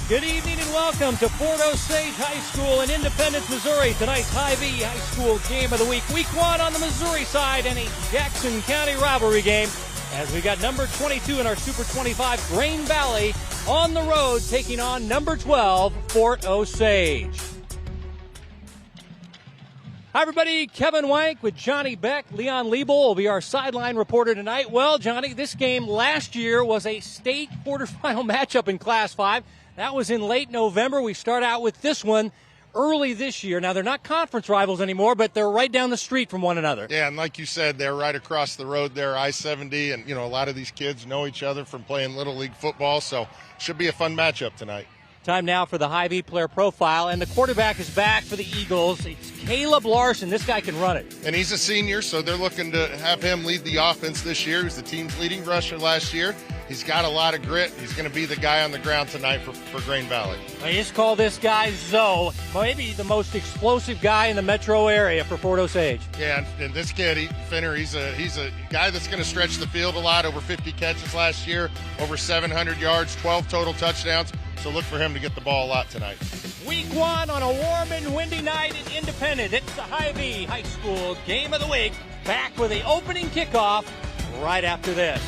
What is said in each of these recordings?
Good evening and welcome to Fort Osage High School in Independence, Missouri. Tonight's Hy-Vee High School Game of the Week. Week 1 on the Missouri side and a Jackson County rivalry game as we got number 22 in our Super 25, Grain Valley, on the road taking on number 12, Fort Osage. Hi, everybody. Kevin Wank with Johnny Beck. Leon Liebel will be our sideline reporter tonight. Well, Johnny, this game last year was a state quarterfinal matchup in Class 5. That was in late November. We start out with this one early this year. Now, they're not conference rivals anymore, but they're right down the street from one another. Yeah, and like you said, they're right across the road there, I-70, and, a lot of these kids know each other from playing Little League football, so should be a fun matchup tonight. Time now for the Hy-Vee player profile, and the quarterback is back for the Eagles. It's Caleb Larson. This guy can run it. And he's a senior, so they're looking to have him lead the offense this year. He was the team's leading rusher last year. He's got a lot of grit. He's going to be the guy on the ground tonight for Grain Valley. I just call this guy Zoe, maybe the most explosive guy in the metro area for Fort Osage. Yeah, and this kid, Finner, he's a guy that's going to stretch the field a lot, over 50 catches last year, over 700 yards, 12 total touchdowns. So look for him to get the ball a lot tonight. Week 1 on a warm and windy night in Independence. It's the Hy-Vee High School Game of the Week. Back with the opening kickoff right after this.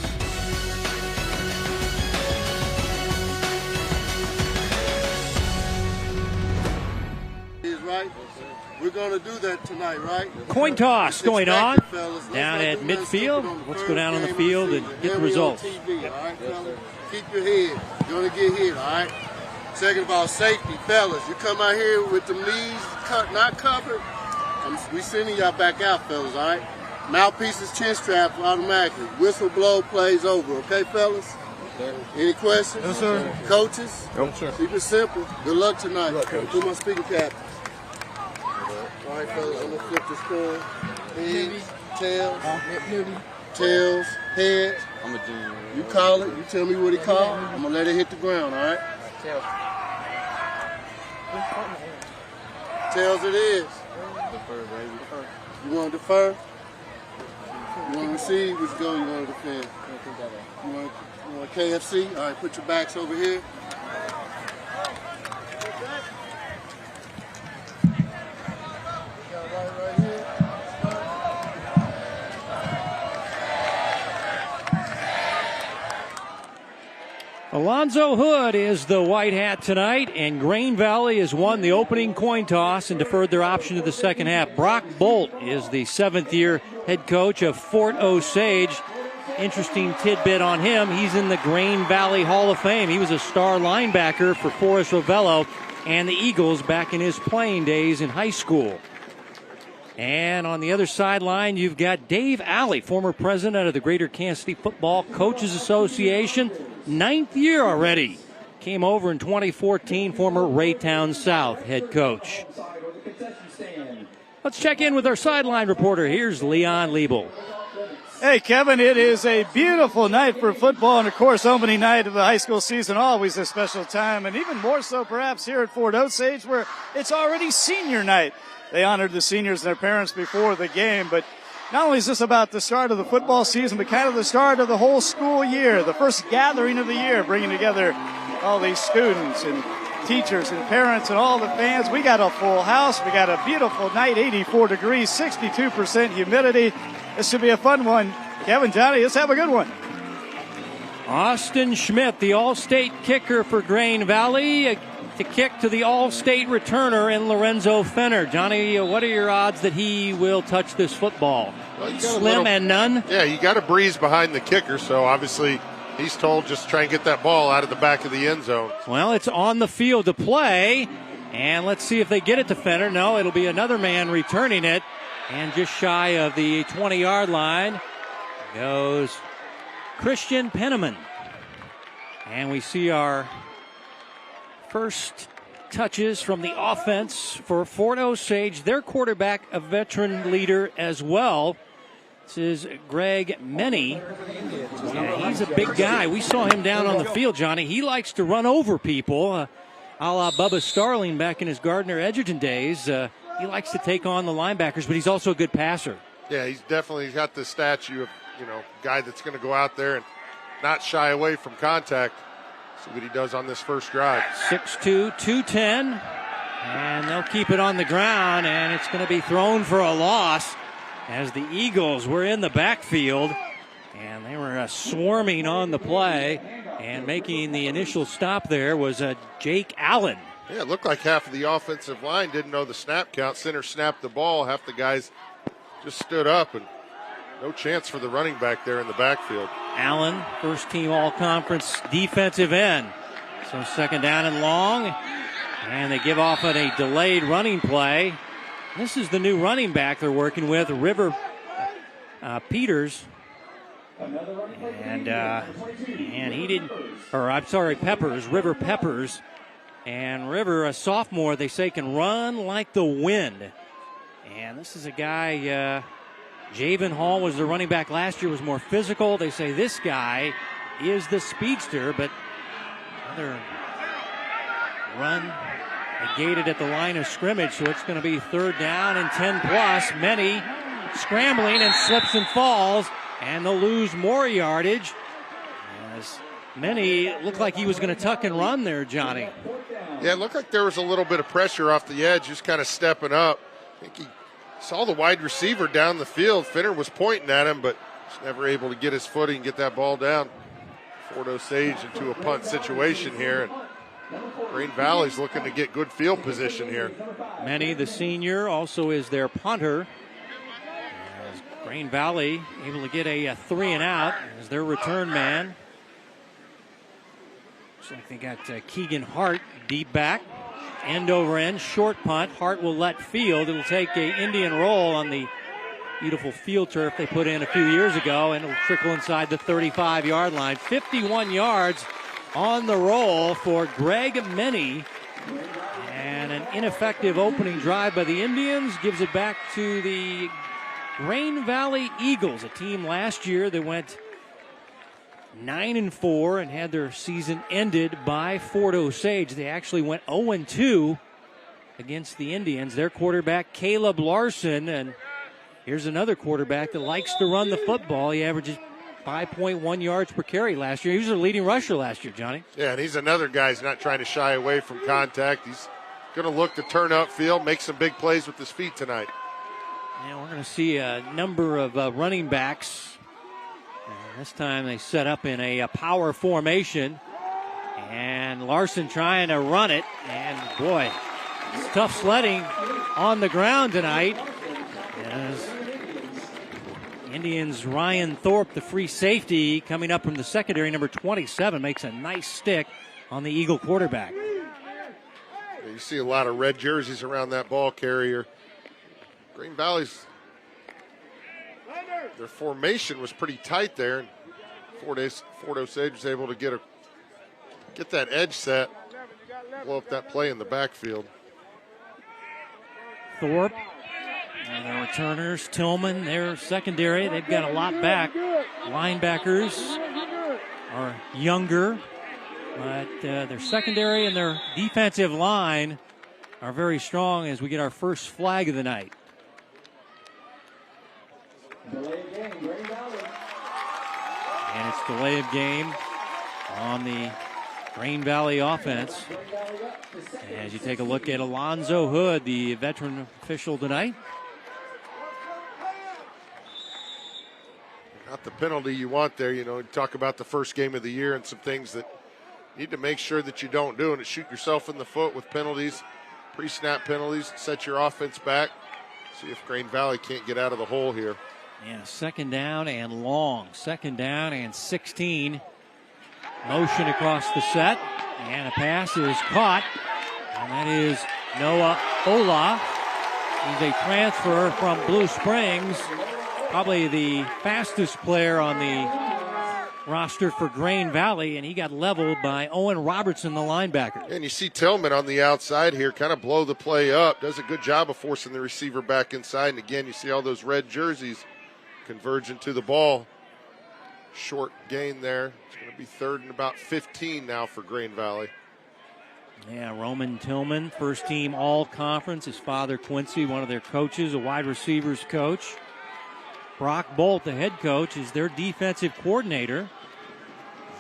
Right? We're going to do that tonight, right? Coin toss going on down at midfield. Let's go down on the field and get the results. TV, all right, fellas? Keep your head. You're going to get hit, all right? Second of all, safety, fellas. You come out here with the knees not covered, we sending y'all back out, fellas, all right? Mouthpieces, chin strap automatically. Whistle blow, plays over, okay, fellas? Any questions? No, sir. Coaches? No, sir. Keep it simple. Good luck tonight. Good luck, Coach. Do my speaker cap. All right, fellas, I'm going to flip this coin. Heads, tails, heads. I'm going to do... You call it. You tell me what he called. I'm going to let it hit the ground, all right? Tails. Tails it is. Defer, baby. You want to defer? You want to receive? Which goal you want to defend? You want KFC? All right, put your backs over here. Alonzo Hood is the white hat tonight, and Grain Valley has won the opening coin toss and deferred their option to the second half. Brock Bolt is the seventh-year head coach of Fort Osage. Interesting tidbit on him. He's in the Grain Valley Hall of Fame. He was a star linebacker for Forrest Ravello and the Eagles back in his playing days in high school. And on the other sideline, you've got Dave Alley, former president of the Greater Kansas City Football Coaches Association. 9th year already. Came over in 2014, former Raytown South head coach. Let's check in with our sideline reporter. Here's Leon Liebel. Hey, Kevin, it is a beautiful night for football, and, of course, opening night of the high school season, always a special time, and even more so perhaps here at Fort Osage, where it's already senior night. They honored the seniors and their parents before the game, but not only is this about the start of the football season, but kind of the start of the whole school year, the first gathering of the year, bringing together all these students and teachers and parents and all the fans. We got a full house. We got a beautiful night, 84 degrees, 62% humidity. This should be a fun one. Kevin, Johnny, let's have a good one. Austin Schmidt, the All-State kicker for Grain Valley, to kick to the All-State returner in Lorenzo Fenner. Johnny, what are your odds that he will touch this football? Well, Slim and none? Yeah, you got a breeze behind the kicker, so obviously he's told just try and get that ball out of the back of the end zone. Well, it's on the field to play, and let's see if they get it to Fenner. No, it'll be another man returning it, and just shy of the 20-yard line goes Christian Penniman. And we see our first touches from the offense for Fort Osage. Their quarterback, a veteran leader as well. This is Greg Menny. Yeah, he's a big guy. We saw him down on the field, Johnny. He likes to run over people, a la Bubba Starling back in his Gardner-Edgerton days. He likes to take on the linebackers, but he's also a good passer. Yeah, he's definitely got the statue of, guy that's going to go out there and not shy away from contact. See what he does on this first drive. 6'2", 210. And they'll keep it on the ground, and it's going to be thrown for a loss as the Eagles were in the backfield, and they were swarming on the play, and making the initial stop there was Jake Allen. Yeah, it looked like half of the offensive line didn't know the snap count. Center snapped the ball. Half the guys just stood up, and no chance for the running back there in the backfield. Allen, first team all-conference defensive end. So second down and long. And they give off on a delayed running play. This is the new running back they're working with, River Peters. And he didn't, or I'm sorry, Peppers, River Peppers. And River, a sophomore, they say can run like the wind. And this is a guy, Javen Hall was the running back last year, was more physical. They say this guy is the speedster, but another run negated at the line of scrimmage, so it's going to be third down and 10 plus. Many scrambling and slips and falls, and they'll lose more yardage. As Many looked like he was going to tuck and run there, Johnny. Yeah, it looked like there was a little bit of pressure off the edge, just kind of stepping up. I think he saw the wide receiver down the field. Finner was pointing at him, but was never able to get his footing and get that ball down. Fort Osage into a punt situation here. And Green Valley's looking to get good field position here. Manny, the senior, also is their punter. As Green Valley able to get a 3 and out as their return man. Looks like they got Keegan Hart deep back. End over end, short punt. Hart will let field. It'll take a Indian roll on the beautiful field turf they put in a few years ago, and it'll trickle inside the 35-yard line. 51 yards on the roll for Greg Menny. And an ineffective opening drive by the Indians gives it back to the Green Valley Eagles, a team last year that went 9-4 and had their season ended by Fort Osage. They actually went 0-2 against the Indians. Their quarterback, Caleb Larson, and here's another quarterback that likes to run the football. He averages 5.1 yards per carry last year. He was their leading rusher last year, Johnny. Yeah, and he's another guy who's not trying to shy away from contact. He's going to look to turn upfield, make some big plays with his feet tonight. Yeah, we're going to see a number of running backs. And this time they set up in a power formation. And Larson trying to run it. And, boy, it's tough sledding on the ground tonight. As Indians' Ryan Thorpe, the free safety, coming up from the secondary, number 27, makes a nice stick on the Eagle quarterback. Yeah, you see a lot of red jerseys around that ball carrier. Green Valley's, their formation was pretty tight there. Fort Osage was able to get that edge set, blow up that play in the backfield. Thorpe. And their returners, Tillman, their secondary, they've got a lot back. Linebackers are younger, but their secondary and their defensive line are very strong as we get our first flag of the night. And it's delay of game on the Green Valley offense. As you take a look at Alonzo Hood, the veteran official tonight. Not the penalty you want there. You know, talk about the first game of the year and some things that you need to make sure that you don't do, and shoot yourself in the foot with penalties, pre-snap penalties, set your offense back. See if Green Valley can't get out of the hole here. Yeah, second down and long. Second down and 16. Motion across the set, and a pass is caught, and that is Noah Ola. He's a transfer from Blue Springs. Probably the fastest player on the roster for Green Valley, and he got leveled by Owen Robertson, the linebacker. And you see Tillman on the outside here kind of blow the play up. Does a good job of forcing the receiver back inside. And again, you see all those red jerseys converging to the ball. Short gain there. It's going to be third and about 15 now for Green Valley. Yeah, Roman Tillman, first team all-conference. His father, Quincy, one of their coaches, a wide receivers coach. Brock Bolt, the head coach, is their defensive coordinator.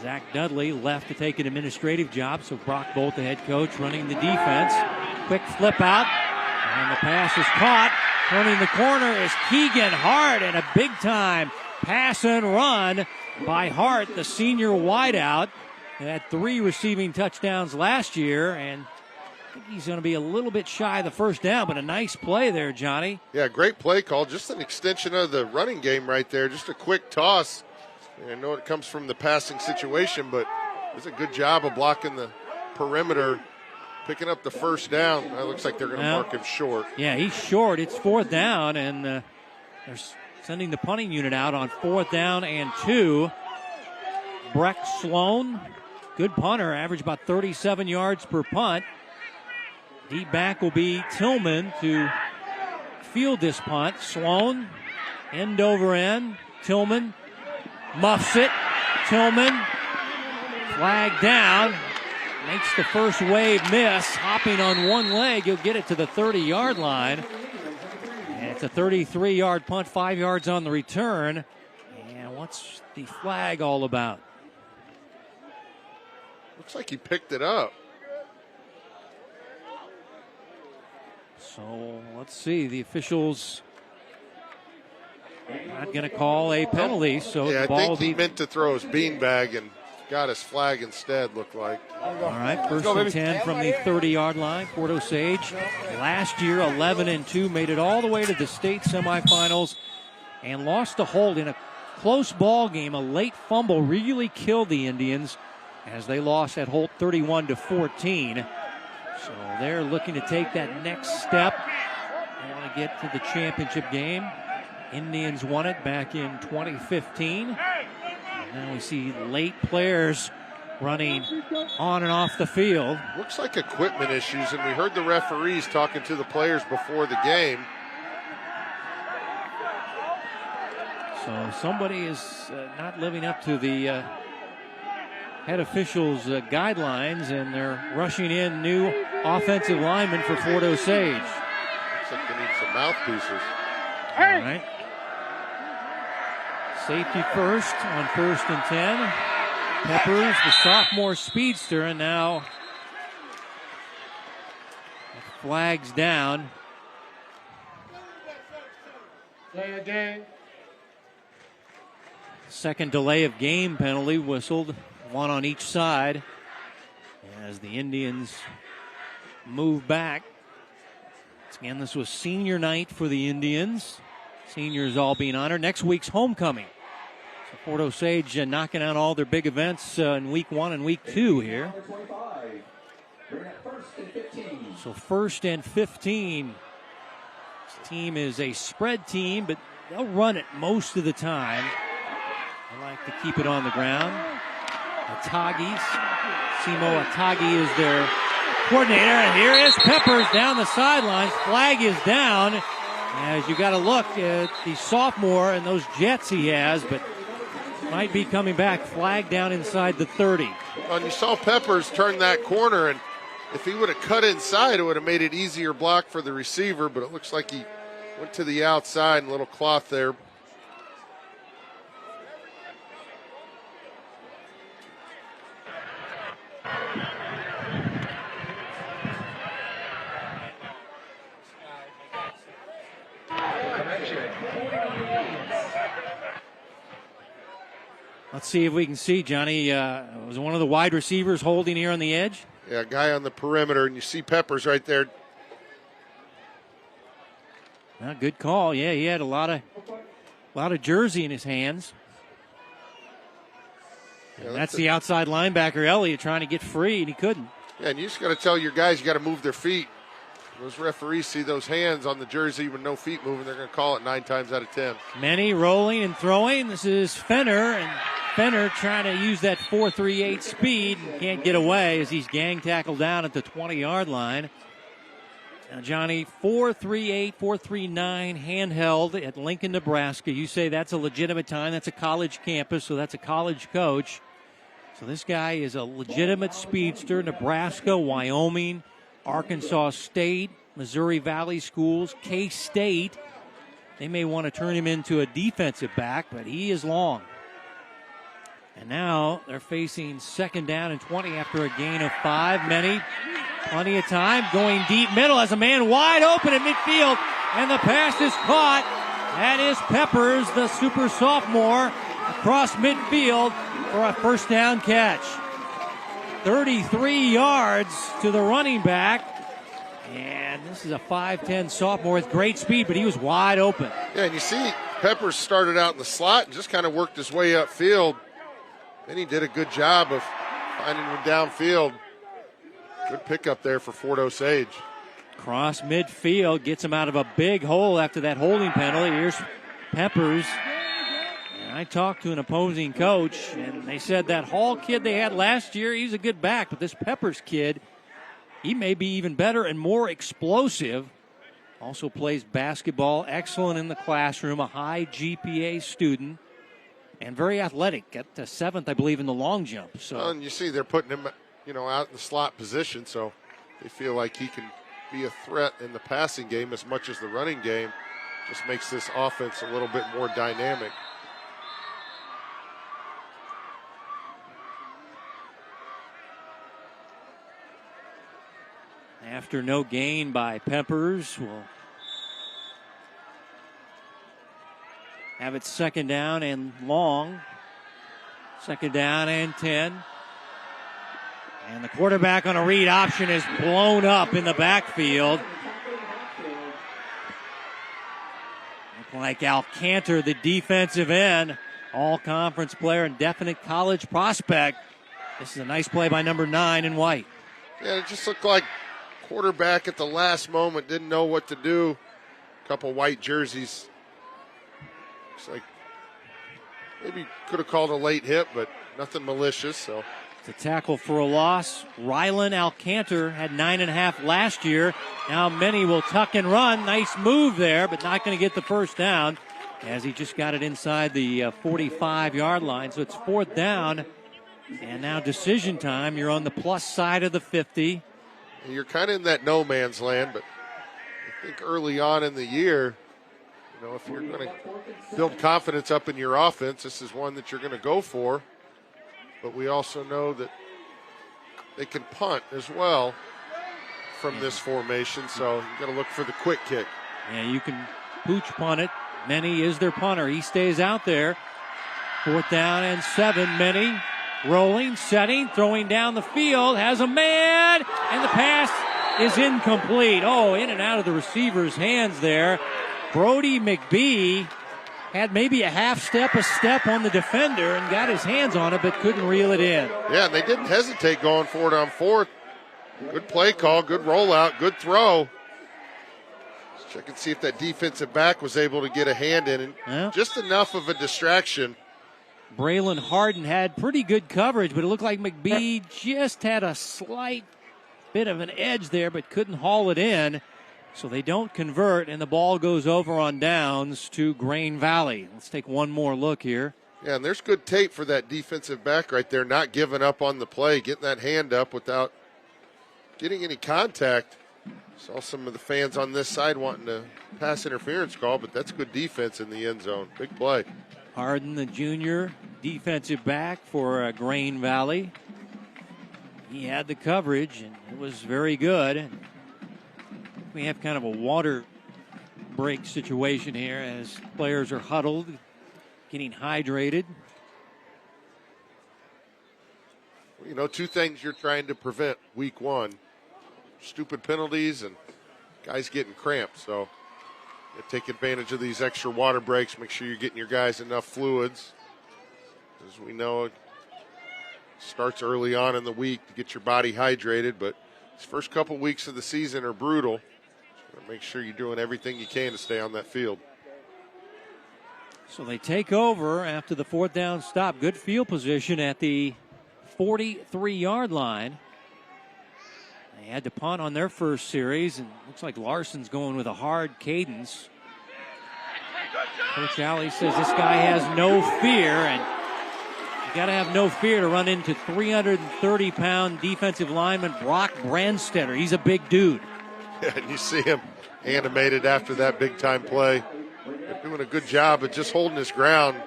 Zach Dudley left to take an administrative job, so Brock Bolt, the head coach, running the defense. Quick flip out, and the pass is caught. Turning the corner is Keegan Hart, and a big-time pass and run by Hart, the senior wideout. Had 3 receiving touchdowns last year, and I think he's going to be a little bit shy of the first down, but a nice play there, Johnny. Yeah, great play call. Just an extension of the running game right there. Just a quick toss. I know it comes from the passing situation, but it's a good job of blocking the perimeter, picking up the first down. It looks like they're going to mark him short. Yeah, he's short. It's 4th down, and they're sending the punting unit out on 4th down and 2. Breck Sloan, good punter, averaged about 37 yards per punt. Deep back will be Tillman to field this punt. Sloan, end over end. Tillman muffs it. Tillman, flag down. Makes the first wave miss. Hopping on one leg, he'll get it to the 30-yard line. And it's a 33-yard punt, 5 yards on the return. And what's the flag all about? Looks like he picked it up. So let's see. The officials not going to call a penalty. So yeah, the ball I think he meant to throw his beanbag and got his flag instead, looked like. All right, first and 10 from the 30-yard line. Fort Osage last year 11-2, made it all the way to the state semifinals and lost to Holt in a close ball game. A late fumble really killed the Indians as they lost at Holt 31-14. So they're looking to take that next step. They want to get to the championship game. Indians won it back in 2015. And now we see late players running on and off the field. Looks like equipment issues, and we heard the referees talking to the players before the game. So somebody is not living up to the head officials' guidelines, and they're rushing in new offensive linemen for Fort Osage. Looks like they need some mouthpieces. All right. Safety first on 1st and 10. Peppers, the sophomore speedster, and now flags down. Second delay of game penalty whistled, one on each side, as the Indians move back. Again, this was senior night for the Indians. Seniors all being honored. Next week's homecoming. So Fort Osage knocking out all their big events in week 1 and week 2 here. So 1st and 15. This team is a spread team, but they'll run it most of the time. They like to keep it on the ground. Atagis. Simo Atagi is their coordinator. And here is Peppers down the sidelines. Flag is down. As you got to look at the sophomore and those jets he has, but might be coming back. Flag down inside the 30. Well, and you saw Peppers turn that corner, and if he would have cut inside, it would have made it easier block for the receiver, but it looks like he went to the outside and a little cloth there. Let's see if we can see, Johnny. Was one of the wide receivers holding here on the edge? Yeah, guy on the perimeter, and you see Peppers right there. Well, good call. Yeah, he had a lot of jersey in his hands. Yeah, that's the outside linebacker, Elliott, trying to get free, and he couldn't. Yeah, and you just got to tell your guys you got to move their feet. Those referees see those hands on the jersey with no feet moving, they're going to call it 9 times out of 10. Many rolling and throwing. This is Fenner, and Fenner trying to use that 4.38 speed and can't get away as he's gang tackled down at the 20-yard line. Now, Johnny, 4.38, 4.39 handheld at Lincoln, Nebraska. You say that's a legitimate time. That's a college campus, so that's a college coach. So this guy is a legitimate speedster. Nebraska, Wyoming, Arkansas State, Missouri Valley Schools, K-State. They may want to turn him into a defensive back, but he is long. And now they're facing 2nd down and 20 after a gain of 5. Plenty of time, going deep middle as a man wide open at midfield, and the pass is caught. That is Peppers, the super sophomore, across midfield for a 1st down catch. 33 yards to the running back, and this is a 5'10 sophomore with great speed, but he was wide open. Yeah, and you see Peppers started out in the slot and just kind of worked his way upfield. Then he did a good job of finding him downfield. Good pickup there for Fort Osage. Cross midfield, gets him out of a big hole after that holding penalty. Here's Peppers. And I talked to an opposing coach, and they said that Hall kid they had last year, he's a good back, but this Peppers kid, he may be even better and more explosive. Also plays basketball, excellent in the classroom, a high GPA student, and very athletic. Got to 7th, I believe, in the long jump. So, well, and you see they're putting him, out in the slot position, so they feel like he can be a threat in the passing game as much as the running game. Just makes this offense a little bit more dynamic. After no gain by Peppers, we'll have it 2nd down and long. 2nd down and 10. And the quarterback on a read option is blown up in the backfield. Look like Alcantar, the defensive end, all-conference player and definite college prospect. This is a nice play by number 9 in white. Yeah, it just looked like quarterback at the last moment didn't know what to do. A couple white jerseys. Looks like maybe could have called a late hit, but nothing malicious, so. The tackle for a loss. Rylan Alcantar had 9.5 last year. Now Many will tuck and run. Nice move there, but not going to get the 1st down as he just got it inside the 45-yard line. So it's 4th down. And now decision time. You're on the plus side of the 50. You're kind of in that no man's land, but I think early on in the year, if you're going to build confidence up in your offense, this is one that you're going to go for. But we also know that they can punt as well from this formation, so you got to look for the quick kick. Yeah, you can pooch punt it. Many is their punter. He stays out there. 4th down and 7. Many rolling, setting, throwing down the field, has a man, and the pass is incomplete. Oh, in and out of the receiver's hands there. Brody McBee had maybe a step on the defender and got his hands on it, but couldn't reel it in. Yeah, and they didn't hesitate going for it on 4th. Good play call, good rollout, good throw. Let's check and see if that defensive back was able to get a hand in, and just enough of a distraction. Braylon Harden had pretty good coverage, but it looked like McBee just had a slight bit of an edge there, but couldn't haul it in. So they don't convert, and the ball goes over on downs to Grain Valley. Let's take one more look here. Yeah, and there's good tape for that defensive back right there, not giving up on the play, getting that hand up without getting any contact. Saw some of the fans on this side wanting to pass interference call, but that's good defense in the end zone. Big play. Harden, the junior defensive back for Grain Valley. He had the coverage, and it was very good. We have kind of a water break situation here as players are huddled, getting hydrated. Two things you're trying to prevent week one. Stupid penalties and guys getting cramped. So take advantage of these extra water breaks. Make sure you're getting your guys enough fluids. As we know, it starts early on in the week to get your body hydrated, but these first couple weeks of the season are brutal. Make sure you're doing everything you can to stay on that field. So they take over after the 4th down stop. Good field position at the 43-yard line. They had to punt on their first series, and looks like Larson's going with a hard cadence. Coach Alley says this guy has no fear, and you got to have no fear to run into 330-pound defensive lineman Brock Brandstetter. He's a big dude. Yeah, and you see him animated after that big-time play. They're doing a good job of just holding his ground,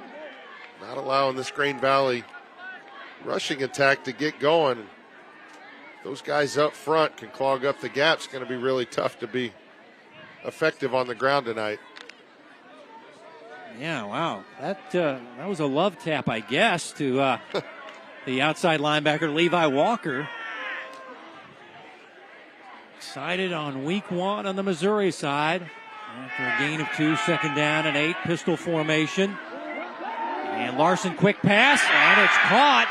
not allowing this Grain Valley rushing attack to get going. Those guys up front can clog up the gap. It's going to be really tough to be effective on the ground tonight. Yeah, wow. That was a love tap, I guess, to the outside linebacker, Levi Walker. Excited on week 1 on the Missouri side. After a gain of 2, 2nd down and 8, pistol formation. And Larson, quick pass, and it's caught.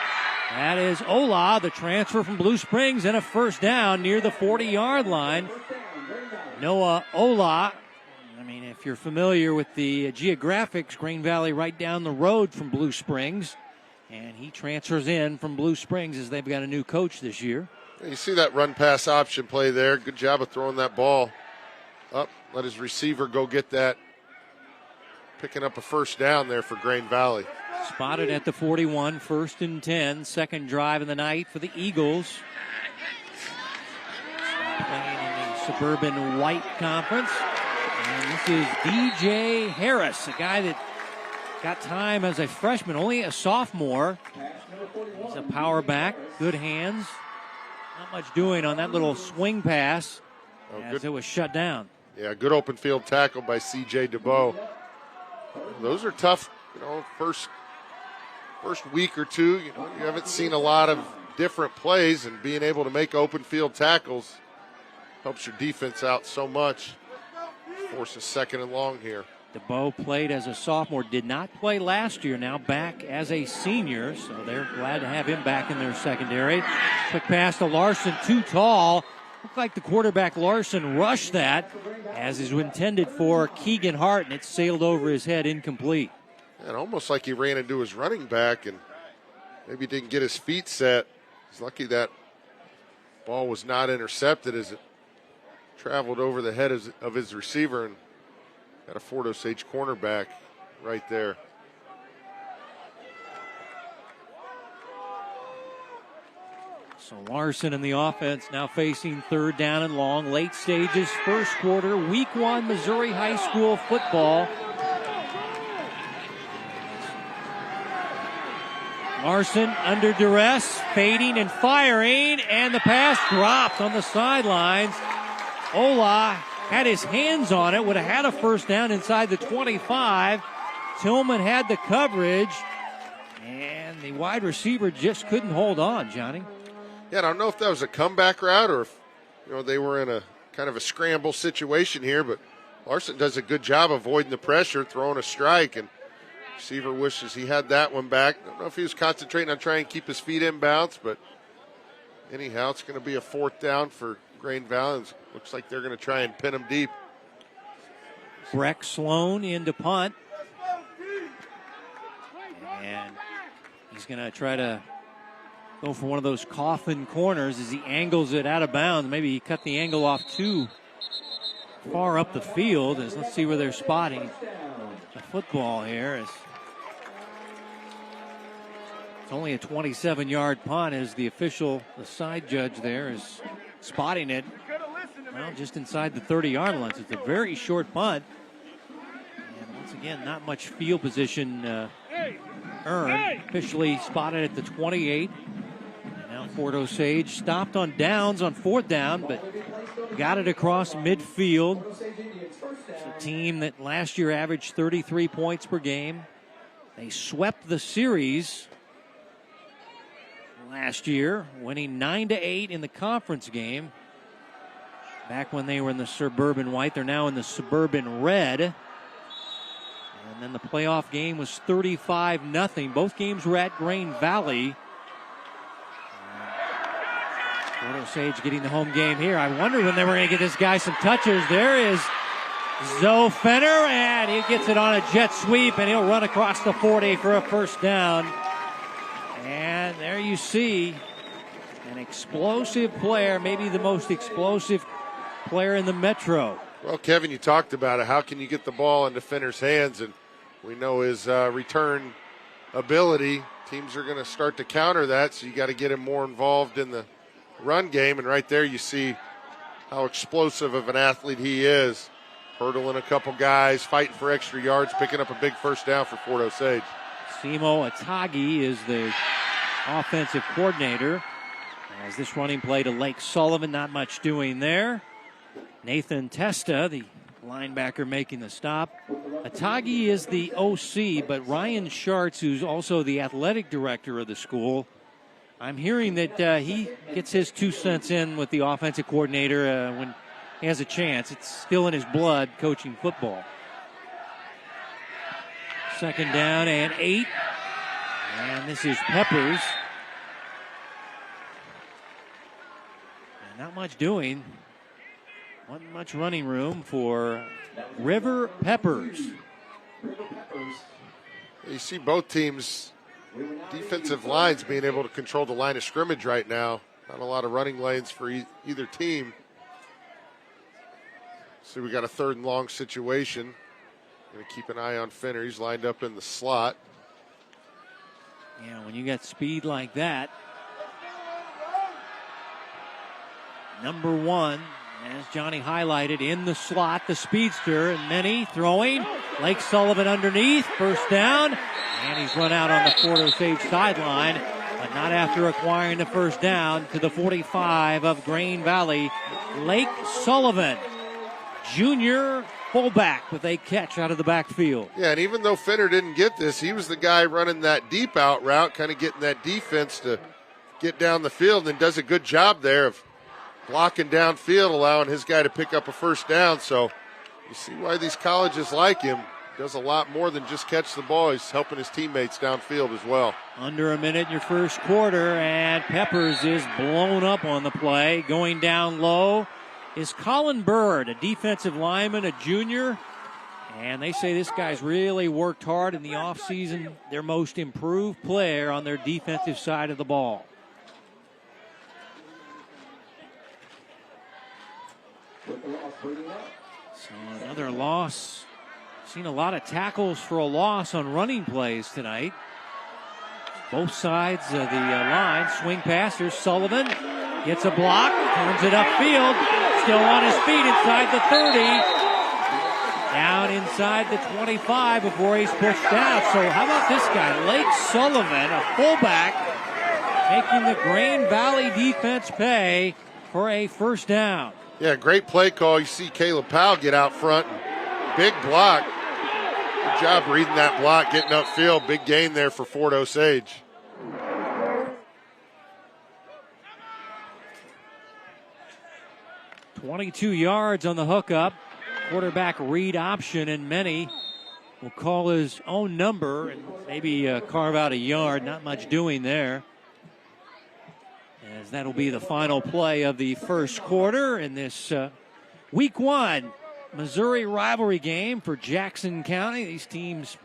That is Ola, the transfer from Blue Springs, and a first down near the 40-yard line. Noah Ola. I mean, if you're familiar with the geographics, Grain Valley right down the road from Blue Springs. And he transfers in from Blue Springs as they've got a new coach this year. You see that run-pass option play there. Good job of throwing that ball up. Let his receiver go get that. Picking up a first down there for Grain Valley. Spotted at the 41, 1st and 10. Second drive of the night for the Eagles. Playing in the Suburban White Conference. And this is DJ Harris, a guy that got time as a freshman, only a sophomore. He's a power back, good hands. Not much doing on that little swing pass as it was shut down. Yeah, good open field tackle by C.J. DeBow. Those are tough, first week or two. You haven't seen a lot of different plays, and being able to make open field tackles helps your defense out so much. Forces 2nd and long here. DeBow played as a sophomore, did not play last year, now back as a senior, so they're glad to have him back in their secondary. Quick pass to Larson, too tall. Looked like the quarterback Larson rushed that as is intended for Keegan Hart, and it sailed over his head, incomplete. And almost like he ran into his running back and maybe didn't get his feet set. He's lucky that ball was not intercepted as it traveled over the head of his receiver and got a Fort Osage cornerback right there. So Larson in the offense now facing 3rd down and long. Late stages, first quarter, week 1 Missouri high school football. Larson under duress, fading and firing, and the pass dropped on the sidelines. Ola had his hands on it, would have had a first down inside the 25. Tillman had the coverage, and the wide receiver just couldn't hold on, Johnny. Yeah, I don't know if that was a comeback route or if they were in a kind of a scramble situation here, but Larson does a good job avoiding the pressure, throwing a strike, and receiver wishes he had that one back. I don't know if he was concentrating on trying to keep his feet in bounds, but anyhow, it's going to be a 4th down for Grain Valley. Looks like they're going to try and pin him deep. Breck Sloan into punt. And he's going to try to go for one of those coffin corners as he angles it out of bounds. Maybe he cut the angle off too far up the field. Let's see where they're spotting the football here. It's only a 27-yard punt as the side judge there is spotting it. Well, just inside the 30-yard line. So it's a very short punt. And once again, not much field position earned. Officially spotted at the 28. Now Fort Osage stopped on downs on 4th down, but got it across midfield. It's a team that last year averaged 33 points per game. They swept the series last year, winning 9-8 in the conference game. Back when they were in the Suburban White, they're now in the Suburban Red. And then the playoff game was 35-0. Both games were at Grain Valley. Fort Osage getting the home game here. I wonder when they were going to get this guy some touches. There is Zoe Fenner, and he gets it on a jet sweep, and he'll run across the 40 for a first down. And there you see an explosive player, maybe the most explosive player in the Metro. Well, Kevin, you talked about it. How can you get the ball into Fenner's hands? And we know his return ability. Teams are going to start to counter that, so you got to get him more involved in the run game. And right there you see how explosive of an athlete he is. Hurdling a couple guys, fighting for extra yards, picking up a big first down for Fort Osage. Simo Atagi is the offensive coordinator. As this running play to Lake Sullivan, not much doing there. Nathan Testa, the linebacker, making the stop. Atagi is the OC, but Ryan Schartz, who's also the athletic director of the school, I'm hearing that he gets his 2 cents in with the offensive coordinator when he has a chance. It's still in his blood coaching football. 2nd down and 8. And this is Peppers. And not much doing. Wasn't much running room for River Peppers. You see both teams' defensive lines being able to control the line of scrimmage right now. Not a lot of running lanes for either team. So we got a 3rd and long situation. Going to keep an eye on Finner. He's lined up in the slot. Yeah, when you got speed like that. Number 1, as Johnny highlighted, in the slot, the speedster, and Many throwing. Lake Sullivan underneath, 1st down, and he's run out on the Fort Osage sideline, but not after acquiring the 1st down to the 45 of Grain Valley. Lake Sullivan, junior fullback, with a catch out of the backfield. Yeah, and even though Finner didn't get this, he was the guy running that deep out route, kind of getting that defense to get down the field, and does a good job there of blocking downfield, allowing his guy to pick up a 1st down. So you see why these colleges like him. Does a lot more than just catch the ball. He's helping his teammates downfield as well. Under a minute in your 1st quarter, and Peppers is blown up on the play. Going down low is Colin Bird, a defensive lineman, a junior. And they say this guy's really worked hard in the offseason. Their most improved player on their defensive side of the ball. So another loss. Seen a lot of tackles for a loss on running plays tonight. Both sides of the line. Swing pass. Here's Sullivan. Gets a block. Turns it upfield. Still on his feet inside the 30. Down inside the 25 before he's pushed out. So how about this guy? Lake Sullivan, a fullback, making the Grain Valley defense pay for a 1st down. Yeah, great play call. You see Caleb Powell get out front. Big block. Good job reading that block, getting upfield. Big gain there for Fort Osage. .22 yards on the hookup. Quarterback read option, and Many will call his own number and maybe carve out a yard. Not much doing there, as that'll be the final play of the 1st quarter in this Week 1 Missouri rivalry game for Jackson County. These teams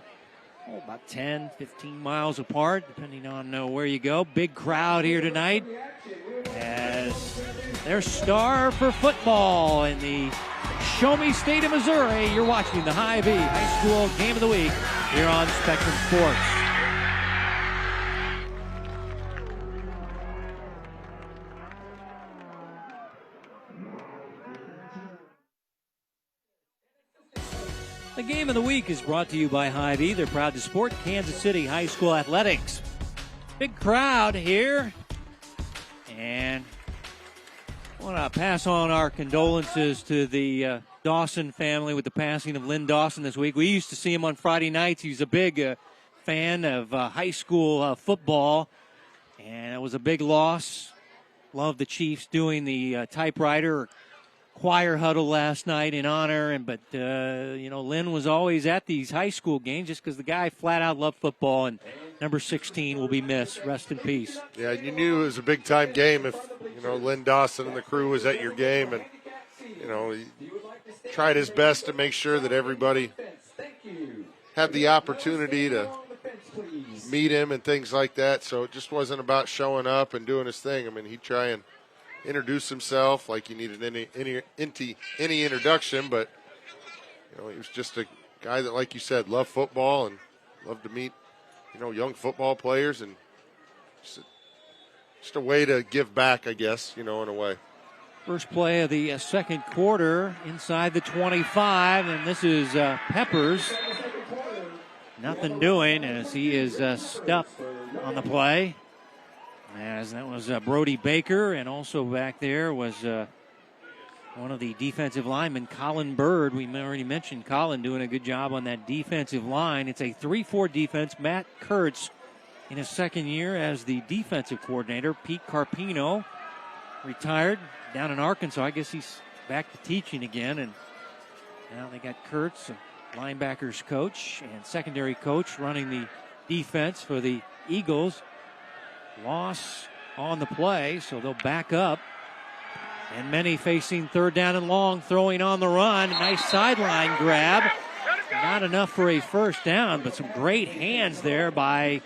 about 10, 15 miles apart, depending on where you go. Big crowd here tonight as their star for football in the Show Me State of Missouri. You're watching the Hy-Vee High School Game of the Week here on Spectrum Sports. The Game of the Week is brought to you by Hy-Vee. They're proud to support Kansas City High School athletics. Big crowd here. And I want to pass on our condolences to the Dawson family with the passing of Lynn Dawson this week. We used to see him on Friday nights. He was a big fan of high school football, and it was a big loss. Loved the Chiefs doing the typewriter choir huddle last night in honor, but Lynn was always at these high school games just because the guy flat out loved football, and number 16 will be missed. Rest in peace. Yeah, you knew it was a big time game if Lynn Dawson and the crew was at your game, and he tried his best to make sure that everybody had the opportunity to meet him and things like that. So it just wasn't about showing up and doing his thing. I mean, he'd try and introduce himself like he needed any introduction, but he was just a guy that, like you said, loved football and loved to meet young football players, and just a way to give back, I guess, in a way. First play of the 2nd quarter inside the 25, and this is Peppers. Nothing doing as he is stuck on the play. As that was Brody Baker, and also back there was one of the defensive linemen, Colin Bird. We already mentioned Colin doing a good job on that defensive line. It's a 3-4 defense. Matt Kurtz in his second year as the defensive coordinator. Pete Carpino retired down in Arkansas. I guess he's back to teaching again. And now they got Kurtz, linebackers coach and secondary coach, running the defense for the Eagles. Loss on the play, so they'll back up. And many facing third down and long, throwing on the run. Nice sideline grab. Not enough for a first down, but some great hands there by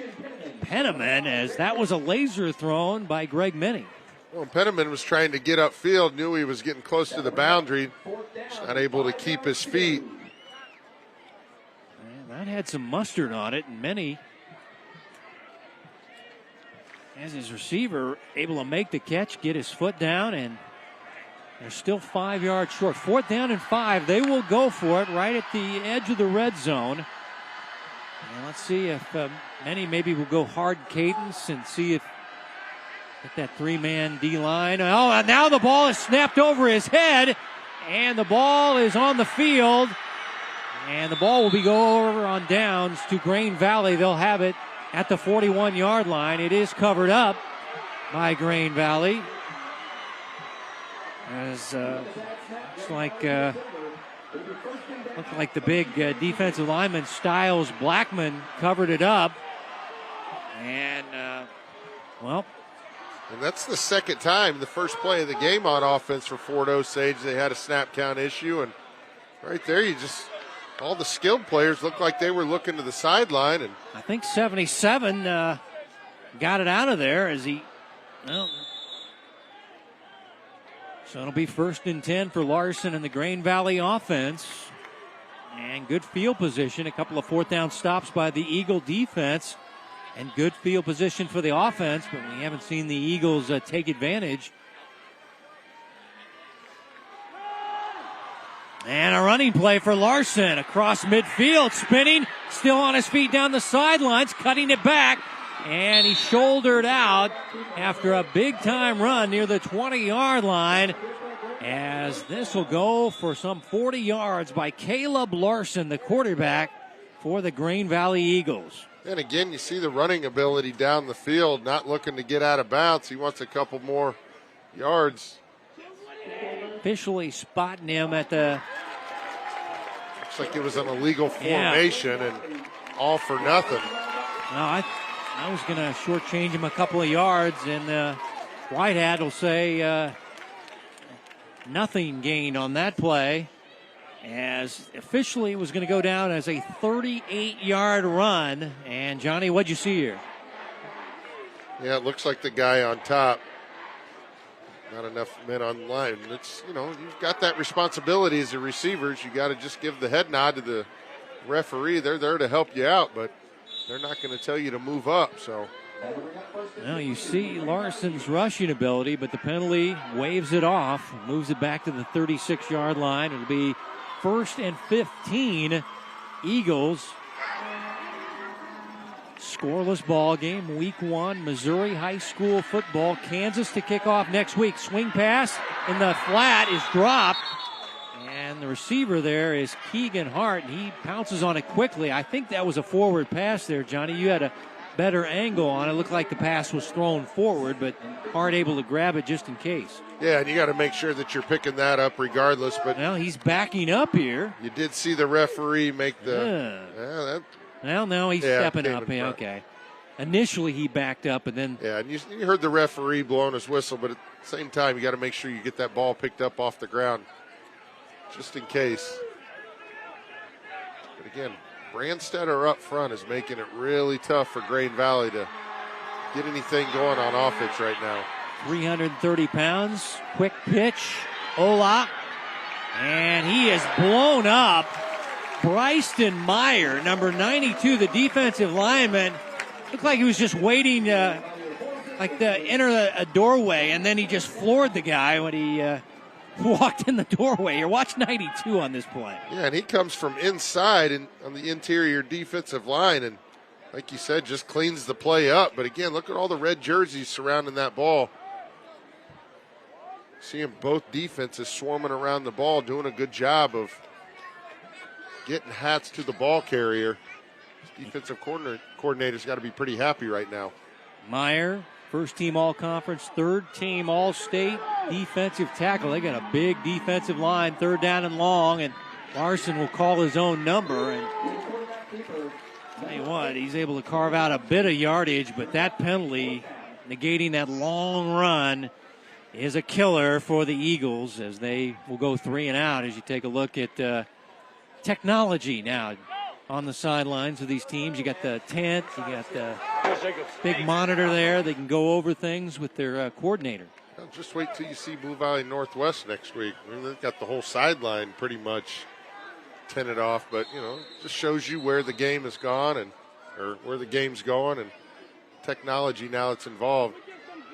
Penniman, as that was a laser thrown by Greg Minnie. Well, Penniman was trying to get upfield, knew he was getting close to the boundary. Just not able to keep his feet. And that had some mustard on it, and Minnie, as his receiver, able to make the catch, get his foot down, and they're still 5 yards short. 4th down and 5. They will go for it right at the edge of the red zone. And let's see if Minnie maybe will go hard cadence and see if get that 3-man D-line. Oh, and now the ball is snapped over his head, and the ball is on the field. And the ball will be go over on downs to Grain Valley. They'll have it at the 41-yard line. It is covered up by Grain Valley. As looks like the big defensive lineman Styles Blackman covered it up. And, And that's the second time, the first play of the game on offense for Fort Osage. They had a snap count issue, and right there all the skilled players looked like they were looking to the sideline. And I think 77 got it out of there as he, so it'll be 1st and 10 for Larson and the Grain Valley offense. And good field position, a couple of 4th down stops by the Eagle defense, and good field position for the offense, but we haven't seen the Eagles take advantage. And a running play for Larson across midfield, spinning, still on his feet down the sidelines, cutting it back, and he shouldered out after a big-time run near the 20-yard line, as this will go for some 40 yards by Caleb Larson, the quarterback for the Grain Valley Eagles. And again, you see the running ability down the field, not looking to get out of bounds. He wants a couple more yards. Officially spotting him at the... Looks like it was an illegal formation and all for nothing. No, I was going to shortchange him a couple of yards, and Whitehead will say nothing gained on that play, as officially it was going to go down as a 38-yard run. And, Johnny, what'd you see here? Yeah, it looks like the guy on top. Not enough men on the line. It's, you've got that responsibility as the receivers. You got to just give the head nod to the referee. They're there to help you out, but they're not going to tell you to move up. So, now you see Larson's rushing ability, but the penalty waves it off, moves it back to the 36-yard line. It'll be 1st and 15. Eagles. Scoreless ball game, week 1, Missouri high school football. Kansas to kick off next week. Swing pass in the flat is dropped, and the receiver there is Keegan Hart, and he pounces on it quickly. I think that was a forward pass there, Johnny. You had a better angle on it. It looked like the pass was thrown forward, but Hart able to grab it just in case. Yeah, and you got to make sure that you're picking that up regardless. But well, he's backing up here. You did see the referee make the... Well, now he's stepping up. Okay. Initially, he backed up, and then... Yeah, and you heard the referee blowing his whistle, but at the same time, you got to make sure you get that ball picked up off the ground, just in case. But again, Brandstetter up front is making it really tough for Grain Valley to get anything going on offense right now. 330 pounds, quick pitch, Ola, and he is blown up. Bryson Meyer, number 92, the defensive lineman, looked like he was just waiting to enter a doorway, and then he just floored the guy when he walked in the doorway. You're watching 92 on this play. Yeah, and he comes from inside and on the interior defensive line, and like you said, just cleans the play up. But again, look at all the red jerseys surrounding that ball. Seeing both defenses swarming around the ball, doing a good job of getting hats to the ball carrier. Defensive coordinator's got to be pretty happy right now. Meyer, first team all-conference, third team all-state defensive tackle. They got a big defensive line, third down and long, and Larson will call his own number. And tell you what, he's able to carve out a bit of yardage, but that penalty, negating that long run, is a killer for the Eagles as they will go 3 and out. As you take a look at technology now on the sidelines of these teams. You got the tent, you got the big monitor there. They can go over things with their coordinator. Well, just wait till you see Blue Valley Northwest next week. I mean, they've got the whole sideline pretty much tinted off, but it just shows you where the game has gone or where the game's going, and technology now that's involved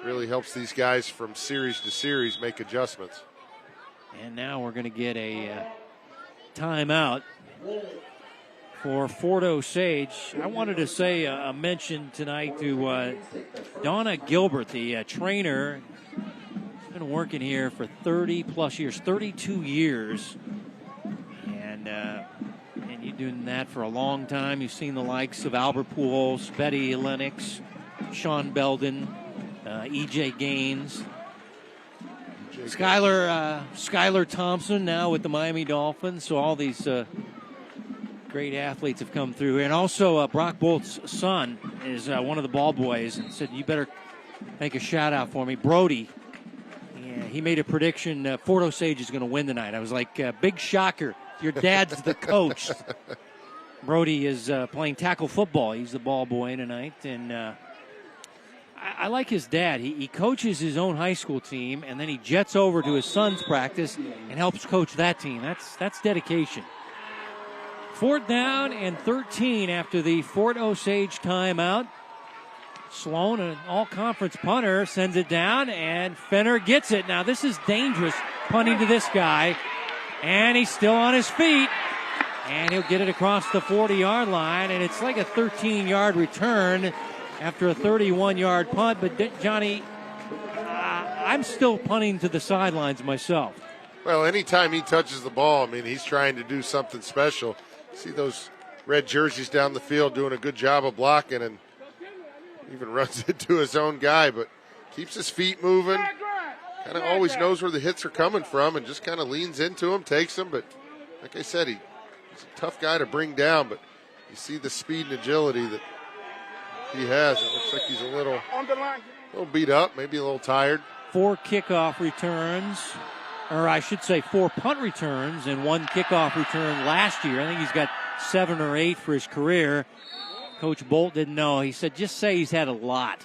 really helps these guys from series to series make adjustments. And now we're going to get a timeout for Fort Osage. I wanted to say a mention tonight to Donna Gilbert, the trainer. She's been working here for 30-plus years, 32 years. And you're doing that for a long time. You've seen the likes of Albert Pujols, Betty Lennox, Sean Belden, E.J. Gaines, Skylar Thompson now with the Miami Dolphins. So all these great athletes have come through. And also Brock Bolt's son is one of the ball boys and said, you better make a shout out for me. Brody, he made a prediction Fort Osage is going to win tonight. I was like, big shocker. Your dad's the coach. Brody is playing tackle football. He's the ball boy tonight. And I like his dad. He coaches his own high school team, and then he jets over to his son's practice and helps coach that team. That's dedication. 4th down and 13 after the Fort Osage timeout. Sloan, an all-conference punter, sends it down, and Fenner gets it. Now, this is dangerous, punting to this guy, and he's still on his feet, and he'll get it across the 40-yard line, and it's like a 13-yard return after a 31-yard punt. But, Johnny, I'm still punting to the sidelines myself. Well, anytime he touches the ball, I mean, he's trying to do something special. See those red jerseys down the field doing a good job of blocking, and even runs into his own guy, but keeps his feet moving. Kind of always knows where the hits are coming from and just kind of leans into him, takes them. But like I said, he's a tough guy to bring down, but you see the speed and agility that he has. It looks like he's a little beat up, maybe a little tired. 4 kickoff returns, or I should say 4 punt returns and 1 kickoff return last year. I think he's got 7 or 8 for his career. Coach Bolt didn't know. He said, just say he's had a lot.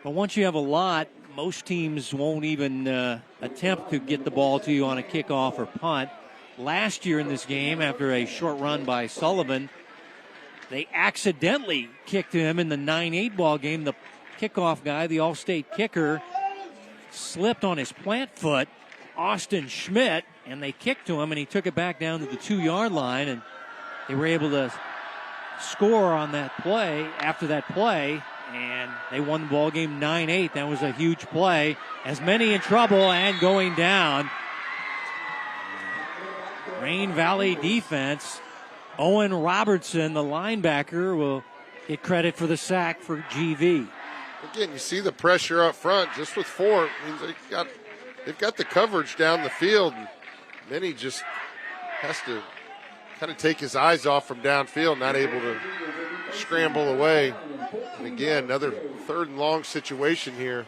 But once you have a lot, most teams won't even attempt to get the ball to you on a kickoff or punt. Last year in this game, after a short run by Sullivan, they accidentally kicked him in the 9-8 ball game. The kickoff guy, the all-state kicker, slipped on his plant foot, Austin Schmidt, and they kicked to him, and he took it back down to the 2-yard line, and they were able to score on that play, after that play, and they won the ball game 9-8. That was a huge play. As many in trouble and going down. Rain Valley defense. Owen Robertson, the linebacker, will get credit for the sack for GV. Again, you see the pressure up front just with 4. I mean, they've got the coverage down the field. And Minnie just has to kind of take his eyes off from downfield, not able to scramble away. And again, another 3rd and long situation here.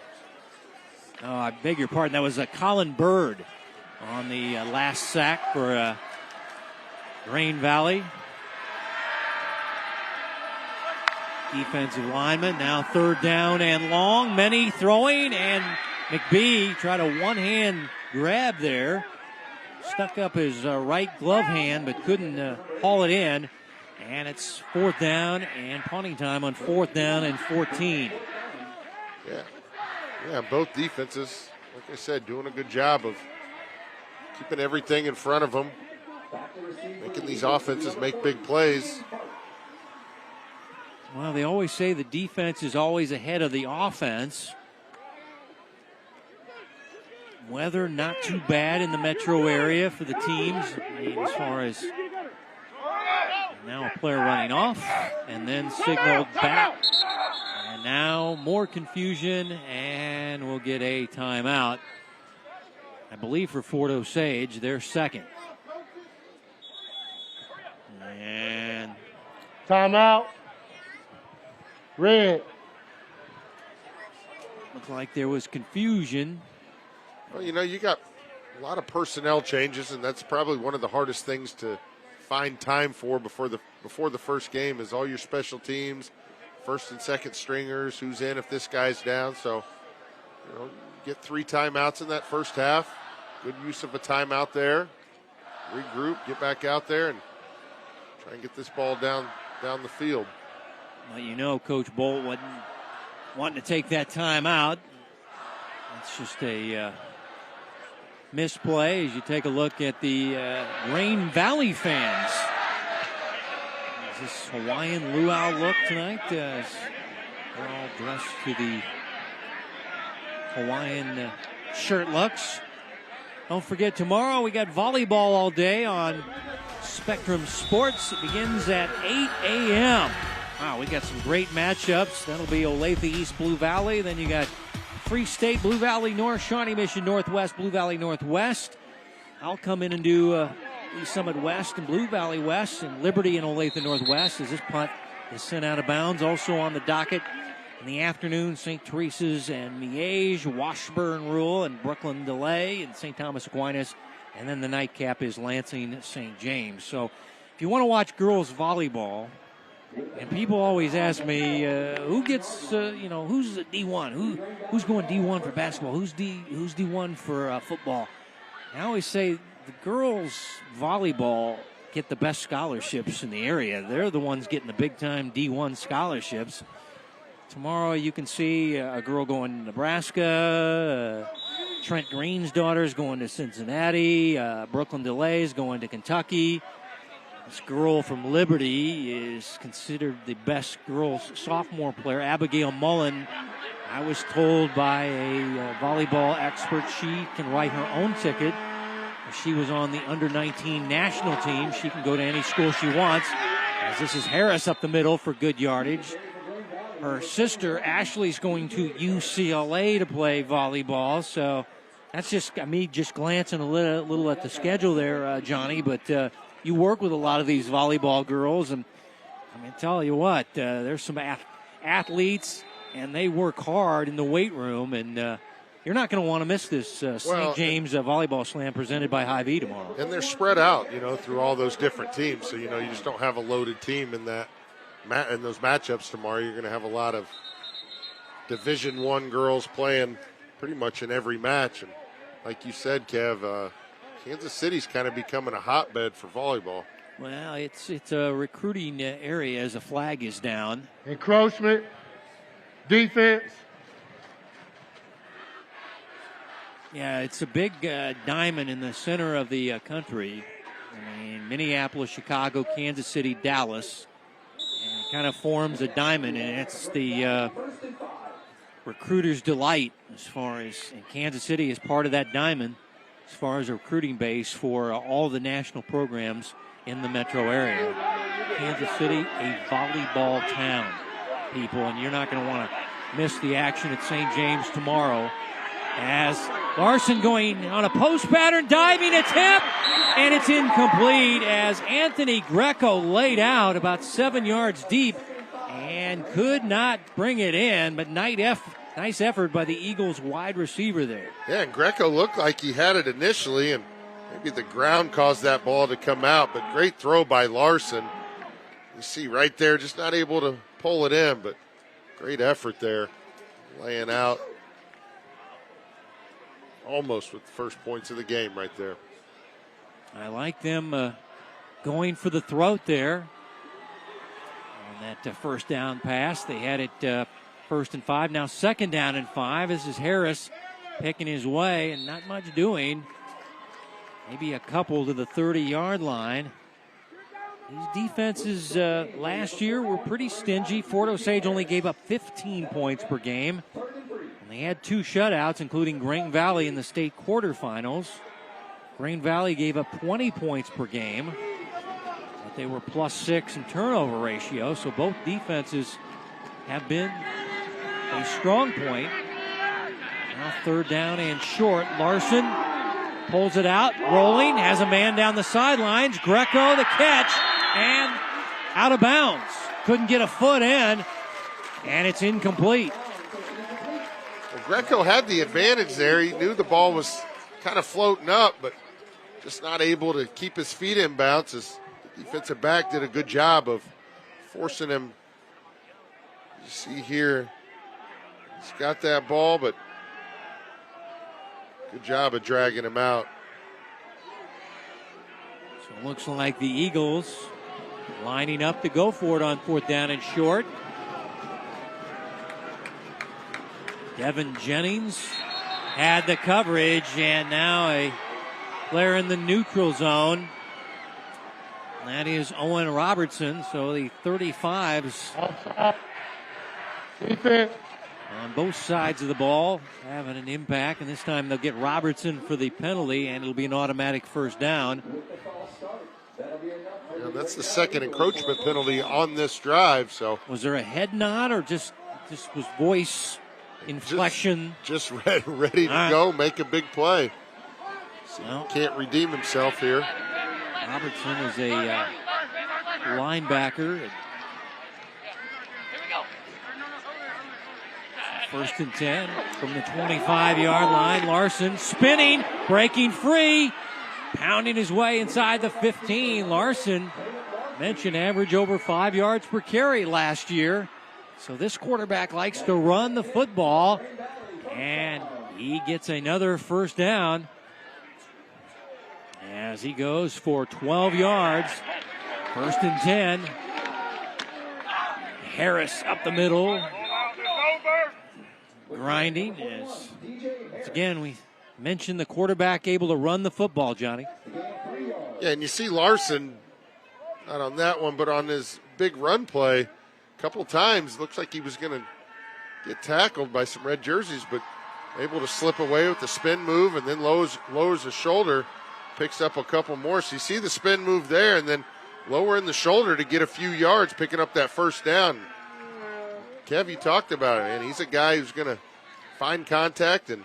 Oh, I beg your pardon. That was Colin Bird on the last sack for Rain Valley. Defensive lineman, now 3rd down and long. Many throwing, and McBee tried a one-hand grab there. Stuck up his right glove hand, but couldn't haul it in. And it's 4th down and punting time on 4th down and 14. Yeah, both defenses, like I said, doing a good job of keeping everything in front of them, making these offenses make big plays. Well, they always say the defense is always ahead of the offense. Weather not too bad in the metro area for the teams. I mean, as far as now a player running off and then signaled back. And now more confusion, and we'll get a timeout. I believe for Fort Osage, their second. And Timeout. Red. looked like there was confusion. Well, you know, you got a lot of personnel changes, and that's probably one of the hardest things to find time for before the first game is all your special teams, first and second stringers, who's in if this guy's down. So, you know, get 3 timeouts in that first half. Good use of a timeout there. Regroup, get back out there, and try and get this ball down the field. Well, you know, Coach Bolt wasn't wanting to take that timeout. It's just a misplay as you take a look at the Rain Valley fans. Is this Hawaiian luau look tonight? As they're all dressed to the Hawaiian shirt looks. Don't forget, tomorrow we got volleyball all day on Spectrum Sports. It begins at 8 a.m. Wow, we got some great matchups. That'll be Olathe East, Blue Valley. Then you got Free State, Blue Valley North, Shawnee Mission Northwest, Blue Valley Northwest. I'll come in and do East Summit West and Blue Valley West, and Liberty and Olathe Northwest as this punt is sent out of bounds. Also on the docket in the afternoon, St. Teresa's and Miege, Washburn Rule and Brooklyn Delay, and St. Thomas Aquinas. And then the nightcap is Lansing St. James. So if you want to watch girls volleyball, and people always ask me, who gets, who's D1? Who's going D1 for basketball? Who's D1 for football? I always say the girls volleyball get the best scholarships in the area. They're the ones getting the big-time D1 scholarships. Tomorrow you can see a girl going to Nebraska, Trent Green's daughter's going to Cincinnati, Brooklyn Delay's going to Kentucky. This girl from Liberty is considered the best girls sophomore player, Abigail Mullen. I was told by a volleyball expert she can write her own ticket. If she was on the under-19 national team, she can go to any school she wants. As this is Harris up the middle for good yardage. Her sister, Ashley's going to UCLA to play volleyball. So that's just me just glancing a little at the schedule there, Johnny. But you work with a lot of these volleyball girls, and I mean, tell you what, there's some athletes, and they work hard in the weight room, and you're not going to want to miss this St. James Volleyball Slam presented by Hy-Vee tomorrow. And they're spread out, through all those different teams. So, you just don't have a loaded team in those matchups tomorrow. You're going to have a lot of Division I girls playing pretty much in every match. And like you said, Kev, Kansas City's kind of becoming a hotbed for volleyball. Well, it's a recruiting area as a flag is down. Encroachment. Defense. Yeah, it's a big diamond in the center of the country. I mean, Minneapolis, Chicago, Kansas City, Dallas. And it kind of forms a diamond, and it's the recruiter's delight as far as Kansas City is part of that diamond as far as a recruiting base for all the national programs in the metro area. Kansas City, a volleyball town, people, and you're not going to want to miss the action at St. James tomorrow as Larson going on a post pattern, diving attempt, and it's incomplete as Anthony Greco laid out about 7 yards deep and could not bring it in, but nice effort by the Eagles wide receiver there. Yeah, and Greco looked like he had it initially, and maybe the ground caused that ball to come out, but great throw by Larson. You see right there, just not able to pull it in, but great effort there, laying out almost with the first points of the game right there. I like them going for the throat there on that first down pass. They had it 1st and 5, now 2nd down and 5. This is Harris picking his way and not much doing. Maybe a couple to the 30-yard line. These defenses last year were pretty stingy. Fort Osage only gave up 15 points per game. And they had 2 shutouts, including Green Valley in the state quarterfinals. Green Valley gave up 20 points per game, but they were +6 in turnover ratio, so both defenses have been a strong point. Now 3rd down and short. Larson pulls it out, rolling, has a man down the sidelines. Greco the catch, and out of bounds. Couldn't get a foot in, and it's incomplete. Well, Greco had the advantage there. He knew the ball was kind of floating up, but just not able to keep his feet in bounds. His defensive back did a good job of forcing him. You see here, he's got that ball, but good job of dragging him out. So it looks like the Eagles lining up to go for it on 4th down and short. Devin Jennings had the coverage, and now a player in the neutral zone. That is Owen Robertson, so the 35s on both sides of the ball having an impact, and this time they'll get Robertson for the penalty, and it'll be an automatic 1st down. Yeah, that's the 2nd encroachment penalty on this drive. So was there a head nod, or just was voice inflection? Just ready to go, make a big play. So Well, can't redeem himself here. Robertson is a linebacker. 1st and 10 from the 25-yard line. Larson spinning, breaking free, pounding his way inside the 15. Larson mentioned average over 5 yards per carry last year. So this quarterback likes to run the football, and he gets another 1st down as he goes for 12 yards. 1st and 10. Harris up the middle. Grinding as, once again, we mentioned the quarterback able to run the football, Johnny. Yeah, and you see Larson, not on that one, but on his big run play, a couple times, looks like he was going to get tackled by some red jerseys, but able to slip away with the spin move and then lowers his shoulder, picks up a couple more. So you see the spin move there and then lowering the shoulder to get a few yards, picking up that 1st down. Kev, you talked about it, and he's a guy who's going to find contact and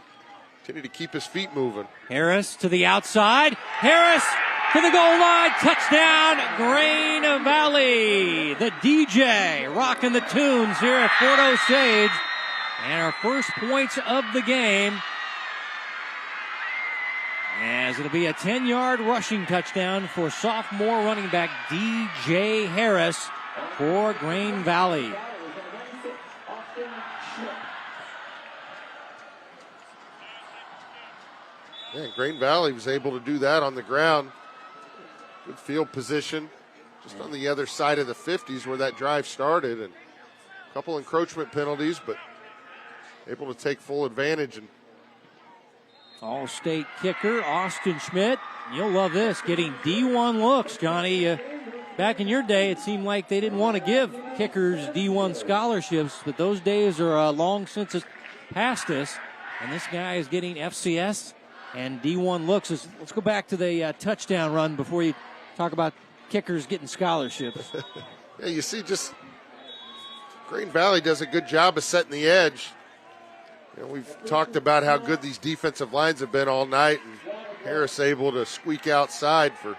continue to keep his feet moving. Harris to the outside. Harris to the goal line. Touchdown, Green Valley. The DJ rocking the tunes here at Fort Osage. And our first points of the game, as it'll be a 10-yard rushing touchdown for sophomore running back DJ Harris for Green Valley. Yeah, Green Valley was able to do that on the ground. Good field position, just on the other side of the 50s where that drive started, and a couple encroachment penalties, but able to take full advantage. And All-state kicker Austin Schmidt. You'll love this, getting D1 looks, Johnny. Back in your day, it seemed like they didn't want to give kickers D1 scholarships, but those days are long since past us. And this guy is getting FCS and D1 looks. Let's go back to the touchdown run before you talk about kickers getting scholarships. Yeah, you see, just Green Valley does a good job of setting the edge. You know, we've talked about how good these defensive lines have been all night, and Harris able to squeak outside for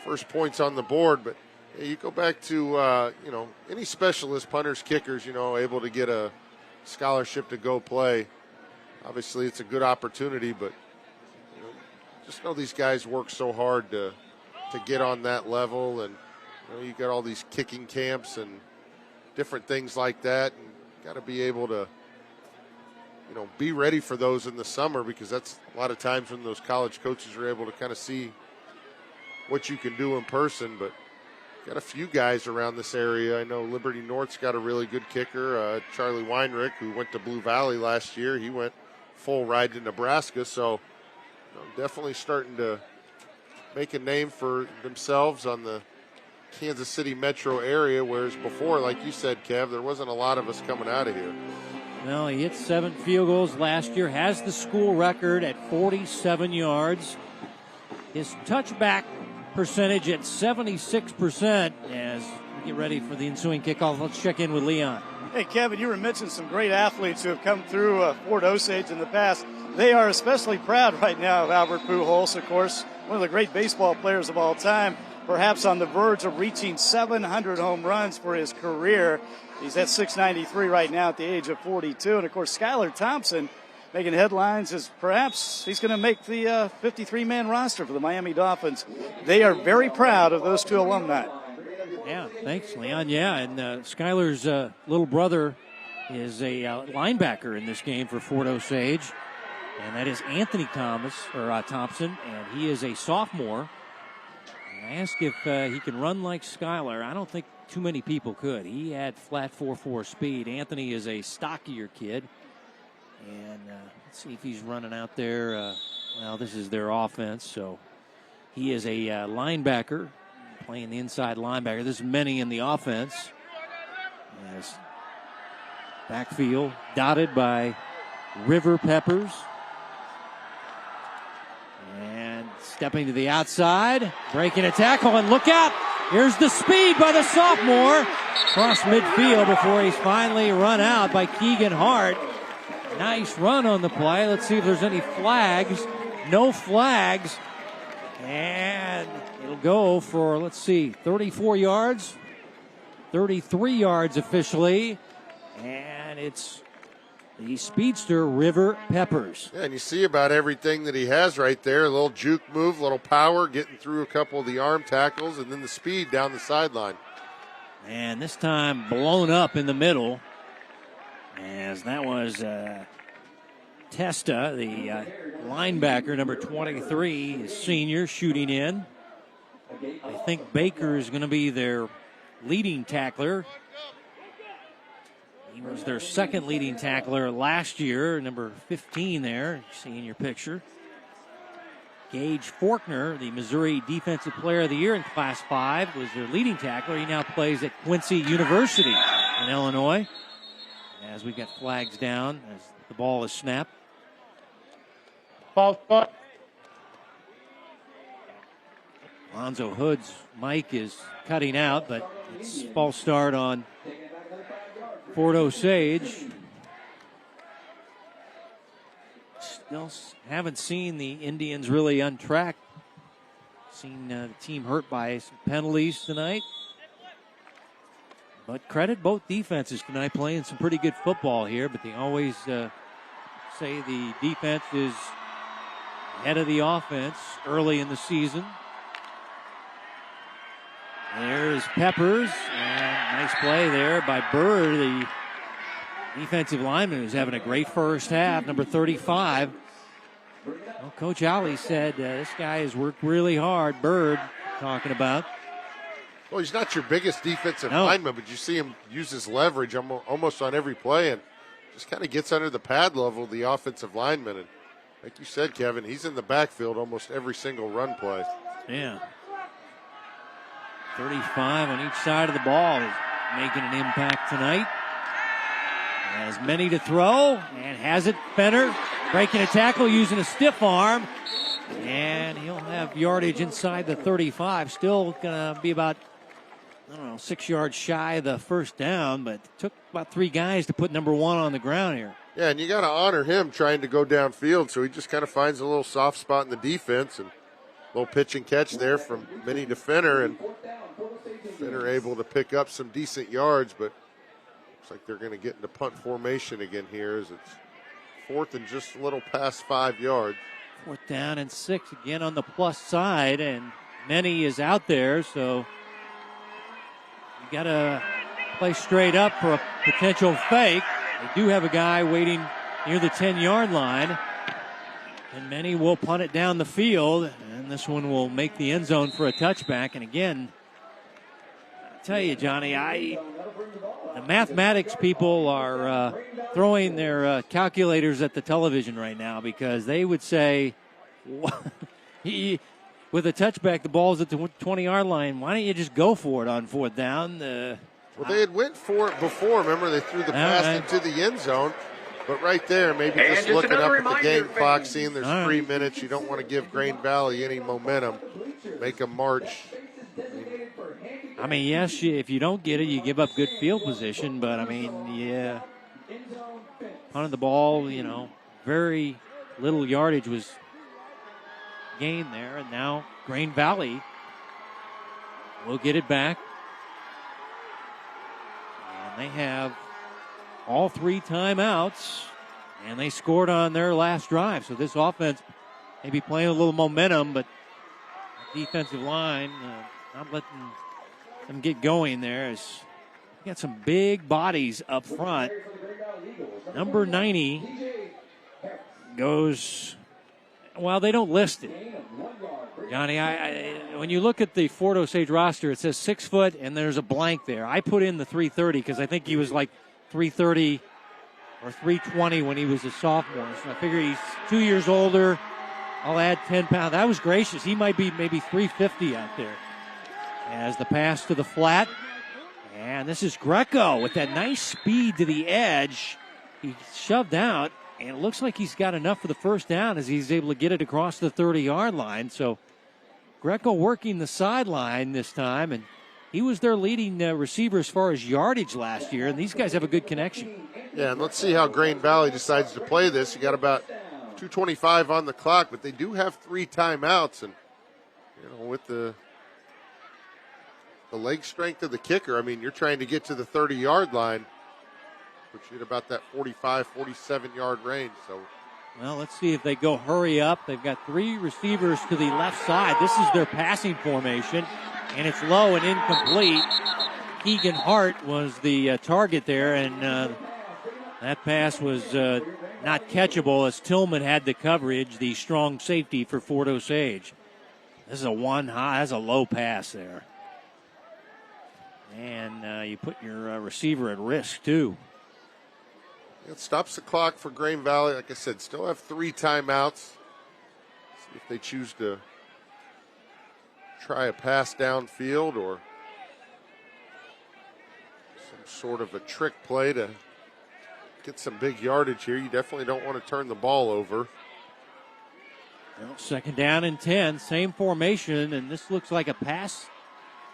first points on the board. But yeah, you go back to any specialist punters, kickers, able to get a scholarship to go play. Obviously, it's a good opportunity, but just know these guys work so hard to get on that level, and you got all these kicking camps and different things like that, and got to be able to be ready for those in the summer, because that's a lot of times when those college coaches are able to kind of see what you can do in person. But got a few guys around this area. I know Liberty North's got a really good kicker, Charlie Weinrich, who went to Blue Valley last year. He went full ride to Nebraska, so definitely starting to make a name for themselves on the Kansas City metro area, whereas before, like you said, Kev, there wasn't a lot of us coming out of here. Well, he hit 7 field goals last year, has the school record at 47 yards. His touchback percentage at 76% as we get ready for the ensuing kickoff. Let's check in with Leon. Hey, Kevin, you were mentioning some great athletes who have come through Fort Osage in the past. They are especially proud right now of Albert Pujols, of course, one of the great baseball players of all time, perhaps on the verge of reaching 700 home runs for his career. He's at 693 right now at the age of 42. And, of course, Skylar Thompson making headlines as perhaps he's going to make the 53-man roster for the Miami Dolphins. They are very proud of those two alumni. Yeah, thanks, Leon. Yeah, and Skylar's little brother is a linebacker in this game for Fort Osage, and that is Anthony Thompson, and he is a sophomore. I asked if he can run like Skylar. I don't think too many people could. He had flat 4.4 speed. Anthony is a stockier kid, and let's see if he's running out there. Well, this is their offense, so he is a linebacker. Playing the inside linebacker. There's many in the offense. As backfield dotted by River Peppers. And stepping to the outside, breaking a tackle, and look out! Here's the speed by the sophomore. Across midfield before he's finally run out by Keegan Hart. Nice run on the play. Let's see if there's any flags. No flags. And it'll go for, let's see, 34 yards, 33 yards officially, and it's the speedster River Peppers. Yeah, and you see about everything that he has right there. A little juke move, a little power, getting through a couple of the arm tackles, and then the speed down the sideline. And this time blown up in the middle, as that was Testa, the linebacker, number 23, senior, shooting in. I think Baker is going to be their leading tackler. He was their second leading tackler last year, number 15 there, you see in your picture. Gage Faulkner, the Missouri Defensive Player of the Year in Class 5, was their leading tackler. He now plays at Quincy University in Illinois. As we get flags down, as the ball is snapped. False start. Lonzo Hood's mic is cutting out, but it's false start on Fort Osage. Still haven't seen the Indians really untracked. Seen the team hurt by some penalties tonight. But credit both defenses tonight, playing some pretty good football here, but they always say the defense is ahead of the offense early in the season. There's Peppers, and nice play there by Bird, the defensive lineman who's having a great first half, number 35. Well, Coach Alley said this guy has worked really hard, Bird talking about. Well, he's not your biggest defensive lineman, but you see him use his leverage almost on every play and just kind of gets under the pad level of the offensive lineman. And like you said, Kevin, he's in the backfield almost every single run play. Yeah. 35 on each side of the ball is making an impact tonight. Has many to throw and has it. Fenner breaking a tackle using a stiff arm. And he'll have yardage inside the 35. Still going to be about, 6 yards shy of the first down, but it took about 3 guys to put number 1 on the ground here. Yeah, and you got to honor him trying to go downfield, so he just kind of finds a little soft spot in the defense, and a little pitch and catch there from Minnie to Fenner, and Fenner able to pick up some decent yards, but looks like they're going to get into punt formation again here as it's 4th and just a little past 5 yards. 4th down and 6 again on the plus side, and Minnie is out there, so you got to play straight up for a potential fake. They do have a guy waiting near the 10-yard line. And Minnie will punt it down the field. And this one will make the end zone for a touchback. And again, I tell you, Johnny, the mathematics people are throwing their calculators at the television right now, because they would say with a touchback, the ball's at the 20-yard line. Why don't you just go for it on fourth down? Well, they had went for it before. Remember, they threw the pass into the end zone. But right there, maybe just looking up at the game clock, seeing there's 3 minutes. You don't want to give Grain Valley any momentum. Make them march. I mean, yes, if you don't get it, you give up good field position. But, I mean, yeah, punting the ball, very little yardage was gained there. And now Grain Valley will get it back. And they have all 3 timeouts, and they scored on their last drive. So this offense may be playing a little momentum, but the defensive line not letting them get going there. As got some big bodies up front. Number 90 goes, well, they don't list it. Johnny, when you look at the Fort Osage roster, it says 6 foot, and there's a blank there. I put in the 330 because I think he was like 330 or 320 when he was a sophomore. So I figure he's 2 years older. I'll add 10 pounds. That was gracious. He might be maybe 350 out there. As the pass to the flat. And this is Greco with that nice speed to the edge. He shoved out, and it looks like he's got enough for the first down as he's able to get it across the 30-yard line. So Greco working the sideline this time, and he was their leading receiver as far as yardage last year, and these guys have a good connection. Yeah, and let's see how Grain Valley decides to play this. You got about 2:25 on the clock, but they do have 3 timeouts, and with the leg strength of the kicker, I mean, you're trying to get to the 30-yard line, which is about that 45, 47-yard range. So, well, let's see if they go hurry up. They've got 3 receivers to the left side. This is their passing formation. And it's low and incomplete. Keegan Hart was the target there, and that pass was not catchable as Tillman had the coverage, the strong safety for Fort Osage. This is a one high, that's a low pass there. And you put your receiver at risk, too. It stops the clock for Grain Valley. Like I said, still have 3 timeouts. See if they choose to try a pass downfield or some sort of a trick play to get some big yardage here. You definitely don't want to turn the ball over. Well, 2nd down and 10, same formation, and this looks like a pass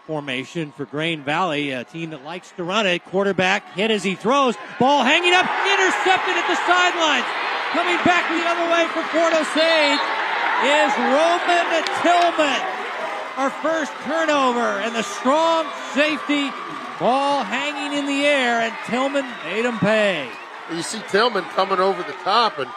formation for Grain Valley, a team that likes to run it. Quarterback hit as he throws. Ball hanging up, intercepted at the sidelines. Coming back the other way for Fort Osage is Roman Tillman. Our first turnover, and the strong safety, ball hanging in the air, and Tillman made him pay. You see Tillman coming over the top, and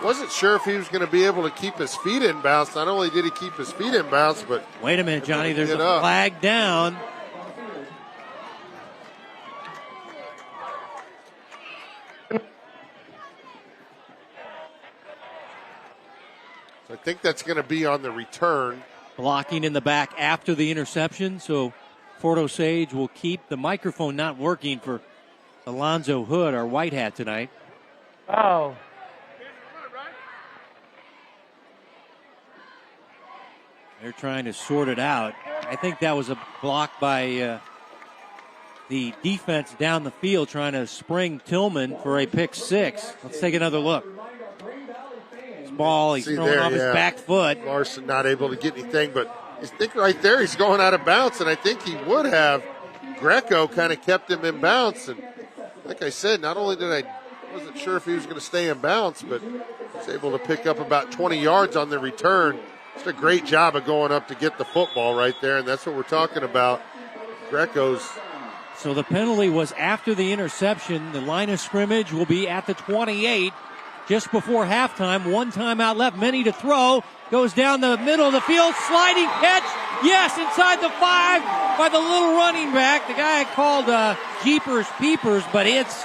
wasn't sure if he was going to be able to keep his feet in bounds. Not only did he keep his feet in bounds, but wait a minute, Johnny, there's a flag down. So I think that's going to be on the return. Blocking in the back after the interception, so Fort Osage will keep the microphone not working for Alonzo Hood, our white hat tonight. Oh. They're trying to sort it out. I think that was a block by the defense down the field trying to spring Tillman for a pick 6. Let's take another look. Ball, he's throwing off his back foot. Larson not able to get anything, but I think right there he's going out of bounds, and I think he would have. Greco kind of kept him in bounds, and like I said, not only wasn't sure if he was going to stay in bounds, but was able to pick up about 20 yards on the return. Just a great job of going up to get the football right there, and that's what we're talking about. Greco's. So the penalty was after the interception. The line of scrimmage will be at the 28. Just before halftime, 1 timeout left. Many to throw. Goes down the middle of the field. Sliding catch. Yes, inside the 5 by the little running back. The guy I called Jeepers Peepers, but it's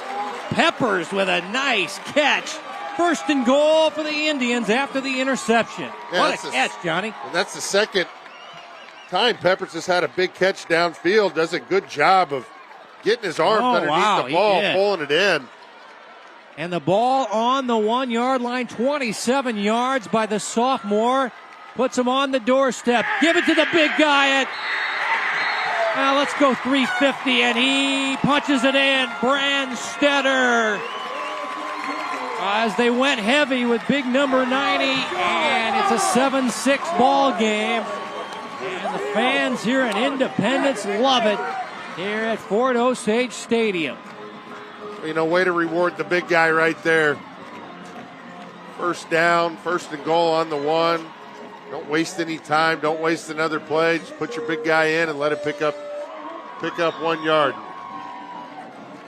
Peppers with a nice catch. 1st and goal for the Indians after the interception. Yeah, what a catch, Johnny. And that's the second time Peppers has had a big catch downfield. Does a good job of getting his arms underneath the ball, pulling it in. And the ball on the 1 yard line, 27 yards by the sophomore. puts him on the doorstep. Give it to the big guy let's go 350, and he punches it in. Brandstetter. As they went heavy with big number 90, and it's a 7-6 ball game. And the fans here in Independence love it here at Fort Osage Stadium. Way to reward the big guy right there. First down, first and goal on the one. Don't waste any time. Don't waste another play. Just put your big guy in and let him pick up 1 yard.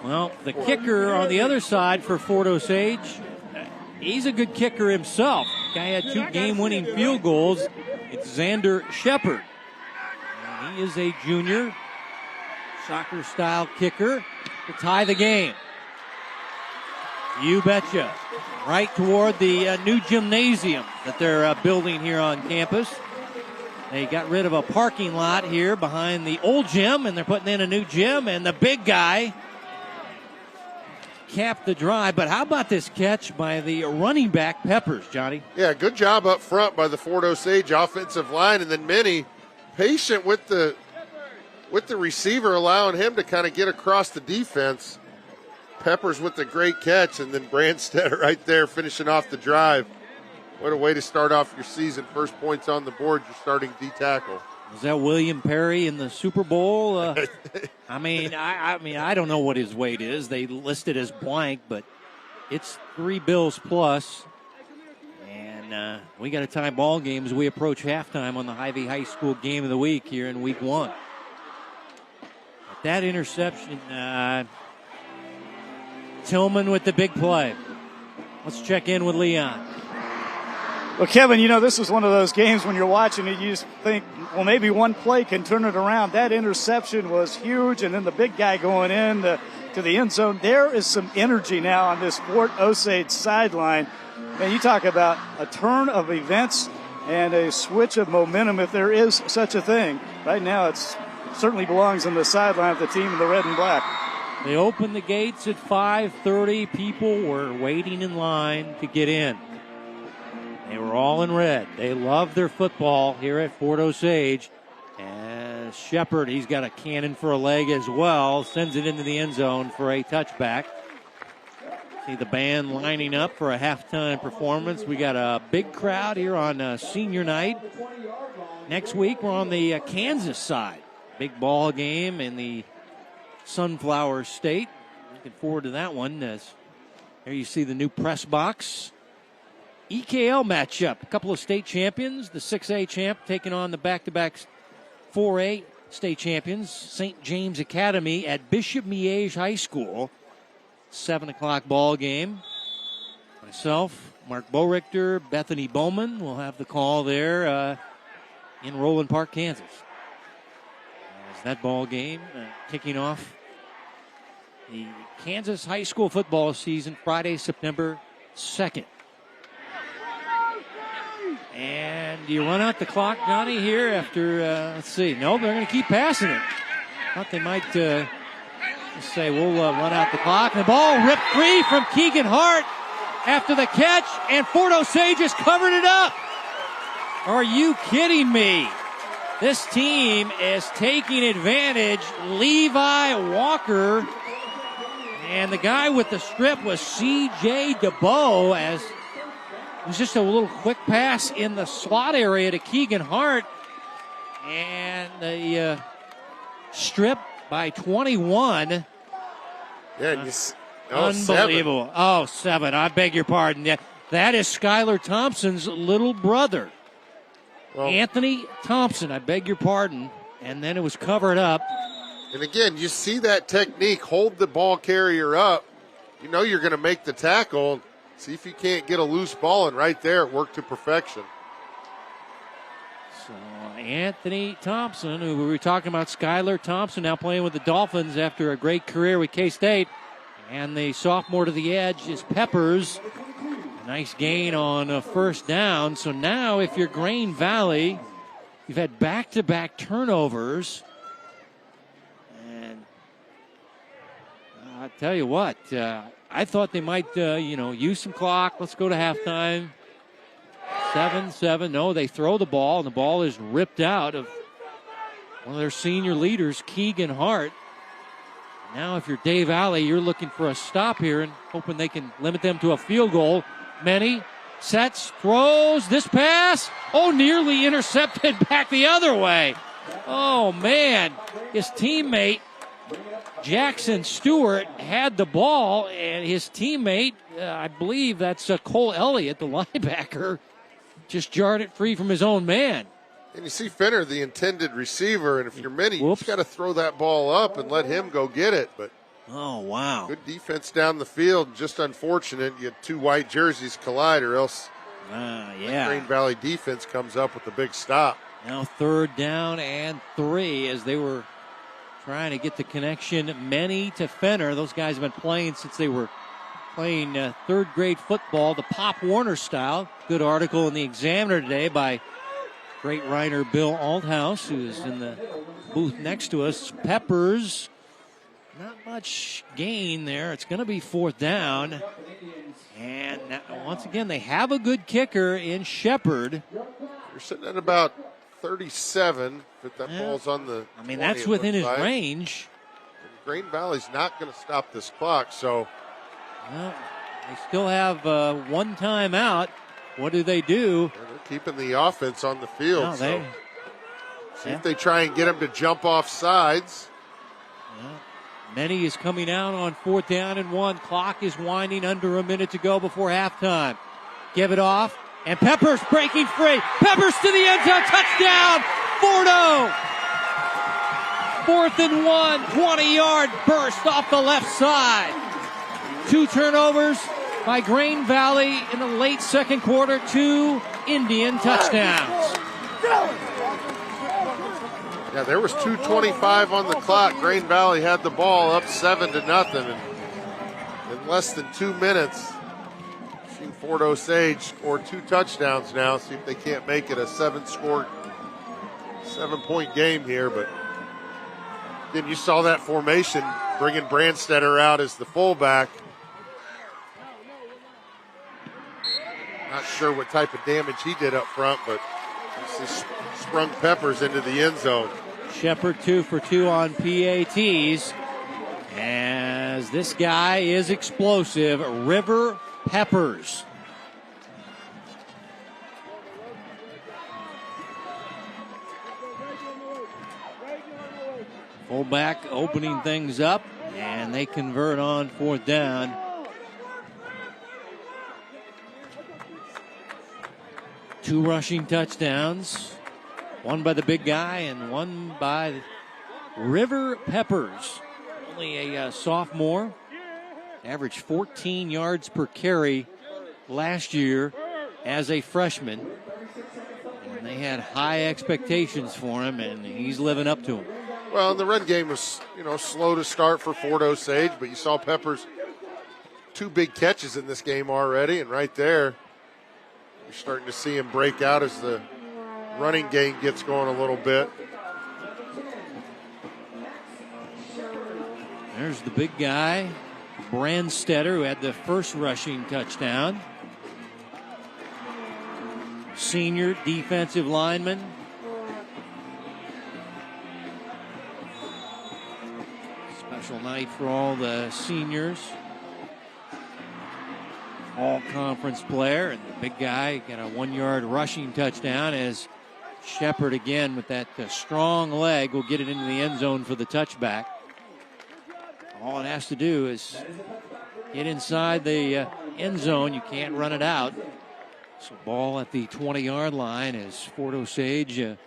Well, the kicker on the other side for Fort Osage, he's a good kicker himself. Guy had 2 game-winning field goals. It's Xander Shepard. And he is a junior, soccer-style kicker to tie the game. You betcha. Right toward the new gymnasium that they're building here on campus. They got rid of a parking lot here behind the old gym, and they're putting in a new gym, and the big guy capped the drive. But how about this catch by the running back, Peppers, Johnny? Yeah, good job up front by the Fort Osage offensive line, and then Minnie patient with the receiver, allowing him to kind of get across the defense. Peppers with the great catch, and then Brandstetter right there finishing off the drive. What a way to start off your season. First points on the board, you're starting D-tackle. Was that William Perry in the Super Bowl? I don't know what his weight is. They listed as blank, but it's 3 bills plus. And we got to tie ball game as we approach halftime on the Hy-Vee High School Game of the Week here in Week 1. But that interception, Tillman with the big play. Let's check in with Leon. Well, Kevin, this is one of those games when you're watching it, you just think, well, maybe one play can turn it around. That interception was huge, and then the big guy going in to the end zone. There is some energy now on this Fort Osage sideline. And you talk about a turn of events and a switch of momentum, if there is such a thing. Right now, it certainly belongs on the sideline of the team in the red and black. They opened the gates at 5:30. People were waiting in line to get in. They were all in red. They love their football here at Fort Osage. And Shepard, he's got a cannon for a leg as well. Sends it into the end zone for a touchback. See the band lining up for a halftime performance. We got a big crowd here on senior night. Next week, we're on the Kansas side. Big ball game in the Sunflower State. Looking forward to that one. There you see the new press box. EKL matchup. A couple of state champions. The 6A champ taking on the back-to-back 4A state champions. St. James Academy at Bishop Miege High School. 7 o'clock ball game. Myself, Mark Borichter, Bethany Bowman will have the call there in Roland Park, Kansas. As that ball game kicking off the Kansas high school football season Friday, September 2nd. And you run out the clock, Johnny, here after, let's see. No, they're going to keep passing it. Thought they might say, we'll run out the clock. And the ball ripped free from Keegan Hart after the catch, and Fort Osage has covered it up. Are you kidding me? This team is taking advantage. Levi Walker, and the guy with the strip was C.J. DeBow, as it was just a little quick pass in the slot area to Keegan Hart. And the strip by 21. Yeah, unbelievable. 7. Oh, 7. I beg your pardon. Yeah, that is Skylar Thompson's little brother. Well, Anthony Thompson, I beg your pardon. And then it was covered up. And again, you see that technique. Hold the ball carrier up. You know you're going to make the tackle. See if you can't get a loose ball, and right there it worked to perfection. So Anthony Thompson, who we were talking about, Skylar Thompson, now playing with the Dolphins after a great career with K-State. And the sophomore to the edge is Peppers. A nice gain on a first down. So now if you're Grain Valley, you've had back-to-back turnovers. And I'll tell you what, I thought they might, use some clock. Let's go to halftime. 7-7. No, they throw the ball, and the ball is ripped out of one of their senior leaders, Keegan Hart. Now, if you're Dave Alley, you're looking for a stop here and hoping they can limit them to a field goal. Many sets, throws, this pass. Oh, nearly intercepted back the other way. Oh, man. His teammate, Jackson Stewart, had the ball, and his teammate, I believe that's Cole Elliott, the linebacker, just jarred it free from his own man. And you see Finner, the intended receiver, and if you're Minnie, you just got to throw that ball up and let him go get it. But oh, wow. Good defense down the field. Just unfortunate you had two white jerseys collide, or else yeah. Green Valley defense comes up with a big stop. Now 3rd down and 3 as they were trying to get the connection. Many to Fenner. Those guys have been playing since they were playing 3rd grade football, the Pop Warner style. Good article in the Examiner today by great writer Bill Althouse, who's in the booth next to us. Peppers, not much gain there. It's going to be 4th down. And once again, they have a good kicker in Shepard. You're sitting at about 37, but that ball's on the 20, that's within his range. And Green Valley's not going to stop this clock, so. Well, they still have one timeout. What do? They're keeping the offense on the field. No, so see if they try and get him to jump off sides. Many is coming out on 4th down and 1. Clock is winding, under a minute to go before halftime. Give it off, and Peppers breaking free. Peppers to the end zone, touchdown, Fordo. 4th and 1, 20-yard burst off the left side. 2 turnovers by Green Valley in the late 2nd quarter. 2 Indian touchdowns. Yeah, there was 2:25 on the clock. Green Valley had the ball up 7-0, and in less than 2 minutes, we've seen Fort Osage score 2 touchdowns now. See if they can't make it a 7-point game here. But then you saw that formation, bringing Brandstetter out as the fullback. Not sure what type of damage he did up front, but he sprung Peppers into the end zone. Shepard 2 for 2 on PATs, as this guy is explosive. River Peppers. Fullback opening things up, and they convert on 4th down. Two rushing touchdowns, one by the big guy and one by River Peppers. Only a sophomore, averaged 14 yards per carry last year as a freshman. And they had high expectations for him, and he's living up to them. Well, the run game was, slow to start for Fort Osage, but you saw Peppers 2 big catches in this game already, and right there, you're starting to see him break out as the running game gets going a little bit. There's the big guy, Brandstetter, who had the first rushing touchdown. Senior defensive lineman. Special night for all the seniors. All-conference player, and the big guy got a 1-yard rushing touchdown as Shepard again with that strong leg will get it into the end zone for the touchback. All it has to do is get inside the end zone. You can't run it out. So ball at the 20-yard line as Fort Osage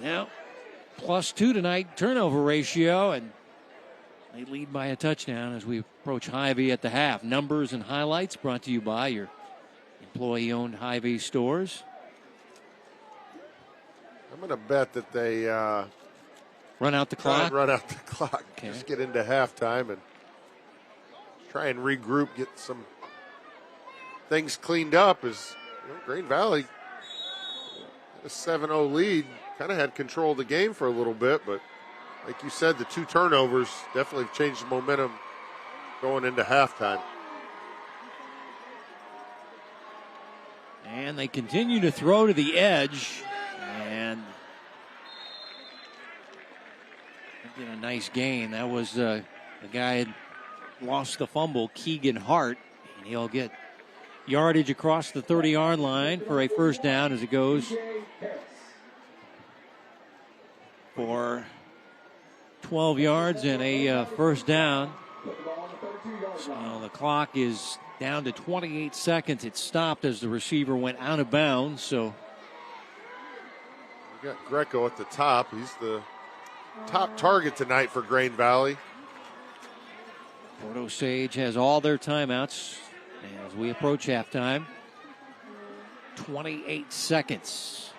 +2 tonight turnover ratio, and they lead by a touchdown as we approach Hy-Vee at the half. Numbers and highlights brought to you by your employee-owned Hy-Vee stores. I'm going to bet that they run out the clock. Run out the clock. Okay. Just get into halftime and try and regroup, get some things cleaned up. As Green Valley had a 7-0 lead, kind of had control of the game for a little bit, but like you said, the 2 turnovers definitely have changed the momentum going into halftime. And they continue to throw to the edge. And did a nice gain. That was the guy had lost the fumble, Keegan Hart. And he'll get yardage across the 30-yard line for a first down as it goes for 12 yards and a first down. So the clock is down to 28 seconds. It stopped as the receiver went out of bounds. So we got Greco at the top. He's the top target tonight for Grain Valley. Fort Osage has all their timeouts as we approach halftime. 28 seconds.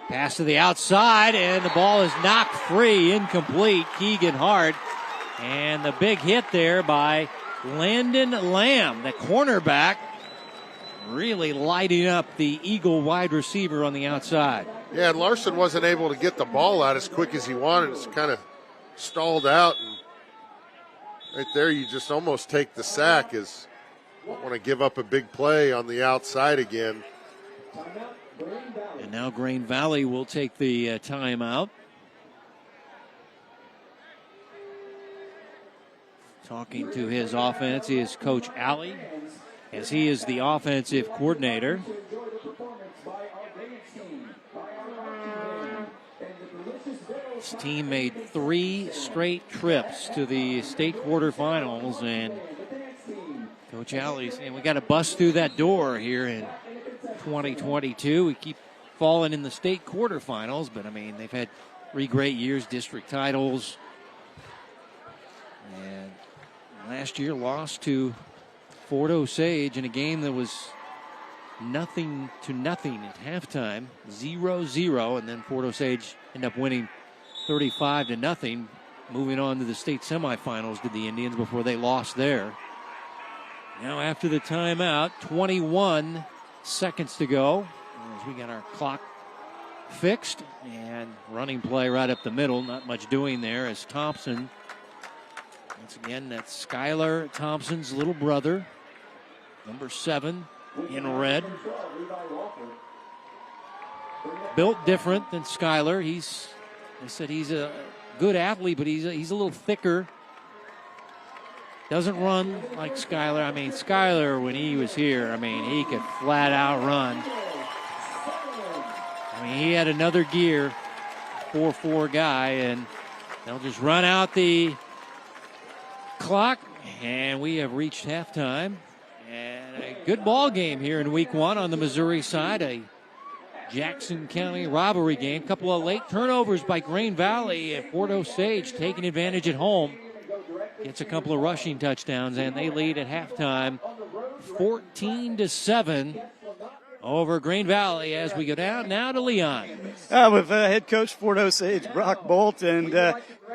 Pass to the outside, and the ball is knocked free, incomplete. Keegan Hart. And the big hit there by Landon Lamb, the cornerback, really lighting up the Eagle wide receiver on the outside. Yeah, and Larson wasn't able to get the ball out as quick as he wanted. It's kind of stalled out. And right there, you just almost take the sack as you don't want to give up a big play on the outside again. And now Grain Valley will take the timeout. Talking to his offense is Coach Alley, as he is the offensive coordinator. His team made 3 straight trips to the state quarterfinals, and Coach Alley's saying we got to bust through that door here in 2022. We keep falling in the state quarterfinals, but I mean, they've had 3 great years, district titles, and last year lost to Fort Osage in a game that was 0-0 at halftime, 0-0, and then Fort Osage ended up winning 35-0, moving on to the state semifinals to the Indians before they lost there. Now after the timeout, 21 seconds to go as we got our clock fixed, and running play right up the middle, not much doing there as Thompson. Once again, that's Skylar Thompson's little brother, number 7 in red. Built different than Skylar. They said he's a good athlete, but he's a little thicker. Doesn't run like Skylar. I mean, Skylar, when he was here, I mean, he could flat out run. I mean, he had another gear, 4'4" guy, and they'll just run out the clock, and we have reached halftime. And a good ball game here in week 1 on the Missouri side, a Jackson County rivalry game. A couple of late turnovers by Grain Valley, and Fort Osage taking advantage at home. Gets a couple of rushing touchdowns, and they lead at halftime 14-7 over Grain Valley as we go down now to Leon. With head coach Fort Osage, Brock Bolt, and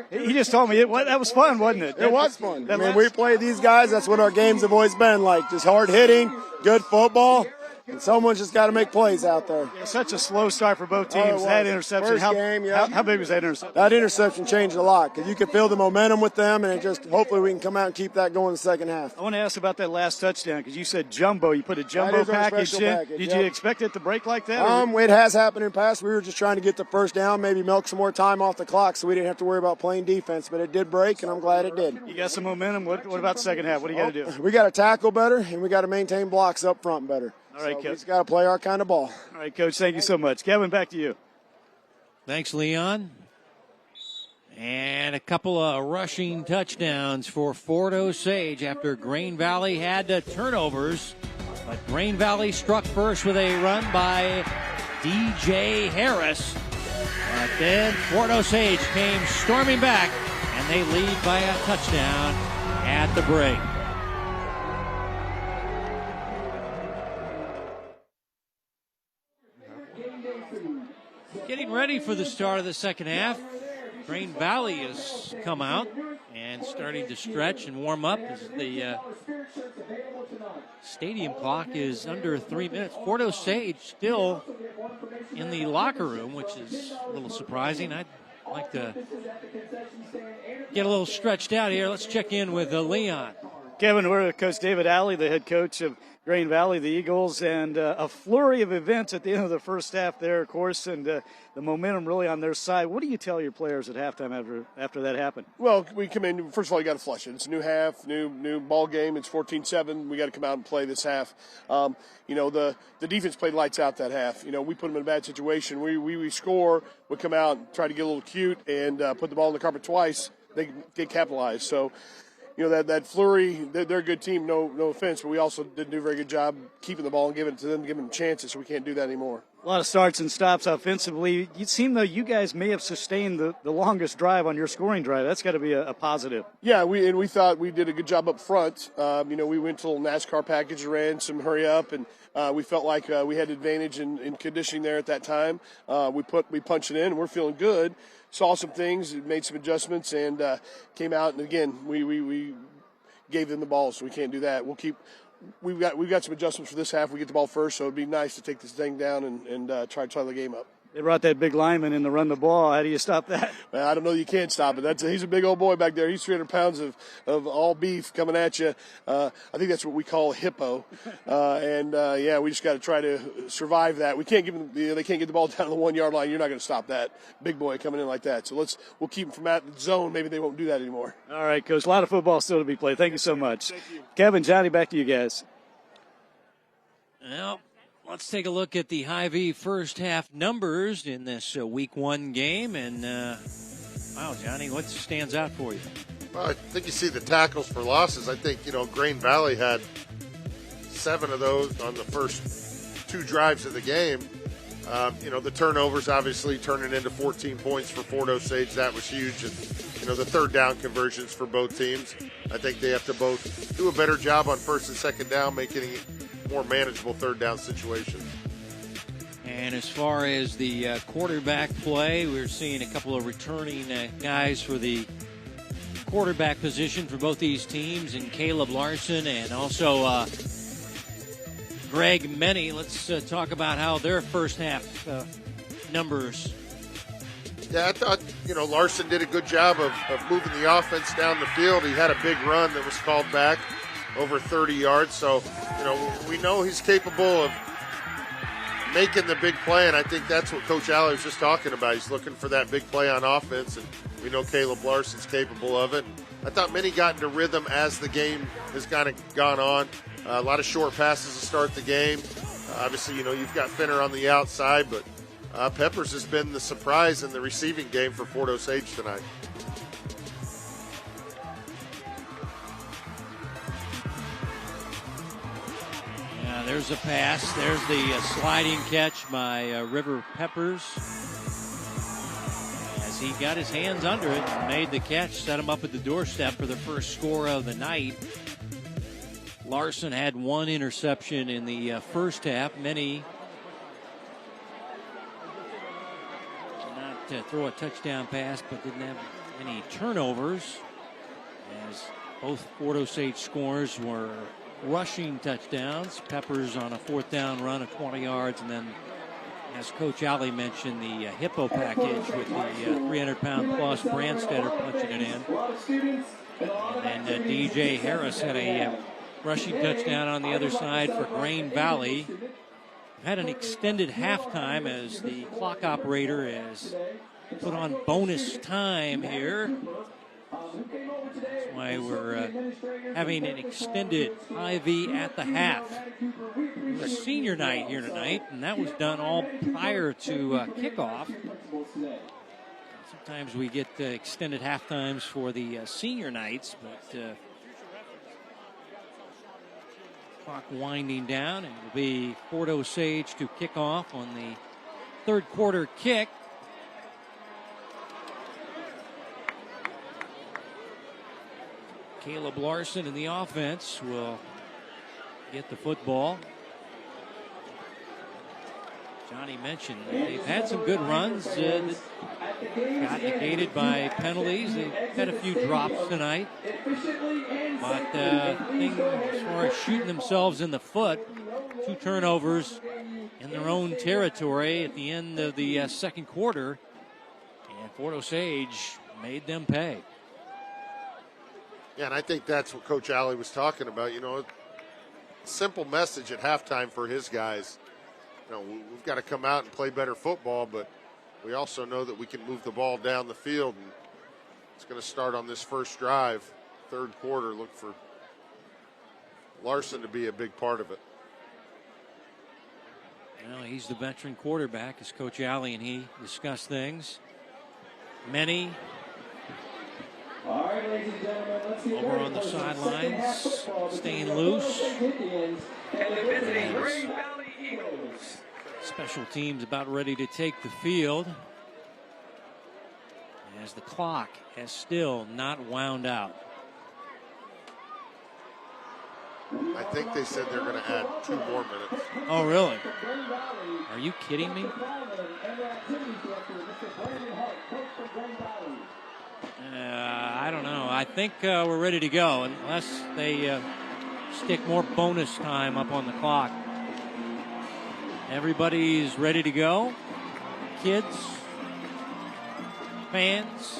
he just told me that was fun, wasn't it? It was fun. I mean, we play these guys. That's what our games have always been like. Just hard hitting, good football, and someone's just got to make plays out there. Yeah, such a slow start for both teams. That interception, First game, yeah. How big was that interception? That interception changed a lot because you can feel the momentum with them, and it just hopefully we can come out and keep that going in the second half. I want to ask about that last touchdown because you said jumbo. You put a jumbo package in. Did you expect it to break like that? It has happened in the past. We were just trying to get the first down, maybe milk some more time off the clock so we didn't have to worry about playing defense, but it did break, and I'm glad it did. You got some momentum. What about the second half? What do you got to do? We got to tackle better, and we got to maintain blocks up front better. All right, so Coach. We just got to play our kind of ball. All right, Coach, thank you so much. Kevin, back to you. Thanks, Leon. And a couple of rushing touchdowns for Fort Osage after Grain Valley had turnovers. But Grain Valley struck first with a run by DJ Harris. But then Fort Osage came storming back, and they lead by a touchdown at the break. Getting ready for the start of the second half. Grain Valley has come out and starting to stretch and warm up as the stadium clock is under 3 minutes. Fort Osage still in the locker room, which is a little surprising. I'd like to get a little stretched out here. Let's check in with Leon. Kevin, we're with Coach David Alley, the head coach of Grain Valley, the Eagles, and a flurry of events at the end of the first half there, of course, and the momentum really on their side. What do you tell your players at halftime after that happened? Well, we come in, first of all, you got to flush it. It's a new half, new ball game. It's 14-7. We got to come out and play this half. The defense played lights out that half. We put them in a bad situation. We score, we come out and try to get a little cute and put the ball in the carpet twice. They get capitalized. So, that flurry, they're a good team, no offense, but we also didn't do a very good job keeping the ball and giving it to them, giving them chances, so we can't do that anymore. A lot of starts and stops offensively. It seemed though you guys may have sustained the longest drive on your scoring drive. That's got to be a positive. Yeah, we thought we did a good job up front. We went to a little NASCAR package, ran some hurry up, and we felt like we had advantage in conditioning there at that time. We punched it in, and we're feeling good. Saw some things, made some adjustments, and came out. And again, we gave them the ball, so we can't do that. We've got some adjustments for this half. We get the ball first, so it'd be nice to take this thing down and try to tie the game up. They brought that big lineman in to run the ball. How do you stop that? Man, I don't know. You can't stop it. He's a big old boy back there. He's 300 pounds of all beef coming at you. I think that's what we call a hippo. We just got to try to survive that. We can't give them. They can't get the ball down to the 1 yard line. You're not going to stop that big boy coming in like that. So we'll keep them from that zone. Maybe they won't do that anymore. All right, Coach. A lot of football still to be played. Thank you so much. Thank you. Kevin, Johnny, back to you guys. Well, let's take a look at the Hy-Vee first half numbers in this week 1 game. And, wow, Johnny, what stands out for you? Well, I think you see the tackles for losses. I think, Grain Valley had 7 of those on the first 2 drives of the game. The turnovers obviously turning into 14 points for Fort Osage. That was huge. And, the third down conversions for both teams. I think they have to both do a better job on first and second down, making it more manageable third down situation. And as far as the quarterback play, we're seeing a couple of returning guys for the quarterback position for both these teams, and Caleb Larson and also Greg Menny. Let's talk about how their first half numbers. Yeah, I thought, Larson did a good job of moving the offense down the field. He had a big run that was called back over 30 yards. So, we know he's capable of making the big play, and I think that's what Coach Alley was just talking about. He's looking for that big play on offense, and we know Caleb Larson's capable of it. I thought Minnie got into rhythm as the game has kind of gone on. A lot of short passes to start the game. Obviously, you've got Finner on the outside, but Peppers has been the surprise in the receiving game for Fort Osage tonight. There's a pass. There's the sliding catch by River Peppers. As he got his hands under it and made the catch, set him up at the doorstep for the first score of the night. Larson had 1 interception in the first half. Many did not throw a touchdown pass, but didn't have any turnovers, as both Fort Osage scores were rushing touchdowns. Peppers on a 4th down run of 20 yards, and then, as Coach Alley mentioned, the hippo package with the 300-pound plus Brandstetter punching it in. And DJ Harris had a rushing touchdown on the other side for Grain Valley. Had an extended halftime as the clock operator has put on bonus time here. That's why we're having an extended Hy-Vee at the half. It was senior night here tonight, and that was done all prior to kickoff. Sometimes we get extended half times for the senior nights, but clock winding down, and it'll be Fort Osage to kick off on the 3rd quarter kick. Caleb Larson in the offense will get the football. Johnny mentioned they've had some good runs that got negated by penalties. They've had a few drops tonight. But as far as shooting themselves in the foot, 2 turnovers in their own territory at the end of the second quarter. And Fort Osage made them pay. Yeah, and I think that's what Coach Alley was talking about. You know, simple message at halftime for his guys. You know, we've got to come out and play better football, but we also know that we can move the ball down the field, and it's going to start on this first drive, third quarter. Look for Larson to be a big part of it. Well, he's the veteran quarterback, as Coach Alley and he discuss things. Many over on the sidelines, staying loose. Special teams about ready to take the field, as the clock has still not wound out. I think they said they're going to add 2 more minutes. Oh, really? Are you kidding me? I don't know. I think we're ready to go, unless they stick more bonus time up on the clock. Everybody's ready to go. Kids, fans,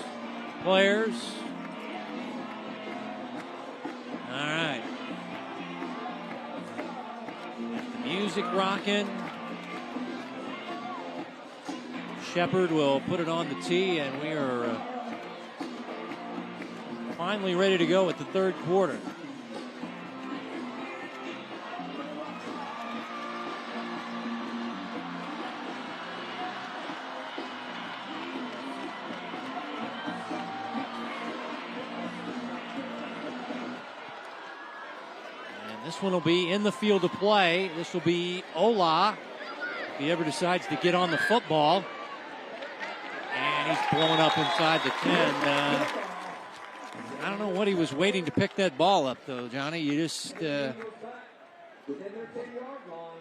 players. All right. Got the music rocking. Shepard will put it on the tee, and we are finally ready to go at the third quarter. And this one will be in the field of play. This will be Ola, if he ever decides to get on the football. And he's blowing up inside the 10. I don't know what he was waiting to pick that ball up, though, Johnny. You just, I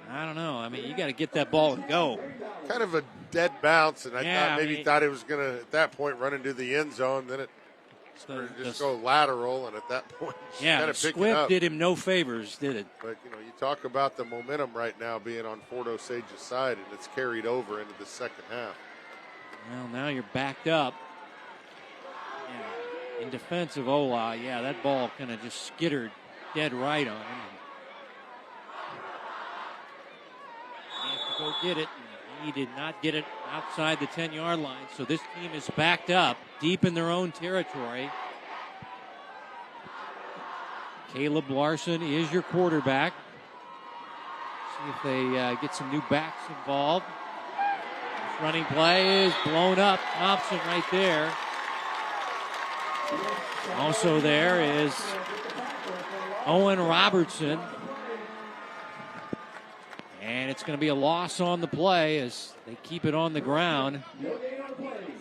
don't know. I mean, you got to get that ball and go. Kind of a dead bounce, and I thought he was going to, at that point, run into the end zone. Then it started to just go lateral, and at that point, kind of pick it up. Swift did him no favors, did it? But, you know, you talk about the momentum right now being on Fort Osage's side, and it's carried over into the second half. Well, now you're backed up. In defense of Ola, yeah, that ball kind of just skittered dead right on him. He had to go get it, and he did not get it outside the 10-yard line. So this team is backed up deep in their own territory. Caleb Larson is your quarterback. See if they get some new backs involved. This running play is blown up. Thompson right there. Also there is Owen Robertson. And it's going to be a loss on the play as they keep it on the ground.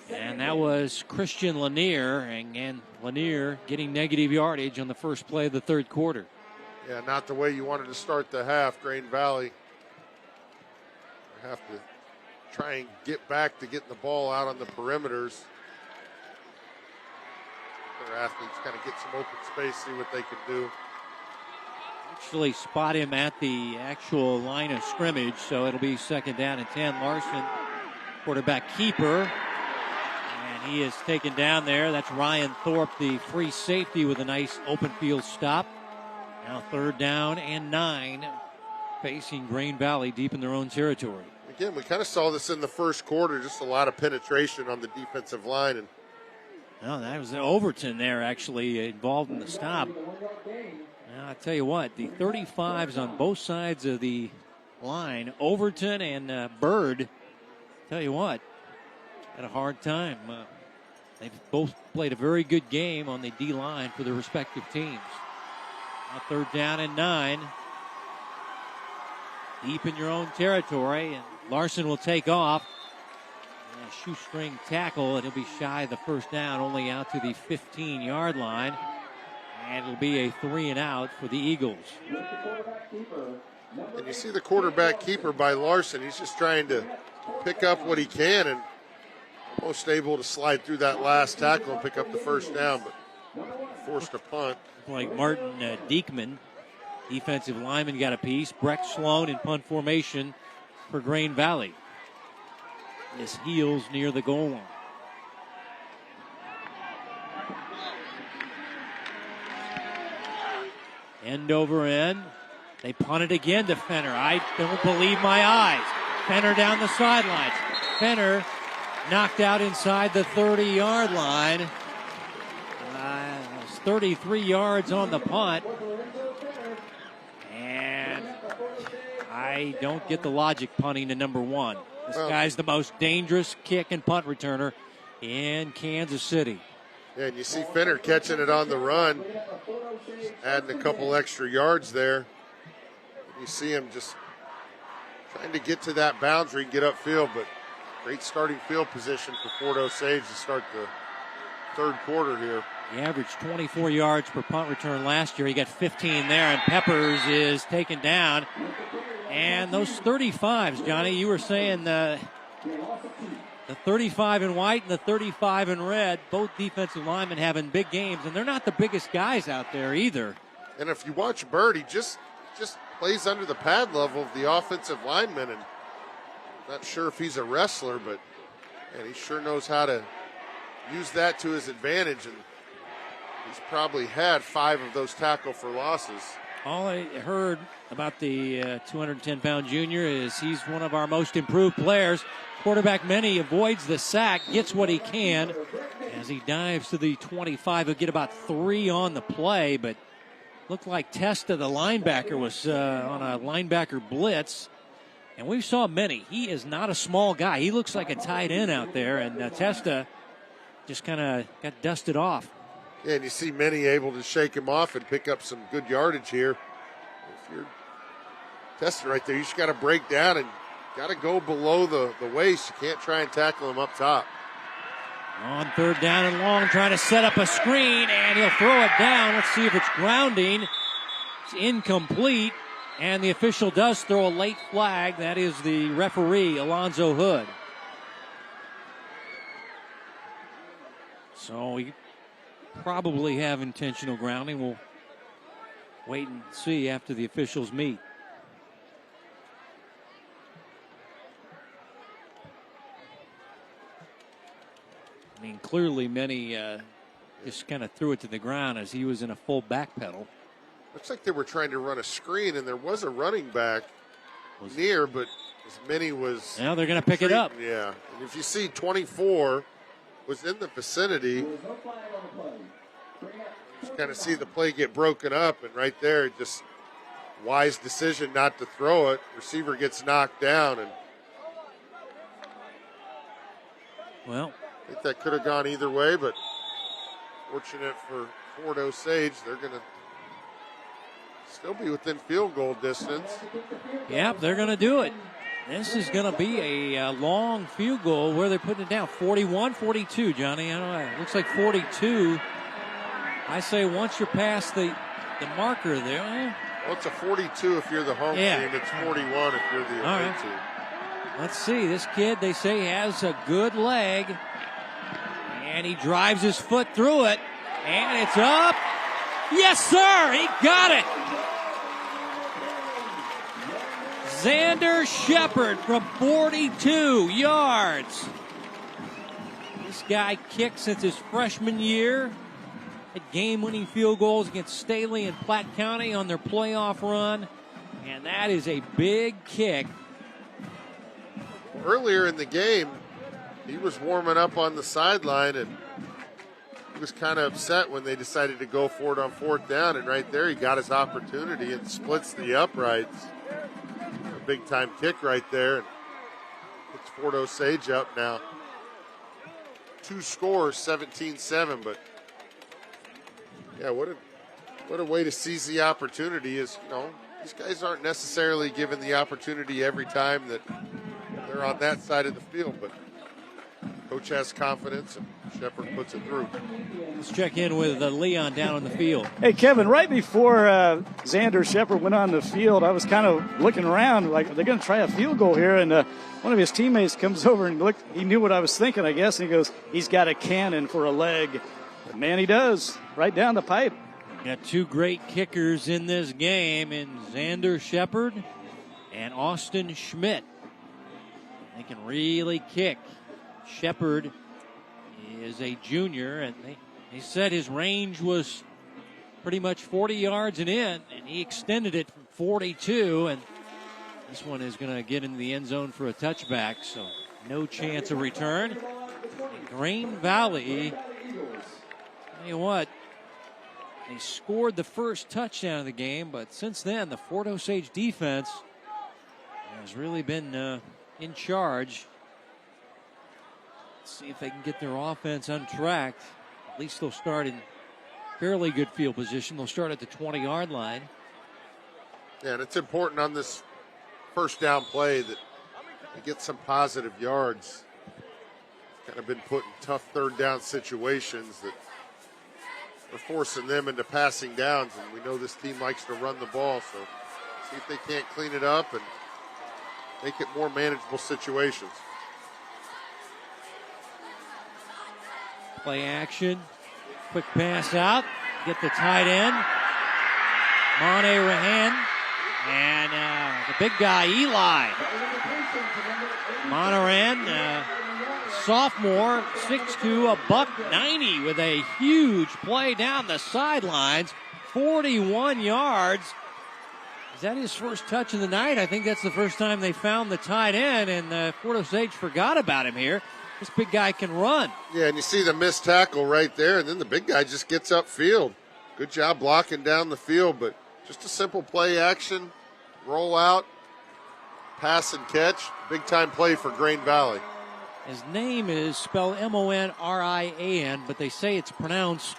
And that was Christian Lanier. And Lanier getting negative yardage on the first play of the third quarter. Yeah, not the way you wanted to start the half. Grain Valley have to try and get back to getting the ball out on the perimeters. Their athletes kind of get some open space, see what they can do. Actually spot him at the actual line of scrimmage, so it'll be second down and 10. Larson, quarterback keeper, and he is taken down there. That's Ryan Thorpe, the free safety, with a nice open field stop. Now third down and 9, facing Grain Valley deep in their own territory. Again, we kind of saw this in the first quarter, just a lot of penetration on the defensive line. And well, that was Overton there actually involved in the stop. Now, I tell you what, the 35s on both sides of the line, Overton and Bird, tell you what, had a hard time. They've both played a very good game on the D-line for their respective teams. Now third down and 9. Deep in your own territory, and Larson will take off. And a shoestring tackle, and he'll be shy of the first down, only out to the 15-yard line. And it'll be a 3 and out for the Eagles. And you see the quarterback keeper by Larson. He's just trying to pick up what he can and almost able to slide through that last tackle and pick up the first down, but forced a punt. Like Martin Diekman, defensive lineman, got a piece. Breck Sloan in punt formation for Grain Valley. His heels near the goal line. End over end. They punt it again to Fenner. I don't believe my eyes. Fenner down the sidelines. Fenner knocked out inside the 30-yard line. It's 33 yards on the punt. And I don't get the logic punting to number one. This guy's the most dangerous kick and punt returner in Kansas City. Yeah, and you see Fenner catching it on the run, just adding a couple extra yards there. You see him just trying to get to that boundary and get upfield, but great starting field position for Fort Osage to start the third quarter here. He averaged 24 yards per punt return last year. He got 15 there, and Peppers is taken down. And those 35s, Johnny, you were saying the 35 in white and the 35 in red, both defensive linemen having big games, and they're not the biggest guys out there either. And if you watch Bird, he just plays under the pad level of the offensive lineman, and not sure if he's a wrestler, but and he sure knows how to use that to his advantage, and he's probably had 5 of those tackle for losses. All I heard about the 210-pound junior is he's one of our most improved players. Quarterback Many avoids the sack, gets what he can. As he dives to the 25, he'll get about 3 on the play, but looked like Testa, the linebacker, was on a linebacker blitz. And we saw Many. He is not a small guy. He looks like a tight end out there, and Testa just kind of got dusted off. Yeah, and you see Many able to shake him off and pick up some good yardage here. If you're Testa right there, you just got to break down and got to go below the waist. You can't try and tackle him up top. On third down and long, trying to set up a screen, and he'll throw it down. Let's see if it's grounding. It's incomplete, and the official does throw a late flag. That is the referee, Alonzo Hood. So we probably have intentional grounding. We'll wait and see after the officials meet. I mean, clearly Many just kind of threw it to the ground as he was in a full back pedal. Looks like they were trying to run a screen, and there was a running back near, but as Many was... Now they're going to pick it up. Yeah, and if you see 24 was in the vicinity, just kind of see the play get broken up, and right there, just wise decision not to throw it. Receiver gets knocked down, and well, I think that could have gone either way, but fortunate for Fort Osage, they're going to still be within field goal distance. Yep, they're going to do it. This is going to be a long field goal. Where they're putting it down, 41-42, Johnny. I don't know. It looks like 42. I say once you're past the marker there. Well, it's a 42 if you're the home team. It's 41 if you're the away team. Let's see. This kid, they say, has a good leg. And he drives his foot through it. And it's up. Yes, sir. He got it. Xander Shepard from 42 yards. This guy kicked since his freshman year. Had game-winning field goals against Staley and Platte County on their playoff run. And that is a big kick. Earlier in the game, he was warming up on the sideline, and he was kind of upset when they decided to go for it on fourth down. And right there, he got his opportunity and splits the uprights. A big-time kick right there. And puts Fort Osage up now. 2 scores, 17-7, but yeah, what a way to seize the opportunity is, these guys aren't necessarily given the opportunity every time that they're on that side of the field, but coach has confidence and Shepard puts it through. Let's check in with Leon down on the field. Hey, Kevin, right before Xander Shepard went on the field, I was kind of looking around like, they're going to try a field goal here, and one of his teammates comes over and looked. He knew what I was thinking, I guess, and he goes, he's got a cannon for a leg. But man, he does, right down the pipe. Got 2 great kickers in this game in Xander Shepard and Austin Schmidt. They can really kick. Shepard is a junior, and they said his range was pretty much 40 yards and in, and he extended it from 42, and this one is going to get into the end zone for a touchback, so no chance of return. And Grain Valley, tell you what, they scored the first touchdown of the game, but since then, the Fort Osage defense has really been in charge. Let's see if they can get their offense untracked. At least they'll start in fairly good field position. They'll start at the 20-yard line. Yeah, and it's important on this first down play that you get some positive yards. Kind of been put in tough third down situations that are forcing them into passing downs, and we know this team likes to run the ball, so see if they can't clean it up and make it more manageable situations. Play action. Quick pass out. Get the tight end. Monte Rahan. And the big guy, Eli. Monaran, sophomore, 6'2", $190 with a huge play down the sidelines. 41 yards. Is that his first touch of the night? I think that's the first time they found the tight end, and Fort Osage forgot about him here. This big guy can run. Yeah, and you see the missed tackle right there, and then the big guy just gets upfield. Good job blocking down the field, but just a simple play action, roll out, pass and catch. Big time play for Grain Valley. His name is spelled Monrian, but they say it's pronounced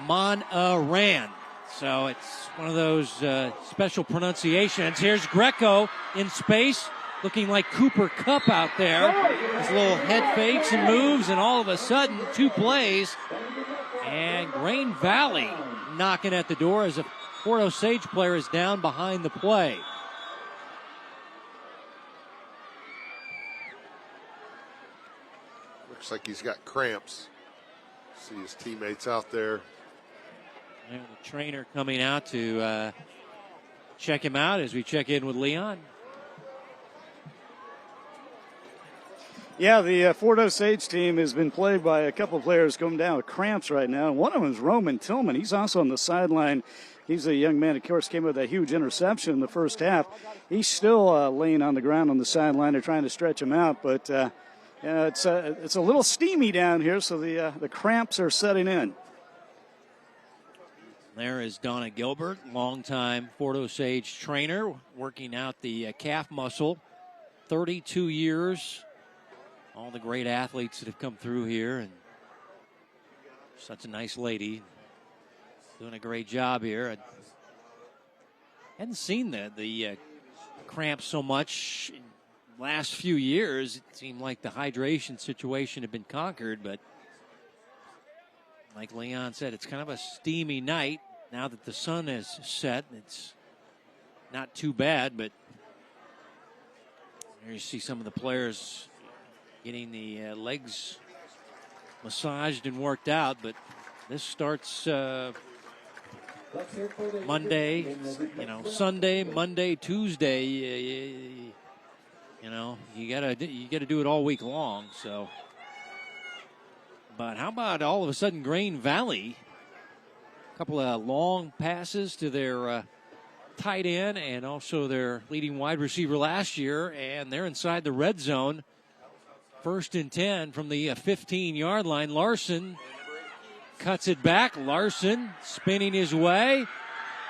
Monaran. So it's one of those special pronunciations. Here's Greco in space, looking like Cooper Kupp out there. His little head fakes and moves, and all of a sudden, 2 plays. And Grain Valley knocking at the door as a Fort Osage player is down behind the play. Looks like he's got cramps. See his teammates out there. And the trainer coming out to check him out as we check in with Leon. Yeah, the Fort Osage team has been played by a couple of players coming down with cramps right now. One of them is Roman Tillman. He's also on the sideline. He's a young man, of course, came with a huge interception in the first half. He's still laying on the ground on the sideline. They're trying to stretch him out, but it's a little steamy down here, so the cramps are setting in. There is Donna Gilbert, longtime Fort Osage trainer, working out the calf muscle. 32 years. All the great athletes that have come through here, and such a nice lady. Doing a great job here. I hadn't seen the cramps so much in the last few years. It seemed like the hydration situation had been conquered, but like Leon said, it's kind of a steamy night. Now that the sun has set, it's not too bad, but here you see some of the players getting the legs massaged and worked out, but this starts Monday, Sunday, Monday, Tuesday. You gotta do it all week long. So, but how about all of a sudden Grain Valley? A couple of long passes to their tight end and also their leading wide receiver last year, and they're inside the red zone. 1st and 10 from the 15-yard line. Larson cuts it back. Larson spinning his way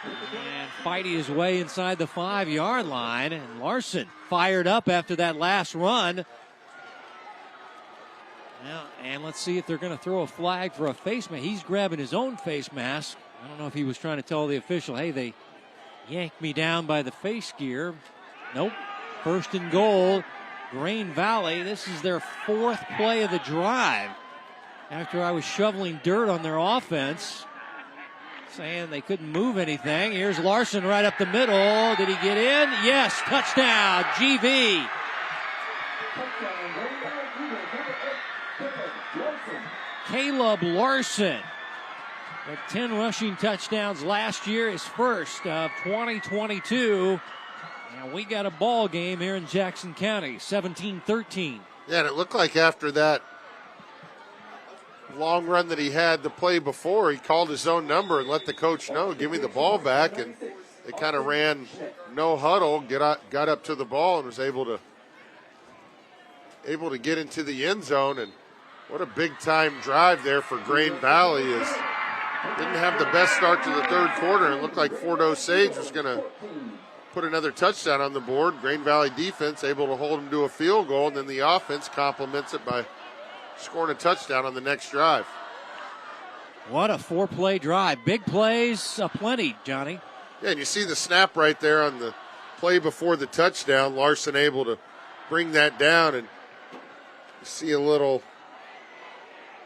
and fighting his way inside the 5-yard line. And Larson fired up after that last run. Well, and let's see if they're going to throw a flag for a face mask. He's grabbing his own face mask. I don't know if he was trying to tell the official, hey, they yanked me down by the face gear. Nope. 1st and goal. Grain Valley, this is their 4th play of the drive. After I was shoveling dirt on their offense, saying they couldn't move anything. Here's Larson right up the middle. Did he get in? Yes, touchdown, GV. Caleb Larson with 10 rushing touchdowns last year, his first of 2022. And we got a ball game here in Jackson County, 17-13. Yeah, and it looked like after that long run that he had the play before, he called his own number and let the coach know, give me the ball back. And they kind of ran no huddle, got up to the ball and was able to get into the end zone. And what a big time drive there for Grain Valley. Didn't have the best start to the third quarter, and looked like Fort Osage was going to put another touchdown on the board. Grain Valley defense able to hold them to a field goal, and then the offense complements it by scoring a touchdown on the next drive. What a 4-play drive. Big plays aplenty, Johnny. Yeah, and you see the snap right there on the play before the touchdown. Larson able to bring that down, and you see a little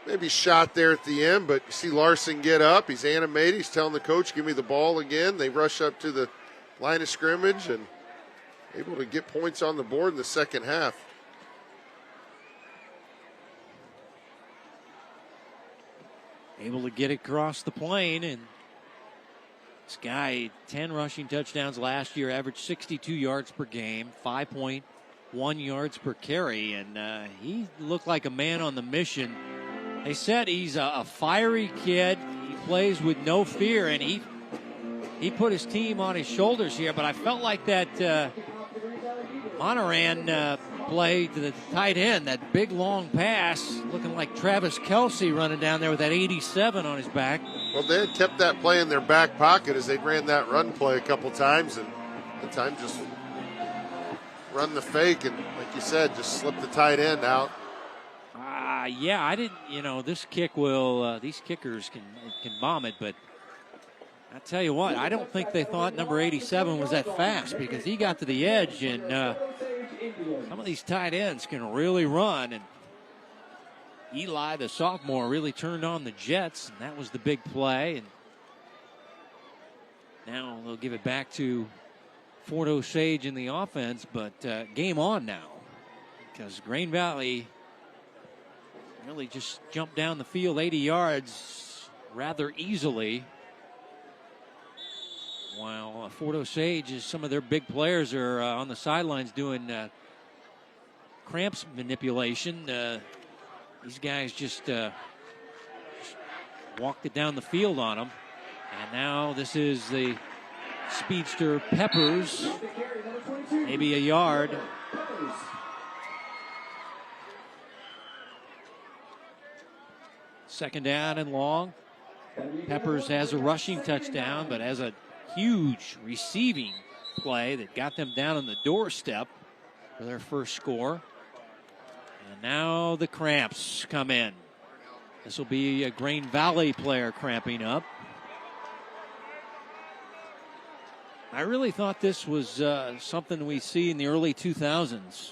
maybe shot there at the end, but you see Larson get up. He's animated. He's telling the coach, give me the ball again. They rush up to the line of scrimmage and able to get points on the board in the second half. Able to get across the plane, and this guy, 10 rushing touchdowns last year, averaged 62 yards per game, 5.1 yards per carry, and he looked like a man on the mission. They said he's a fiery kid. He plays with no fear, and he put his team on his shoulders here. But I felt like that Monoran play to the tight end, that big long pass, looking like Travis Kelce running down there with that 87 on his back. Well, they had kept that play in their back pocket as they ran that run play a couple times, and the time just run the fake, and like you said, just slip the tight end out. Yeah, I didn't, this kick will, these kickers can bomb it, but I tell you what, I don't think they thought number 87 was that fast, because he got to the edge, and some of these tight ends can really run, and Eli, the sophomore, really turned on the Jets, and that was the big play, and now they'll give it back to Fort Osage in the offense, but game on now, because Grain Valley really just jumped down the field 80 yards rather easily, while Fort Osage, is some of their big players are on the sidelines doing cramps manipulation. These guys just walked it down the field on them. And now this is the speedster Peppers, maybe a yard. Second down and long. Peppers has a rushing touchdown, but has a huge receiving play that got them down on the doorstep for their first score. And now the cramps come in. This will be a Grain Valley player cramping up. I really thought this was something we see in the early 2000s.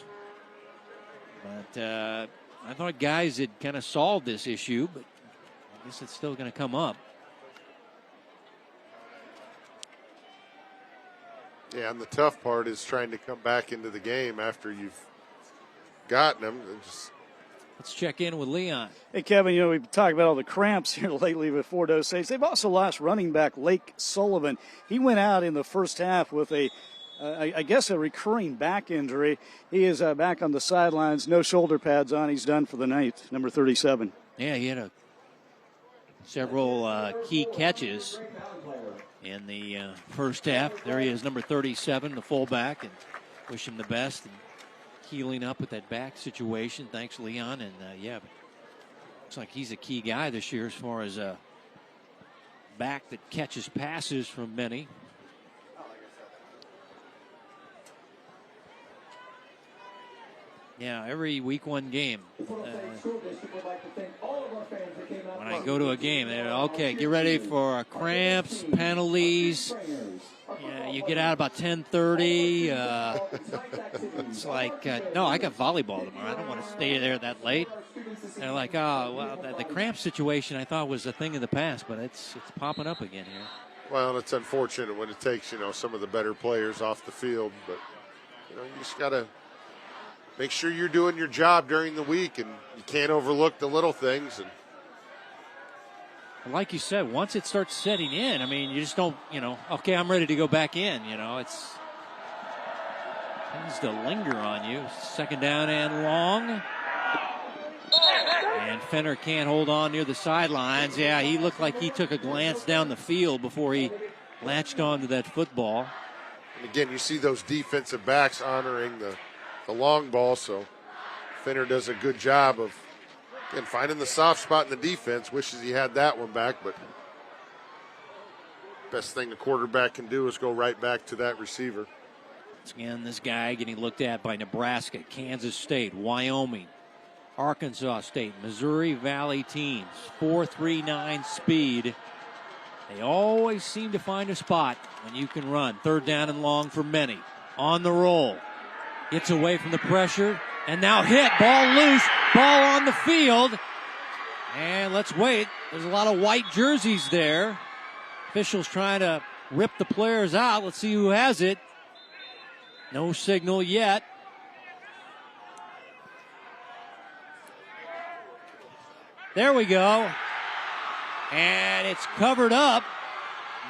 But I thought guys had kind of solved this issue, but I guess it's still going to come up. Yeah, and the tough part is trying to come back into the game after you've gotten them. Let's check in with Leon. Hey, Kevin, we've talked about all the cramps here lately with Fort Osage. They've also lost running back Lake Sullivan. He went out in the first half with I guess a recurring back injury. He is back on the sidelines, no shoulder pads on. He's done for the night, number 37. Yeah, he had several key catches in the first half. There he is, number 37, the fullback, and wish him the best. And healing up with that back situation. Thanks, Leon. And, looks like he's a key guy this year as far as a back that catches passes from many. Yeah, every week one game. When I go to a game, they're okay, get ready for cramps, penalties. Yeah, you get out about 10:30. It's like, no, I got volleyball tomorrow. I don't want to stay there that late. They're like, oh, well, the cramp situation I thought was a thing of the past, but it's popping up again here. Well, it's unfortunate when it takes, some of the better players off the field, but, you just got to make sure you're doing your job during the week, and you can't overlook the little things. And like you said, once it starts setting in, I mean, you just don't, okay, I'm ready to go back in. It tends to linger on you. Second down and long. And And Fenner can't hold on near the sidelines. Yeah, he looked like he took a glance down the field before he latched onto that football. And again, you see those defensive backs honoring the long ball, so Fenner does a good job of, again, finding the soft spot in the defense. Wishes he had that one back, but best thing the quarterback can do is go right back to that receiver. Once again, this guy getting looked at by Nebraska, Kansas State, Wyoming, Arkansas State, Missouri Valley teams. 4.39 speed. They always seem to find a spot when you can run. Third down and long for many. On the roll. Gets away from the pressure. And now hit. Ball loose. Ball on the field. And let's wait. There's a lot of white jerseys there. Officials trying to rip the players out. Let's see who has it. No signal yet. There we go. And it's covered up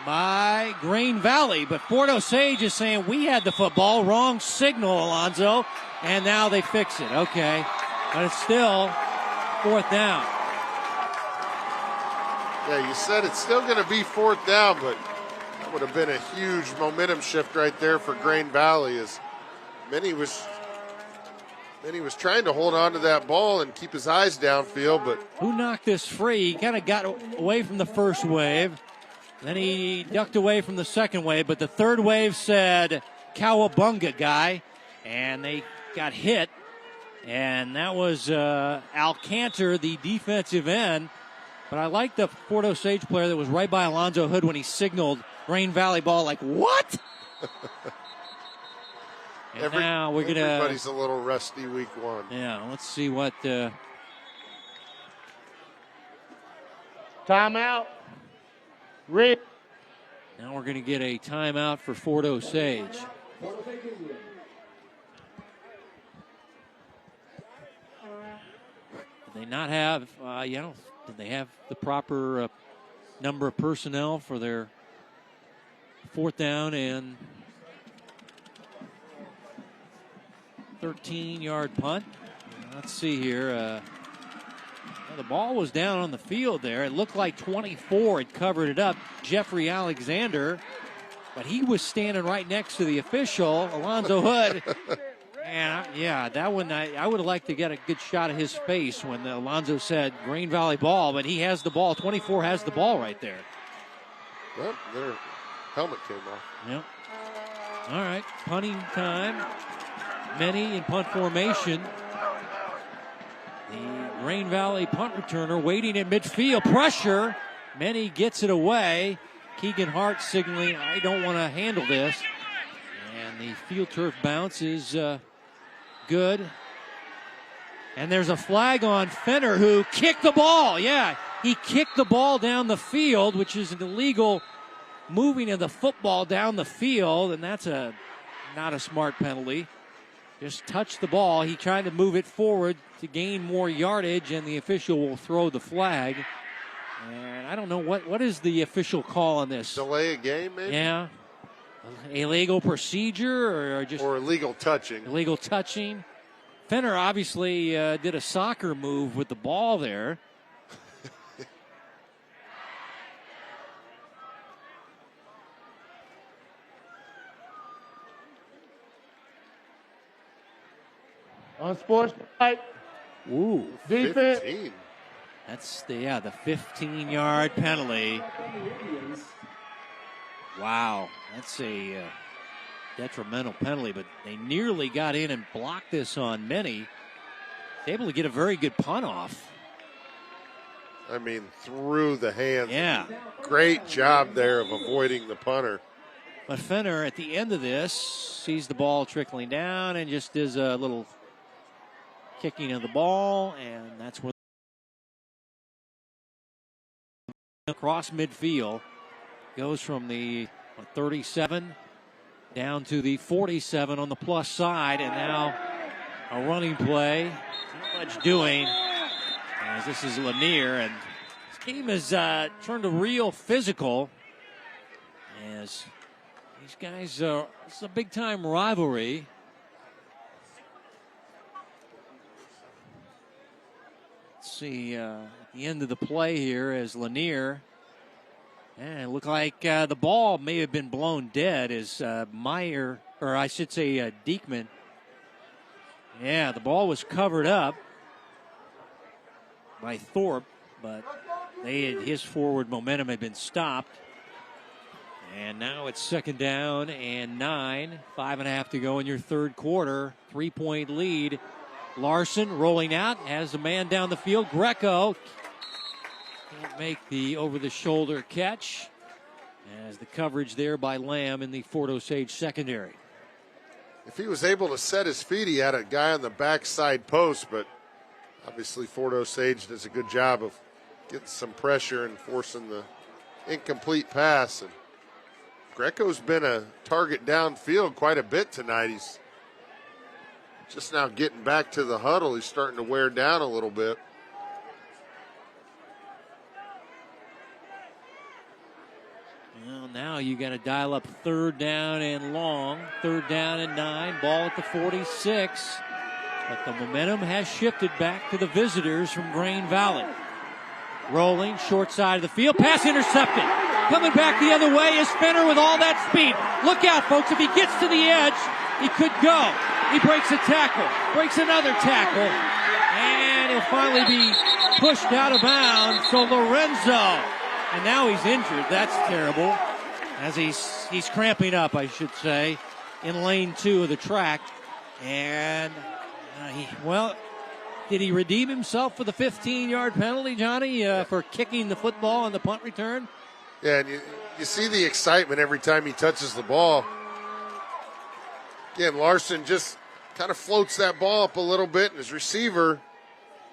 by Green Valley. But Fort Osage is saying we had the football. Wrong signal, Alonzo. And now they fix it. Okay. But it's still fourth down. Yeah, you said it's still going to be fourth down, but that would have been a huge momentum shift right there for Green Valley, as Minnie was trying to hold on to that ball and keep his eyes downfield, but who knocked this free? He kind of got away from the first wave. Then he ducked away from the second wave, but the third wave said Cowabunga guy, and they got hit. And that was Alcantar, the defensive end. But I like the Fort Osage player that was right by Alonzo Hood when he signaled Green Valley ball, like, what? Now we're gonna. Everybody's a little rusty week one. Yeah, let's see what. Timeout. Rick. Now we're gonna get a timeout for Fort Osage. Did they not have? Did they have the proper number of personnel for their fourth down and 13-yard punt? Let's see here. The ball was down on the field there. It looked like 24 had covered it up. Jeffrey Alexander, but he was standing right next to the official, Alonzo Hood. And yeah, that one, I would have liked to get a good shot of his face when Alonzo said Green Valley ball, but he has the ball. 24 has the ball right there. Well, their helmet came off. Yep. All right, punting time. Many in punt formation. The Green Valley punt returner waiting in midfield. Pressure. Many gets it away. Keegan Hart signaling, I don't want to handle this. And the field turf bounce is good. And there's a flag on Fenner, who kicked the ball. Yeah, he kicked the ball down the field, which is an illegal moving of the football down the field. And that's not a smart penalty. Just touched the ball. He tried to move it forward to gain more yardage, and the official will throw the flag. And I don't know, what is the official call on this? Delay a game, maybe? Yeah. Illegal procedure or just... Or illegal touching. Illegal touching. Fenner obviously did a soccer move with the ball there. Unsportsmanlike. Ooh. Defense. 15. That's the 15-yard penalty. Wow, that's a detrimental penalty, but they nearly got in and blocked this on many. Able to get a very good punt off. I mean, through the hands. Yeah. Great job there of avoiding the punter. But Fenner, at the end of this, sees the ball trickling down and just does a little kicking of the ball, and that's where across midfield goes from the 37 down to the 47 on the plus side, and now a running play. Not much doing as this is Lanier, and this game has turned a real physical as these guys it's a big time rivalry. see at the end of the play here as Lanier. And it looked like the ball may have been blown dead as Meyer, or I should say Diekman. Yeah, the ball was covered up by Thorpe, but his forward momentum had been stopped. And now it's 2nd down and 9. 5.5 to go in your third quarter. 3-point lead. Larson rolling out, has a man down the field. Greco can't make the over-the-shoulder catch as the coverage there by Lamb in the Fort Osage secondary. If he was able to set his feet, he had a guy on the backside post, but obviously Fort Osage does a good job of getting some pressure and forcing the incomplete pass. And Greco's been a target downfield quite a bit tonight. He's just now getting back to the huddle. He's starting to wear down a little bit. Well, now you got to dial up 3rd down and long. 3rd down and 9. Ball at the 46. But the momentum has shifted back to the visitors from Grain Valley. Rolling, short side of the field. Pass intercepted. Coming back the other way is Fenner with all that speed. Look out, folks. If he gets to the edge, he could go. He breaks a tackle. Breaks another tackle. And he'll finally be pushed out of bounds. So Lorenzo. And now he's injured. That's terrible. As he's cramping up, I should say, in lane 2 of the track. And, did he redeem himself for the 15-yard penalty, Johnny, for kicking the football on the punt return? Yeah, and you see the excitement every time he touches the ball. Again, Larson just kind of floats that ball up a little bit, and his receiver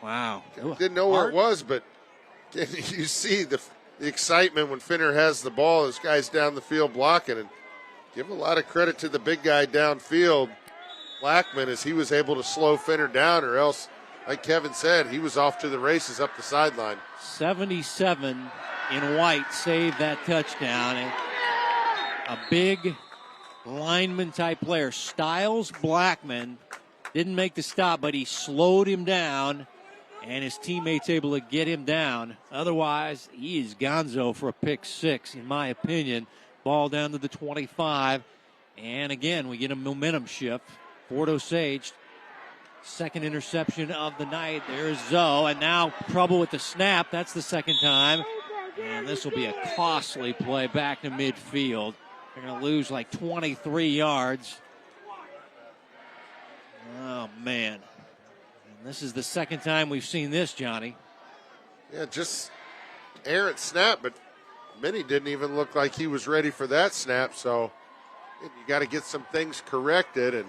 didn't know where it was, but again, you see the excitement when Finner has the ball. This guy's down the field blocking, and give a lot of credit to the big guy downfield, Blackman, as he was able to slow Finner down, or else, like Kevin said, he was off to the races up the sideline. 77 in white saved that touchdown. And a big lineman-type player, Styles Blackman, didn't make the stop, but he slowed him down, and his teammates able to get him down. Otherwise, he is gonzo for a pick 6, in my opinion. Ball down to the 25. And again, we get a momentum shift. Fort Osage, 2nd interception of the night. There's Zoe, and now trouble with the snap. That's the 2nd time. And this will be a costly play back to midfield. They're going to lose like 23 yards. Oh, man. This is the 2nd time we've seen this, Johnny. Yeah, just errant snap, but Minnie didn't even look like he was ready for that snap. So you got to get some things corrected and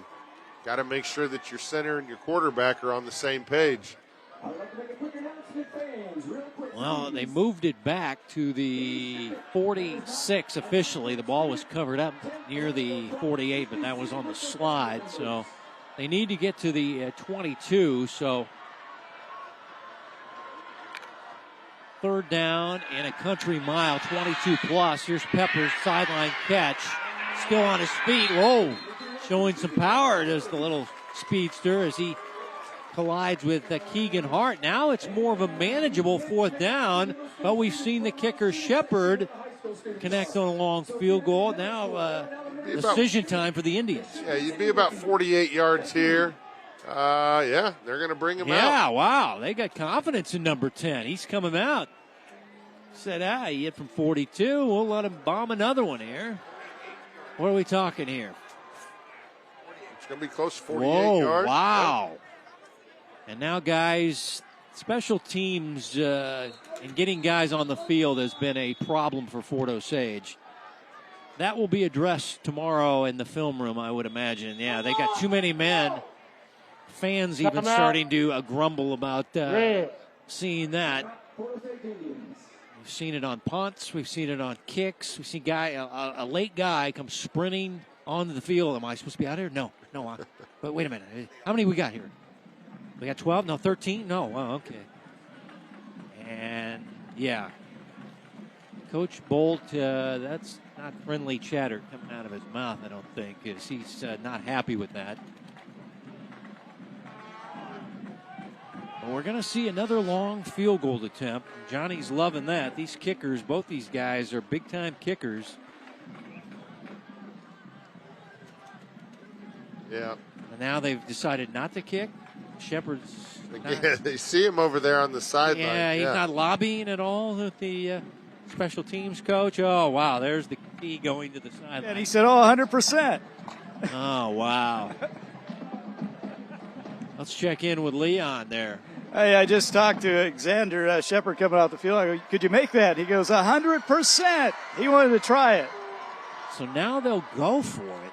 got to make sure that your center and your quarterback are on the same page. Well, they moved it back to the 46 officially. The ball was covered up near the 48, but that was on the slide. So they need to get to the 22. So 3rd down and a country mile, 22 plus. Here's Pepper's sideline catch. Still on his feet. Whoa. Showing some power as the little speedster as he collides with Keegan Hart. Now it's more of a manageable 4th down, but we've seen the kicker Shepard connect on a long field goal. Now decision time for the Indians. Yeah, you'd be about 48 yards here. They're going to bring him out. Yeah, wow. They got confidence in number 10. He's coming out. Said, he hit from 42. We'll let him bomb another one here. What are we talking here? It's going to be close to 48 yards. Wow. And now, guys, special teams and getting guys on the field has been a problem for Fort Osage. That will be addressed tomorrow in the film room, I would imagine. Yeah, they got too many men. Fans even starting to grumble about seeing that. We've seen it on punts. We've seen it on kicks. We've seen a late guy come sprinting onto the field. Am I supposed to be out here? No. But wait a minute. How many we got here? We got 12? No, 13? No. Oh, okay. And, yeah. Coach Bolt, that's not friendly chatter coming out of his mouth, I don't think, because he's not happy with that. Well, we're going to see another long field goal attempt. Johnny's loving that. These kickers, both these guys are big-time kickers. Yeah. And now they've decided not to kick. Shepard's not, Yeah, they see him over there on the sideline. yeah, he's not lobbying at all with the special teams coach. Oh, wow, there's the key going to the sideline. And he said, oh, 100%. Oh, wow. Let's check in with Leon there. Hey, I just talked to Alexander Shepard coming out the field. I go, could you make that? He goes, 100%. He wanted to try it. So now they'll go for it.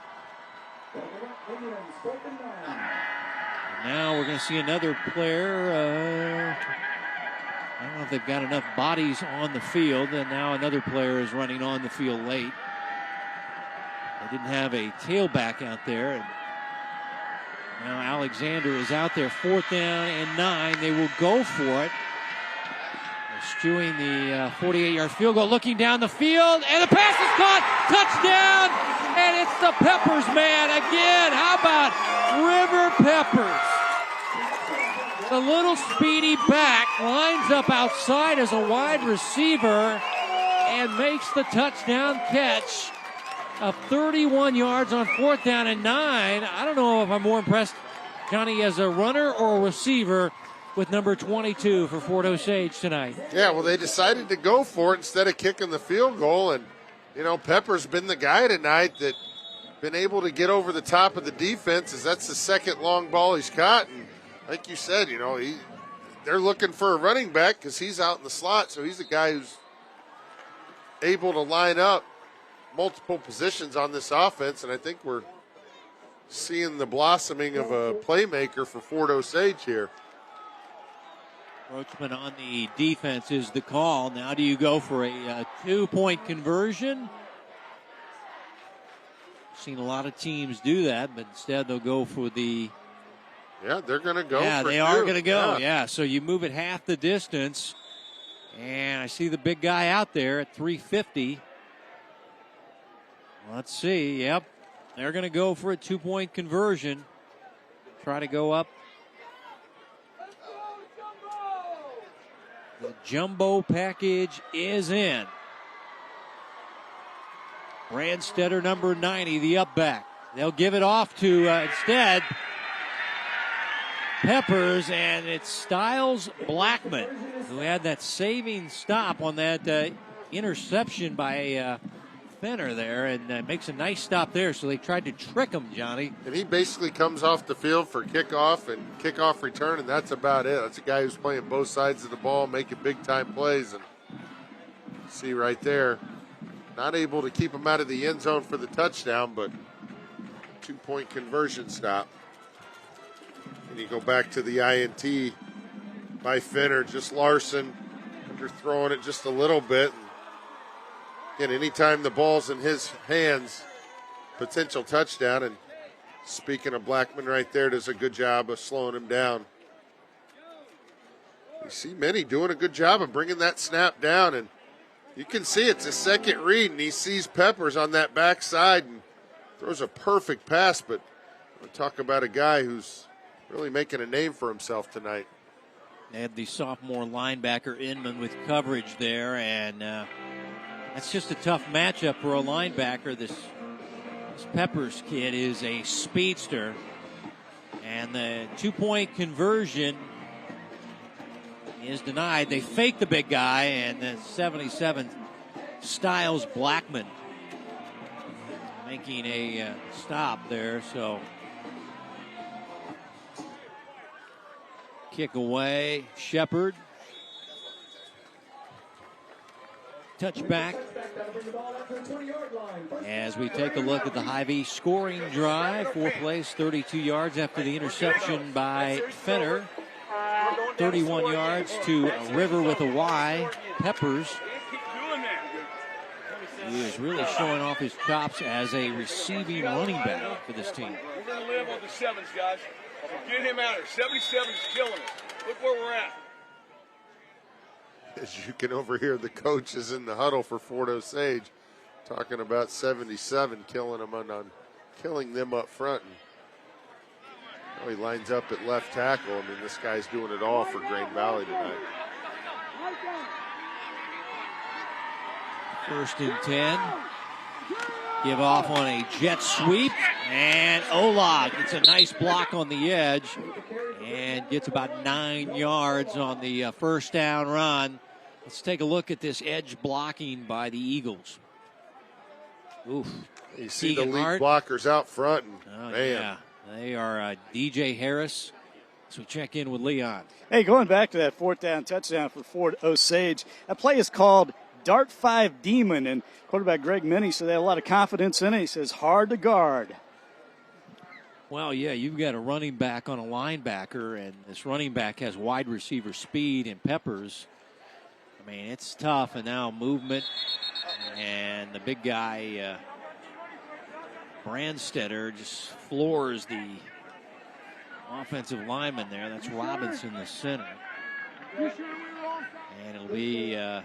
And now we're going to see another player. I don't know if they've got enough bodies on the field, and now another player is running on the field late. They didn't have a tailback out there. And now Alexander is out there, 4th down and 9. They will go for it. Eschewing the 48-yard field goal, looking down the field, and the pass is caught. Touchdown, and it's the Peppers man again. How about River Peppers? The little speedy back lines up outside as a wide receiver and makes the touchdown catch of 31 yards on 4th down and 9. I don't know if I'm more impressed, Johnny, as a runner or a receiver with number 22 for Fort Osage tonight. Yeah, well, they decided to go for it instead of kicking the field goal. And, you know, Pepper's been the guy tonight that been able to get over the top of the defense, as that's the second long ball he's caught. And like you said, you know, they're looking for a running back because he's out in the slot. So he's the guy who's able to line up multiple positions on this offense. And I think we're seeing the blossoming of a playmaker for Fort Osage here. Roachman on the defense is the call. Now do you go for a 2-point conversion? Seen a lot of teams do that, but instead they'll go for the... Yeah, they're going to go for Yeah, they two. are going to go. Yeah. Yeah, so you move it half the distance. And I see the big guy out there at 350. Let's see. Yep, they're going to go for a 2-point conversion. Try to go up. The jumbo package is in. Brandstetter, number 90, the up back. They'll give it off to, instead, Peppers, and it's Styles Blackman, who had that saving stop on that interception by Fenner there, and makes a nice stop there. So they tried to trick him, Johnny. And he basically comes off the field for kickoff and kickoff return, and that's about it. That's a guy who's playing both sides of the ball, making big-time plays. And see right there, not able to keep him out of the end zone for the touchdown, but 2-point conversion stop. And you go back to the INT by Fenner, just Larson underthrowing it just a little bit. Again, anytime the ball's in his hands, potential touchdown. And speaking of Blackman right there, does a good job of slowing him down. You see Minnie doing a good job of bringing that snap down. And you can see it's a second read, and he sees Peppers on that backside and throws a perfect pass. But we'll talk about a guy who's really making a name for himself tonight. They had the sophomore linebacker Inman with coverage there, and that's just a tough matchup for a linebacker. This Peppers kid is a speedster, and the 2-point conversion is denied. They fake the big guy, and the 77 Styles Blackman making a stop there. So kick away, Shepard. Touchback. As we take a look at the Hy-Vee scoring drive, 4th place, 32 yards after the interception by Fenner. 31 yards to River with a Y. Peppers, who is really showing off his chops as a receiving running back for this team. We're going to live on the sevens, guys. Get him out here. 77 is killing us. Look where we're at. As you can overhear the coaches in the huddle for Fort Osage talking about 77 killing them up front. And Oh, he lines up at left tackle. I mean, this guy's doing it all for Grain Valley tonight. 1st and 10. Give off on a jet sweep, and Olag gets a nice block on the edge and gets about 9 yards on the first down run. Let's take a look at this edge blocking by the Eagles. Oof. You see Keegan the lead Hart. blockers out front, and man. Yeah, they are DJ Harris. So check in with Leon. Hey, going back to that 4th down touchdown for Fort Osage, that play is called Dart 5 Demon, and quarterback Greg Minnie said they had a lot of confidence in it. He says hard to guard. Well, yeah, you've got a running back on a linebacker, and this running back has wide receiver speed and peppers. I mean, it's tough, and now movement, and the big guy, Brandstetter, just floors the offensive lineman there. That's Robinson, the center. And it'll be a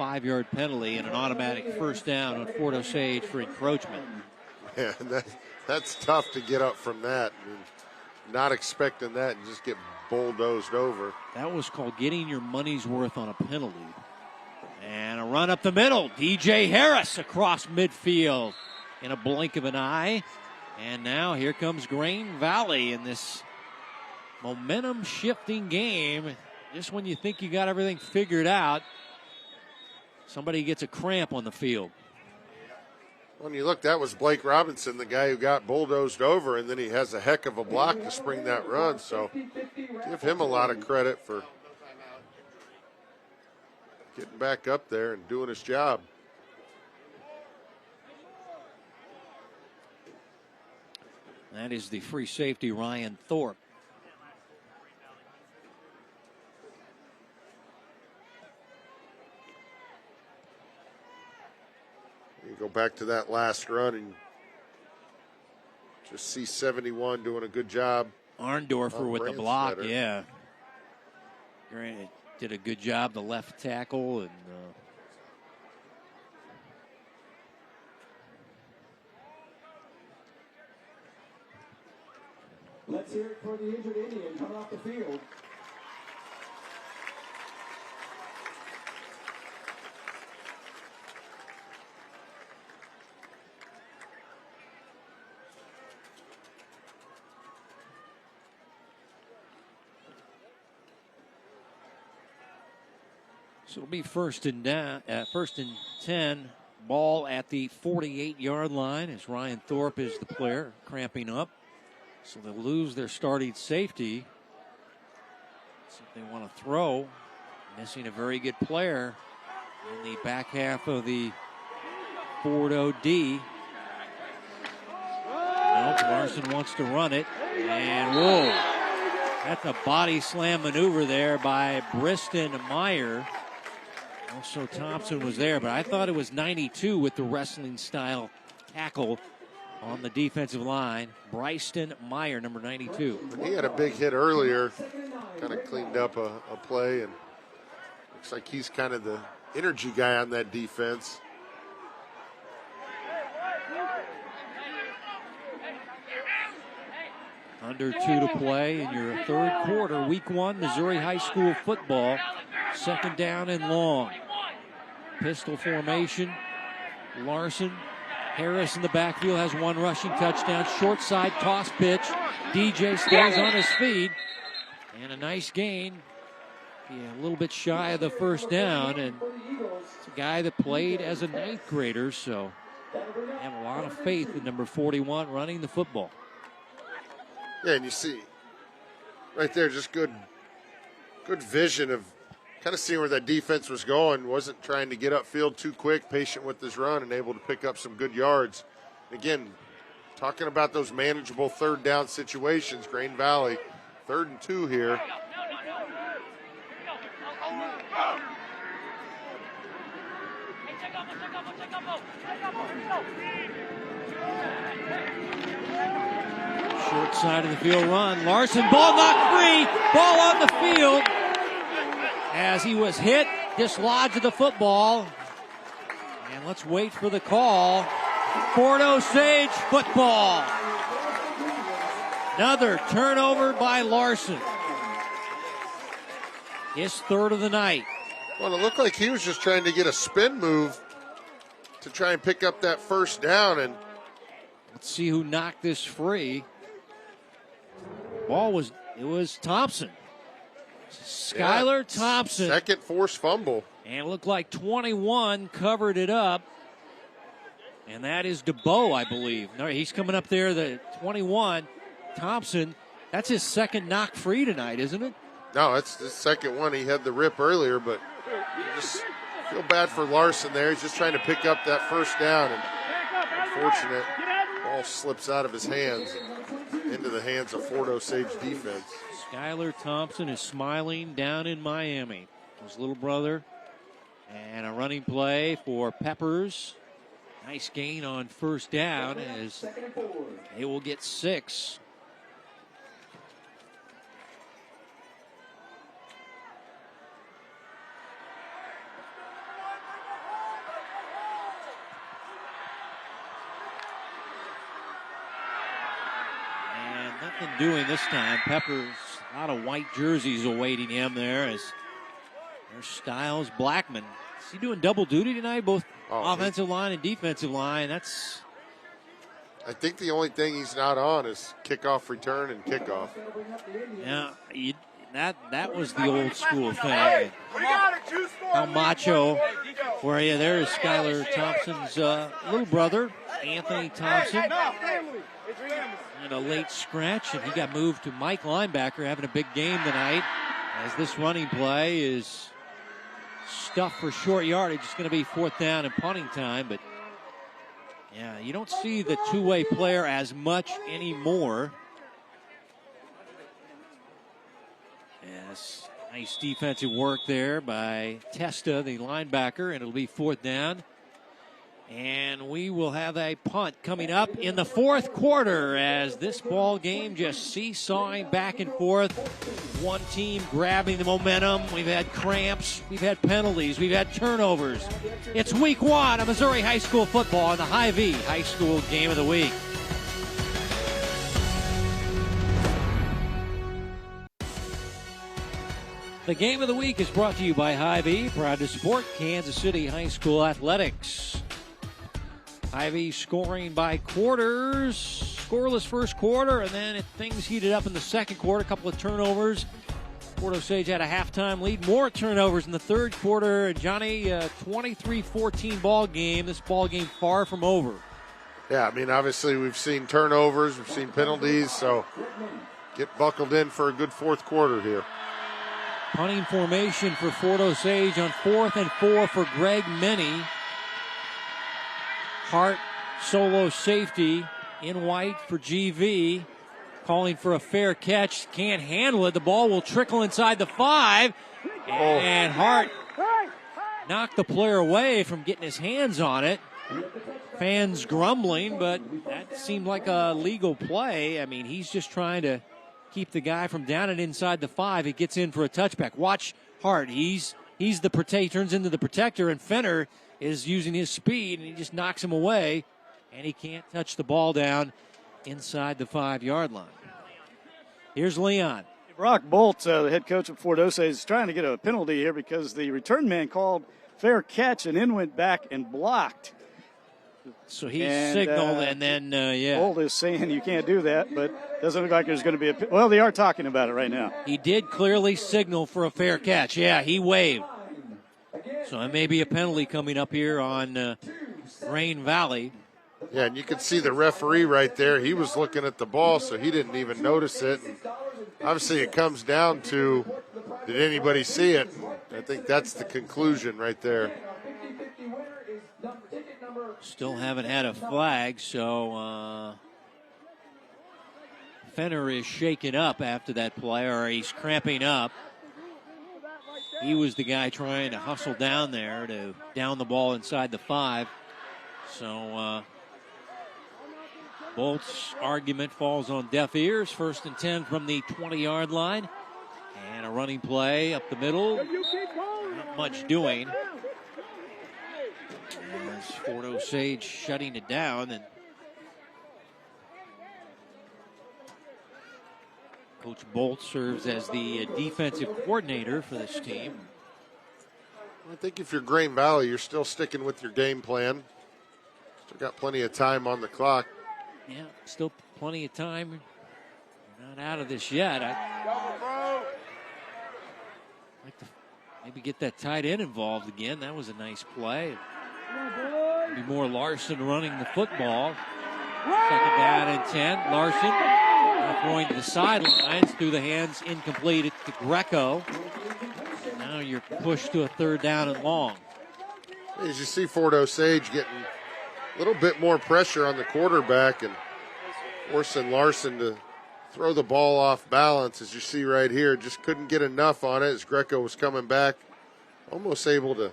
5-yard penalty and an automatic first down on Fort Osage for encroachment. Yeah, that's tough to get up from that. I mean, not expecting that and just get bulldozed over. That was called getting your money's worth on a penalty. And a run up the middle. DJ Harris across midfield in a blink of an eye. And now here comes Grain Valley in this momentum shifting game. Just when you think you got everything figured out, somebody gets a cramp on the field. When you look, that was Blake Robinson, the guy who got bulldozed over, and then he has a heck of a block to spring that run. So give him a lot of credit for getting back up there and doing his job. That is the free safety, Ryan Thorpe. You go back to that last run and just see 71 doing a good job. Arndorfer with the block, yeah. Grant did a good job, the left tackle, and let's hear it for the injured Indian coming off the field. so it'll be first and 10. Ball at the 48-yard line as Ryan Thorpe is the player cramping up. So they'll lose their starting safety. So if they want to throw, missing a very good player in the back half of the Ford OD. Nope, Larson wants to run it. And whoa, that's a body slam maneuver there by Briston Meyer. Also Thompson was there, but I thought it was 92 with the wrestling style tackle on the defensive line. Briston Meyer, number 92. He had a big hit earlier, kind of cleaned up a play, and looks like he's kind of the energy guy on that defense. Under 2 to play in your third quarter, week 1, Missouri High School football. 2nd down and long. Pistol formation. Larson. Harris in the backfield has 1 rushing touchdown. Short side toss pitch. DJ stays on his feet. And a nice gain. Yeah, a little bit shy of the first down. And it's a guy that played as a 9th grader, so I have a lot of faith in number 41 running the football. Yeah, and you see right there just good vision of kind of seeing where that defense was going. Wasn't trying to get upfield too quick, patient with his run, and able to pick up some good yards. Again, talking about those manageable 3rd down situations, Grain Valley, 3rd and 2 here. Short side of the field run. Larson, ball knocked free. Ball on the field. As he was hit, dislodged the football. And let's wait for the call. Fort Osage football. Another turnover by Larson. His third of the night. Well, it looked like he was just trying to get a spin move to try and pick up that first down. And let's see who knocked this free. It was Thompson. Skylar Thompson. Second forced fumble. And it looked like 21 covered it up. And that is DeBow, I believe. No, he's coming up there, the 21. Thompson, that's his second knock free tonight, isn't it? No, it's the second one. He had the rip earlier, but just feel bad for Larson there. He's just trying to pick up that first down, and unfortunate, ball slips out of his hands and into the hands of Fort Osage defense. Skylar Thompson is smiling down in Miami. His little brother. And a running play for Peppers. Nice gain on first down as they will get 6. And nothing doing this time. Peppers, a lot of white jerseys awaiting him there as there's Styles, Blackman. Is he doing double duty tonight, both offensive line and defensive line? I think the only thing he's not on is kickoff return and kickoff. Yeah, that was the old school thing. How macho for you. There is Skylar Thompson's little brother, Anthony Thompson. And a late scratch, and he got moved to Mike linebacker, having a big game tonight. As this running play is stuffed for short yardage. It's going to be 4th down and punting time, but yeah, you don't see the two-way player as much anymore. Yes, nice defensive work there by Testa, the linebacker, and it'll be 4th down. And we will have a punt coming up in the 4th quarter as this ball game just seesawing back and forth. One team grabbing the momentum. We've had cramps. We've had penalties. We've had turnovers. It's week 1 of Missouri high school football and the Hy-Vee High School Game of the Week. The Game of the Week is brought to you by Hy-Vee, proud to support Kansas City High School athletics. Hy-Vee scoring by quarters. Scoreless first quarter, and then things heated up in the second quarter. A couple of turnovers. Fort Osage had a halftime lead. More turnovers in the third quarter. Johnny, 23-14 ball game. This ball game far from over. Yeah, I mean, obviously we've seen turnovers. We've seen penalties. So get buckled in for a good 4th quarter here. Punting formation for Fort Osage on 4th and 4 for Greg Minnie. Hart, solo safety in white for GV. Calling for a fair catch. Can't handle it. The ball will trickle inside the 5. And Hart knocked the player away from getting his hands on it. Fans grumbling, but that seemed like a legal play. I mean, he's just trying to keep the guy from down and inside the 5. He gets in for a touchback. Watch Hart. He's the protector, turns into the protector, and Fenner is using his speed, and he just knocks him away, and he can't touch the ball down inside the 5-yard line. Here's Leon. Brock Bolt, the head coach of Fort Osage, is trying to get a penalty here because the return man called fair catch and then went back and blocked. So he signaled, and then, Bolt is saying you can't do that, but doesn't look like there's going to be a – well, they are talking about it right now. He did clearly signal for a fair catch. Yeah, he waved. So it may be a penalty coming up here on Rain Valley. Yeah, and you can see the referee right there. He was looking at the ball, so he didn't even notice it. And obviously, it comes down to, did anybody see it? I think that's the conclusion right there. Still haven't had a flag, so Fenner is shaken up after that play, or he's cramping up. He was the guy trying to hustle down there to down the ball inside the 5. So Bolt's argument falls on deaf ears. 1st and 10 from the 20-yard line. And a running play up the middle. Not much doing. As Fort Osage shutting it down. And Coach Bolt serves as the defensive coordinator for this team. I think if you're Grain Valley, you're still sticking with your game plan. Still got plenty of time on the clock. Yeah, still plenty of time. Not out of this yet. I'd like to maybe get that tight end involved again. That was a nice play. Maybe more Larson running the football. Second down and 10. Larson throwing to the sidelines through the hands, incomplete to Greco. Now you're pushed to a third down and long. As you see Fort Osage getting a little bit more pressure on the quarterback and forcing Larson to throw the ball off balance, as you see right here. Just couldn't get enough on it as Greco was coming back. Almost able to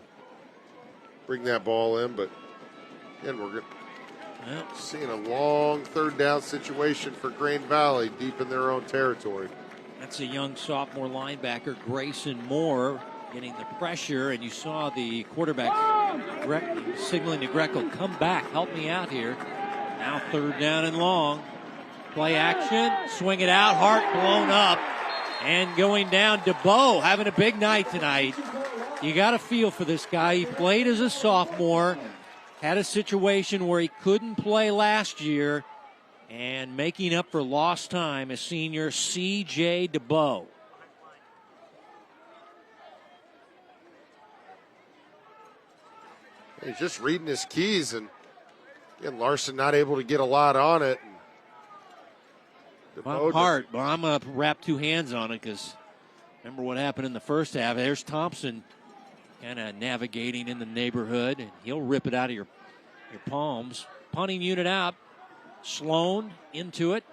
bring that ball in, but again, we're seeing a long third down situation for Grain Valley deep in their own territory. That's a young sophomore linebacker, Grayson Moore, getting the pressure, and you saw the quarterback signaling to Greco, come back, help me out here. Now third down and long. Play action, swing it out, Hart blown up, and going down. DeBow having a big night tonight. You got a feel for this guy. He played as a sophomore, had a situation where he couldn't play last year, and making up for lost time is senior C.J. DeBow. He's just reading his keys, and again, Larson not able to get a lot on it. I'm hard, but I'm going to wrap two hands on it because remember what happened in the first half. There's Thompson kind of navigating in the neighborhood, and he'll rip it out of your palms. Punting unit out. Sloan into it.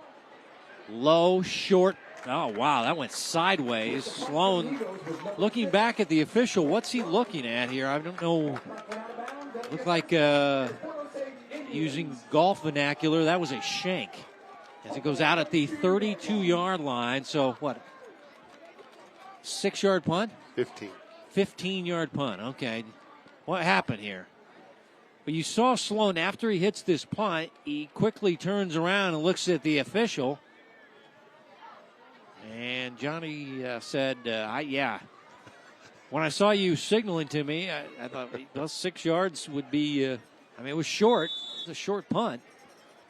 Low, short. Oh, wow, that went sideways. Sloan looking back at the official. What's he looking at here? I don't know. Looked like using golf vernacular, that was a shank. As it goes out at the 32-yard line. So, what? 6-yard punt? 15. 15-yard punt. Okay. What happened here? But you saw Sloan, after he hits this punt, he quickly turns around and looks at the official. And Johnny said, yeah. When I saw you signaling to me, I thought those 6 yards would be, it was short. It was a short punt.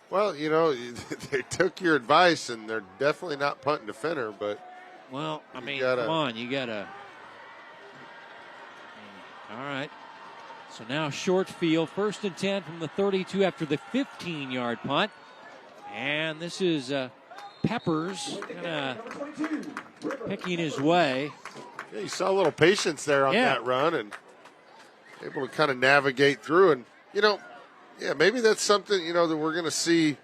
Well, they took your advice, and they're definitely not punting to Finner, but. Well, come on, you got to. All right. So now short field, 1st and 10 from the 32 after the 15-yard punt. And this is Peppers kind of picking his way. Yeah, you saw a little patience there on that run and able to kind of navigate through. And, maybe that's something, that we're going to see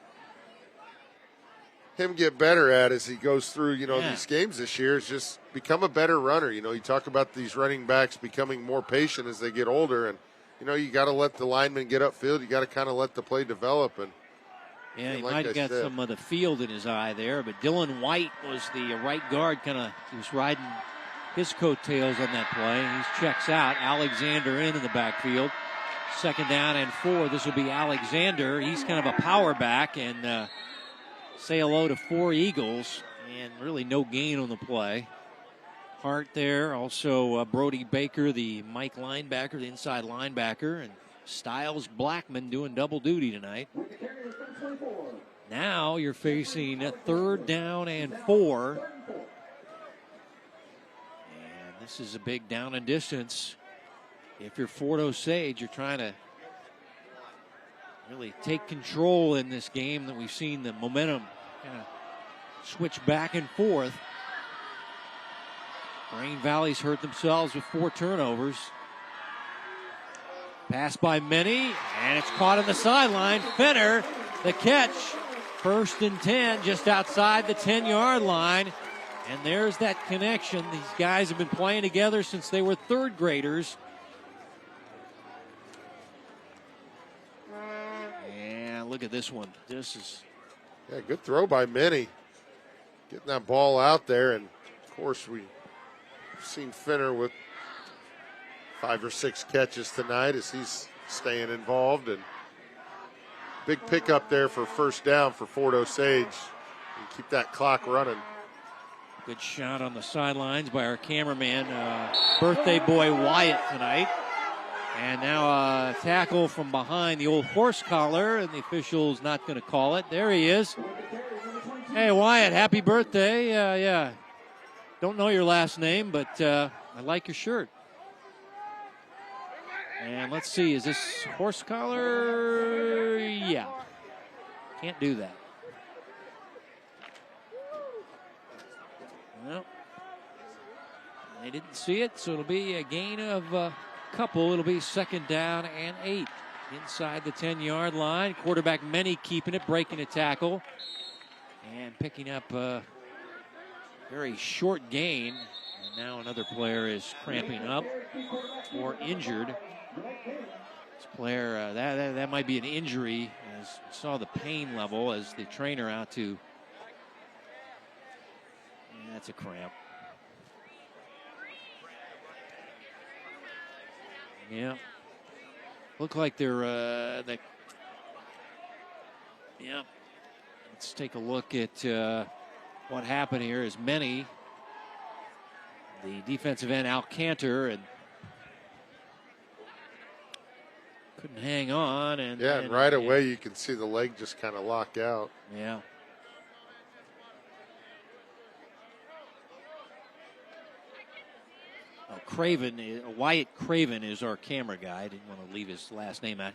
him get better at as he goes through, these games this year, is just become a better runner. You talk about these running backs becoming more patient as they get older, and, you got to let the linemen get upfield. You got to kind of let the play develop. And he might have got some of the field in his eye there, but Dylan White was the right guard, he was riding his coattails on that play. He checks out. Alexander in the backfield. 2nd down and 4. This will be Alexander. He's kind of a power back, and say hello to 4 Eagles, and really no gain on the play. Hart there, also Brody Baker, the Mike linebacker, the inside linebacker, and Styles Blackman doing double duty tonight. Now you're facing a 3rd down and 4. And this is a big down and distance. If you're Fort Osage, you're trying to really take control in this game that we've seen the momentum kind of switch back and forth. Grain Valley's hurt themselves with 4 turnovers. Pass by Minnie, and it's caught on the sideline. Finner, the catch. 1st and 10, just outside the 10-yard line. And there's that connection. These guys have been playing together since they were 3rd graders. And look at this one. This is... Yeah, good throw by Minnie. Getting that ball out there. And, of course, we've seen Finner with 5 or 6 catches tonight as he's staying involved. And big pickup there for 1st down for Fort Osage. And keep that clock running. Good shot on the sidelines by our cameraman, birthday boy Wyatt tonight. And now a tackle from behind the old horse collar, and the official's not going to call it. There he is. Hey, Wyatt, happy birthday. Yeah. Don't know your last name, but I like your shirt. And let's see, is this horse collar? Yeah. Can't do that. Well, they didn't see it, so it'll be a gain of a couple. It'll be 2nd down and 8 inside the 10-yard line. Quarterback Many keeping it, breaking a tackle, and picking up a very short gain. And now another player is cramping up or injured. This player, that might be an injury, as we saw the pain level as the trainer out to. That's a cramp. Yeah. Look like they're yeah. Let's take a look at what happened here. As Many, the defensive end Alcantor, and couldn't hang on. And right away you can see the leg just kind of lock out. Yeah. Wyatt Craven is our camera guy. I didn't want to leave his last name out.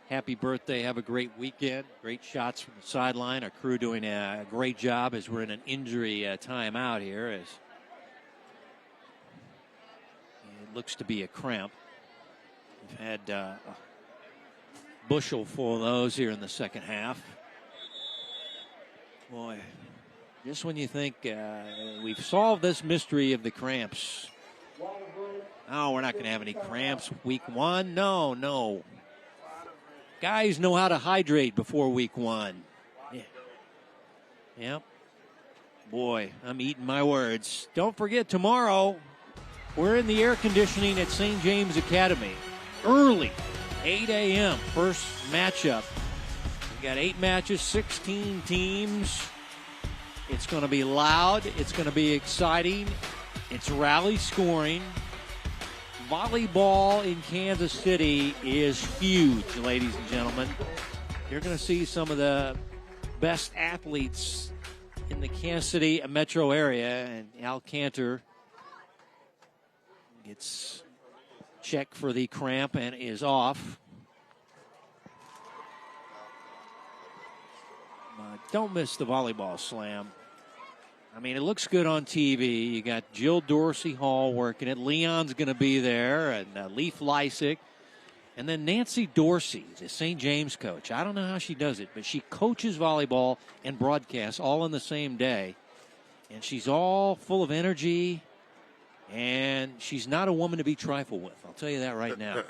Happy birthday. Have a great weekend. Great shots from the sideline. Our crew doing a great job as we're in an injury timeout here. As it looks to be a cramp. We've had a bushel full of those here in the second half. Boy, just when you think we've solved this mystery of the cramps. Oh, we're not going to have any cramps week 1. No. Guys know how to hydrate before week 1. Yeah. Yep. Boy, I'm eating my words. Don't forget, tomorrow, we're in the air conditioning at St. James Academy. Early, 8 a.m., first matchup. We got 8 matches, 16 teams. It's going to be loud. It's going to be exciting. It's rally scoring. Volleyball in Kansas City is huge, ladies and gentlemen. You're going to see some of the best athletes in the Kansas City metro area, and Al Cantor gets checked for the cramp and is off. Don't miss the volleyball slam. I mean, it looks good on TV. You got Jill Dorsey Hall working it. Leon's going to be there, and Leaf Lysick. And then Nancy Dorsey, the St. James coach. I don't know how she does it, but she coaches volleyball and broadcasts all in the same day. And she's all full of energy, and she's not a woman to be trifled with. I'll tell you that right now.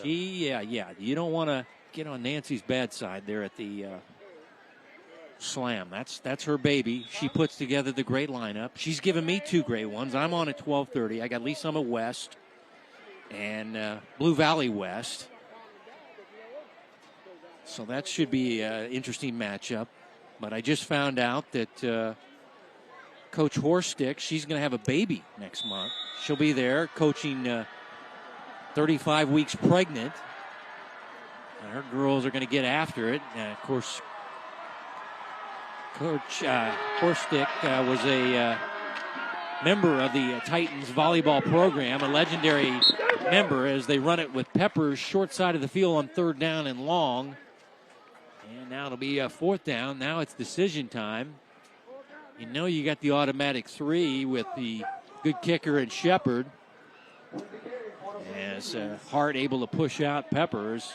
Yeah. You don't want to get on Nancy's bad side there at the slam. That's her baby. She puts together the great lineup. She's given me 2 great ones. I'm on at 12:30. I got Lee Summit West and Blue Valley West. So that should be an interesting matchup. But I just found out that Coach Horstick, she's going to have a baby next month. She'll be there coaching 35 weeks pregnant. And her girls are going to get after it. And, of course, Coach Horstick was a member of the Titans volleyball program, a legendary member as they run it with Peppers short side of the field on 3rd down and long. And now it'll be a 4th down. Now it's decision time. You know you got the automatic 3 with the good kicker and Shepard. As Hart able to push out Peppers.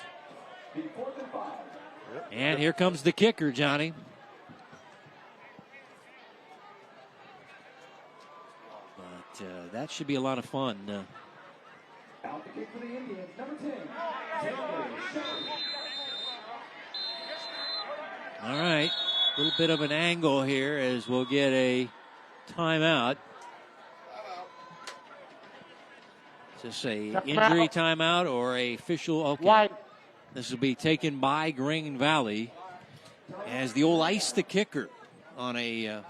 And here comes the kicker, Johnny. That should be a lot of fun. Out the kick for the Indians, number 10. All right. A little bit of an angle here as we'll get a timeout. Is this a injury timeout or a official? Okay. White. This will be taken by Green Valley as the old ice the kicker on a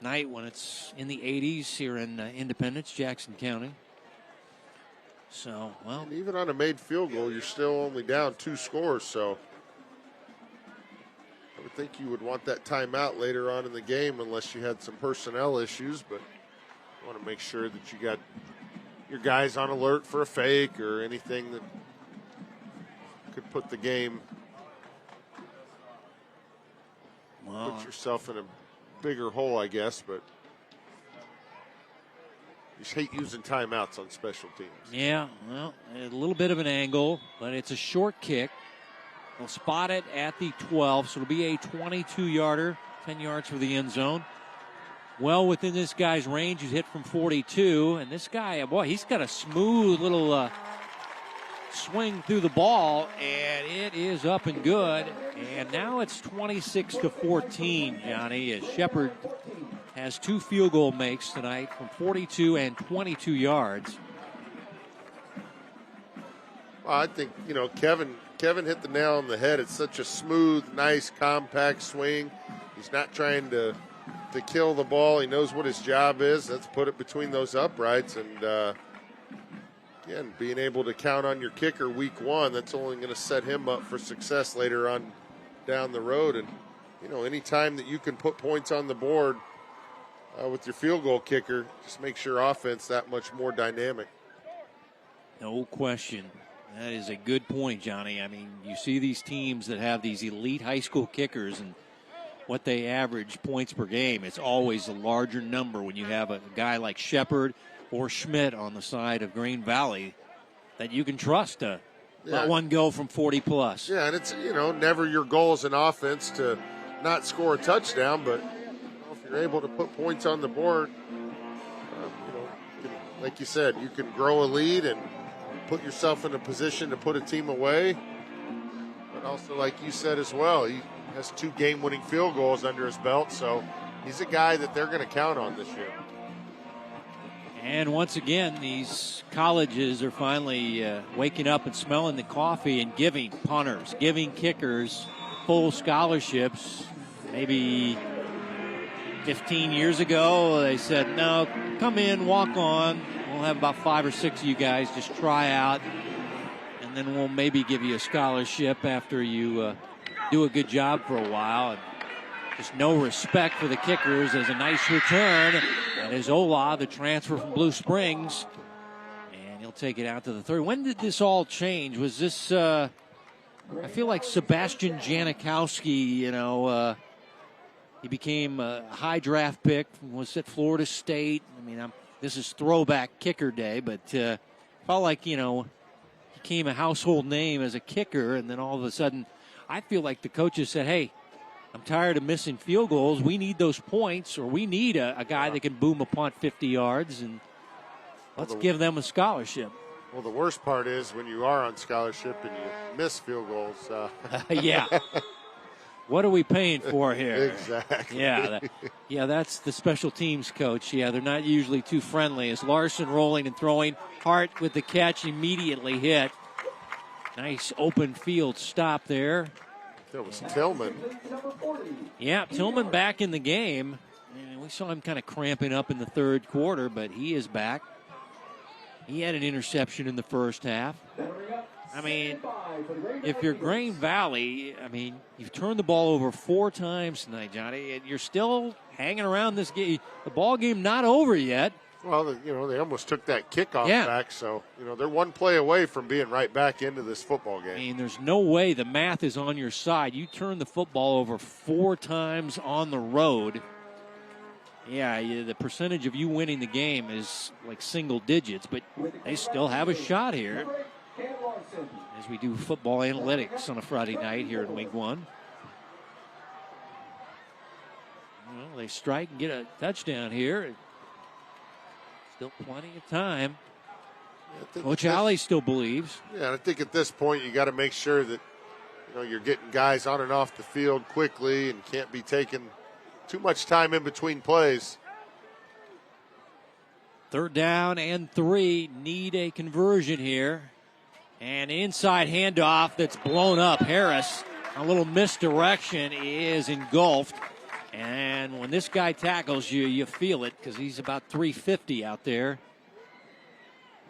night when it's in the 80s here in Independence, Jackson County. So, well. And even on a made field goal, you're still only down 2 scores, so I would think you would want that timeout later on in the game unless you had some personnel issues, but you want to make sure that you got your guys on alert for a fake or anything that could put the game, put yourself in a bigger hole, I guess, but you just hate using timeouts on special teams. Yeah, well, a little bit of an angle, but it's a short kick. They'll spot it at the 12, so it'll be a 22-yarder, 10 yards for the end zone. Well within this guy's range. He's hit from 42, and this guy, boy, he's got a smooth little swing through the ball, and it is up and good. And now it's 26-14, Johnny, as Shepard has 2 field goal makes tonight from 42 and 22 yards. Well, I think, Kevin hit the nail on the head. It's such a smooth, nice, compact swing. He's not trying to kill the ball. He knows what his job is. That's put it between those uprights. And, again, being able to count on your kicker week 1, that's only going to set him up for success later on down the road. And, any time that you can put points on the board with your field goal kicker, just makes your offense that much more dynamic. No question. That is a good point, Johnny. I mean, you see these teams that have these elite high school kickers and what they average points per game. It's always a larger number when you have a guy like Shepard or Schmidt on the side of Green Valley that you can trust to let one go from 40 plus. Yeah, and it's, never your goal as an offense to not score a touchdown, but if you're able to put points on the board, like you said, you can grow a lead and put yourself in a position to put a team away. But also, like you said as well, he has 2 game-winning field goals under his belt, so he's a guy that they're going to count on this year. And once again, these colleges are finally waking up and smelling the coffee and giving punters, giving kickers full scholarships. Maybe 15 years ago, they said, no, come in, walk on. We'll have about 5 or 6 of you guys just try out, and then we'll maybe give you a scholarship after you do a good job for a while. And just no respect for the kickers. As a nice return. That is Ola, the transfer from Blue Springs. And he'll take it out to the 30. When did this all change? Was this, I feel like Sebastian Janikowski, he became a high draft pick, was at Florida State. I mean, this is throwback kicker day, but felt like, he became a household name as a kicker, and then all of a sudden, I feel like the coaches said, hey, I'm tired of missing field goals. We need those points, or we need a guy that can boom a punt 50 yards, and let's give them a scholarship. Well, the worst part is when you are on scholarship and you miss field goals. Yeah. What are we paying for here? Exactly. Yeah, that's the special teams coach. Yeah, they're not usually too friendly. As Larson rolling and throwing, Hart with the catch, immediately hit. Nice open field stop there. That was Tillman. Yeah, Tillman back in the game. And we saw him kind of cramping up in the third quarter, but he is back. He had an interception in the first half. I mean, if you're Green Valley, you've turned the ball over 4 times tonight, Johnny, and you're still hanging around this game. The ball game not over yet. Well, they almost took that kickoff back, so, they're one play away from being right back into this football game. I mean, there's no way the math is on your side. You turn the football over 4 times on the road. Yeah, the percentage of you winning the game is like single digits, but they still have a shot here as we do football analytics on a Friday night here in Week 1. Well, they strike and get a touchdown here. Still plenty of time. Coach Alley still believes. Yeah, and I think at this point you got to make sure that you're getting guys on and off the field quickly and can't be taking too much time in between plays. 3rd down and 3. Need a conversion here. And inside handoff that's blown up. Harris, a little misdirection, is engulfed. And when this guy tackles you, you feel it because he's about 350 out there.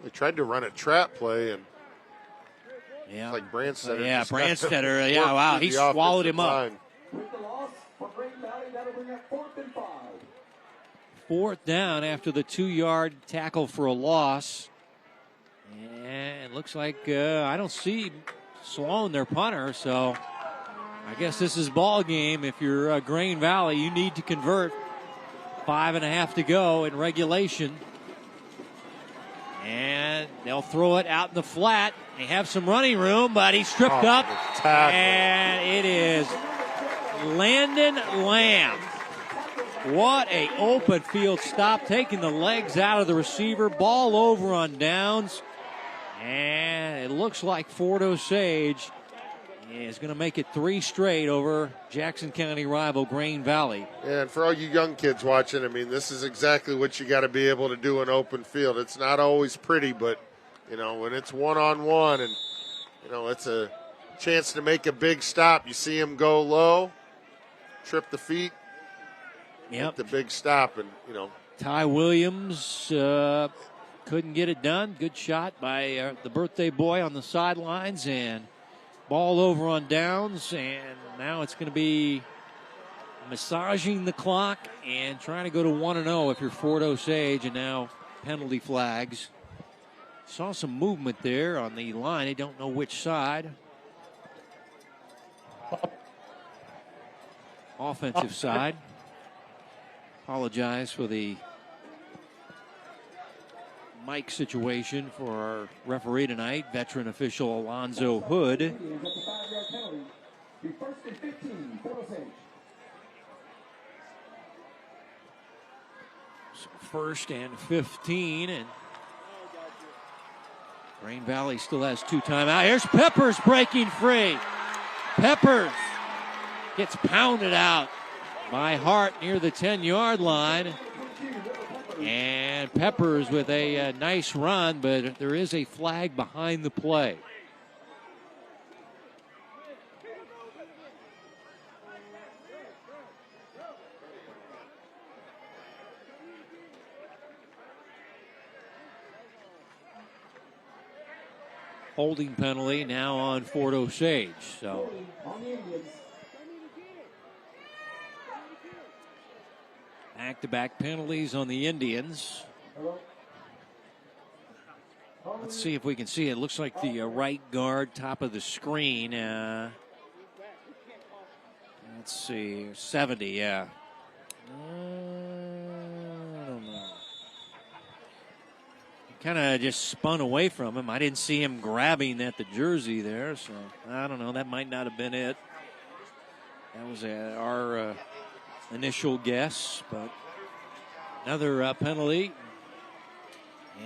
They tried to run a trap play, and yeah, like Brandstetter. Yeah, Brandstetter. Yeah, wow, he swallowed him up. With the loss for Green Valley, that'll bring up 4th and 5. 4th down after the 2-yard tackle for a loss. And it looks like I don't see Sloan, their punter, so I guess this is ball game. If you're Green Valley, you need to convert. 5.5 to go in regulation. And they'll throw it out in the flat. They have some running room, but he's tripped up. And it is Landon Lamb. What a open field stop, taking the legs out of the receiver. Ball over on downs. And it looks like Fort Osage is going to make it 3 straight over Jackson County rival Green Valley. And for all you young kids watching, I mean, this is exactly what you got to be able to do in open field. It's not always pretty, but, you know, when it's one-on-one and, you know, it's a chance to make a big stop. You see him go low, trip the feet, yep, the big stop, and, you know. Ty Williams couldn't get it done. Good shot by the birthday boy on the sidelines, and ball over on downs, and now it's going to be massaging the clock and trying to go to 1-0 if you're Fort Osage, and now penalty flags. Saw some movement there on the line. I don't know which side. Offensive side. Apologize for the mic situation for our referee tonight, veteran official Alonzo Hood. So 1st and 15, and Green Valley still has 2 timeouts. Here's Peppers breaking free. Peppers gets pounded out by Hart near the 10-yard line. And Peppers with a nice run, but there is a flag behind the play. Holding penalty now on Fort Osage. So back-to-back penalties on the Indians. Let's see if we can see it. Looks like the right guard, top of the screen. Let's see, 70, yeah. I don't know. Kind of just spun away from him. I didn't see him grabbing at the jersey there, so I don't know. That might not have been it. That was our initial guess, but another penalty.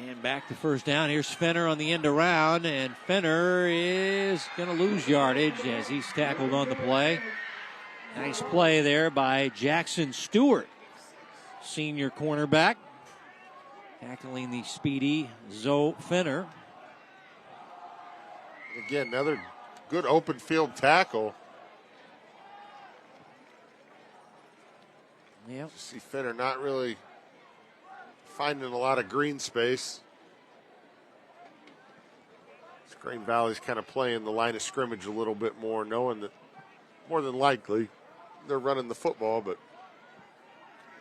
And back to 1st down. Here's Fenner on the end around, and Fenner is going to lose yardage as he's tackled on the play. Nice play there by Jackson Stewart, senior cornerback, tackling the speedy Zoe Fenner. Again, another good open field tackle. Yep. See Fenner not really finding a lot of green space. Green Valley's kind of playing the line of scrimmage a little bit more, knowing that more than likely they're running the football, but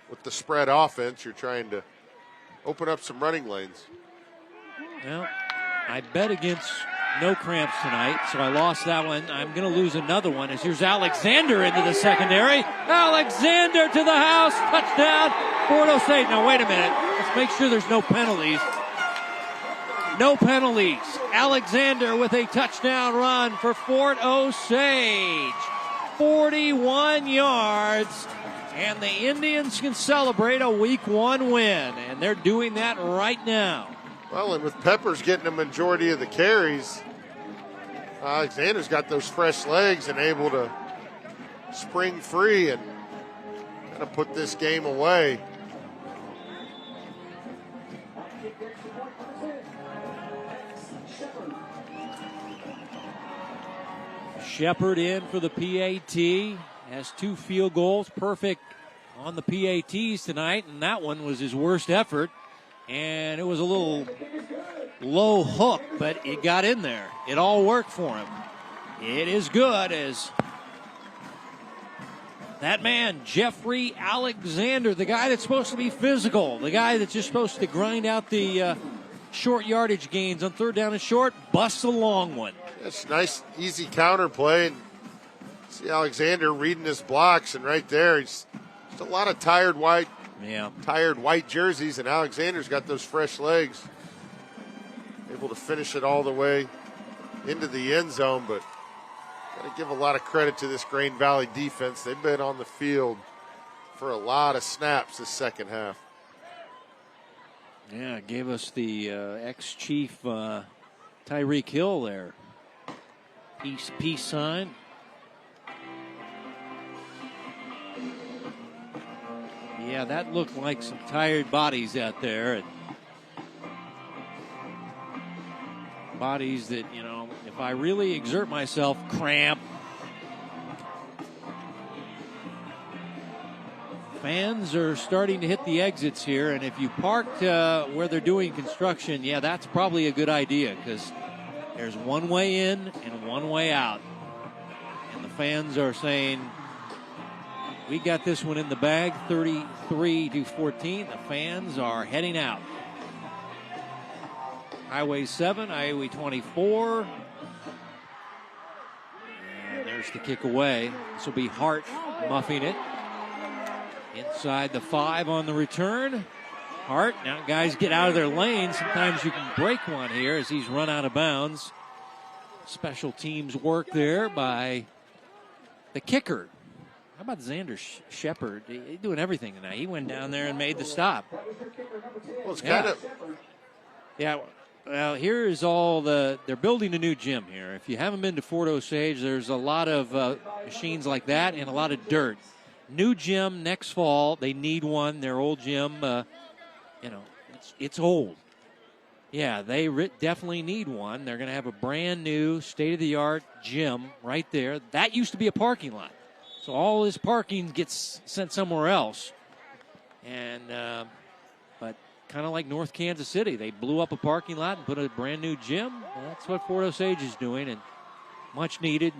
with the spread offense, you're trying to open up some running lanes. Well, I bet against no cramps tonight, so I lost that one. I'm going to lose another one as here's Alexander into the secondary. Alexander to the house. Touchdown, Fort Osage. Now, wait a minute. Let's make sure there's no penalties. No penalties. Alexander with a touchdown run for Fort Osage. 41 yards. And the Indians can celebrate a Week 1 win. And they're doing that right now. Well, and with Peppers getting a majority of the carries, Alexander's got those fresh legs and able to spring free and kind of put this game away. Shepard in for the PAT. Has 2 field goals. Perfect on the PATs tonight, and that one was his worst effort. And it was a little low hook, but it got in there. It all worked for him. It is good as that man, Jeffrey Alexander, the guy that's supposed to be physical, the guy that's just supposed to grind out the short yardage gains on third down and short, busts a long one. That's nice, easy counter play. And see Alexander reading his blocks, and right there, he's just a lot of tired white jerseys, and Alexander's got those fresh legs. Able to finish it all the way into the end zone, but got to give a lot of credit to this Grain Valley defense. They've been on the field for a lot of snaps this second half. Yeah, gave us the ex-chief Tyreek Hill there. Peace sign. Yeah, that looked like some tired bodies out there. And bodies that, you know, if I really exert myself, cramp. Fans are starting to hit the exits here, and if you parked where they're doing construction, yeah, that's probably a good idea because there's one way in and one way out. And the fans are saying, we got this one in the bag, 33-14. The fans are heading out. Highway 7, Highway 24. And there's the kick away. This will be Hart muffing it. Inside the 5 on the return. Hart, now guys get out of their lane. Sometimes you can break one here as he's run out of bounds. Special teams work there by the kicker. How about Xander Shepard? He's doing everything tonight. He went down there and made the stop. Well, it's kind of... Yeah, well, here is all they're building a new gym here. If you haven't been to Fort Osage, there's a lot of machines like that and a lot of dirt. New gym next fall. They need one. Their old gym, it's old. Yeah, they definitely need one. They're going to have a brand new state-of-the-art gym right there. That used to be a parking lot. So all this parking gets sent somewhere else. And, but kind of like North Kansas City, they blew up a parking lot and put a brand new gym. That's what Fort Osage is doing, and much needed.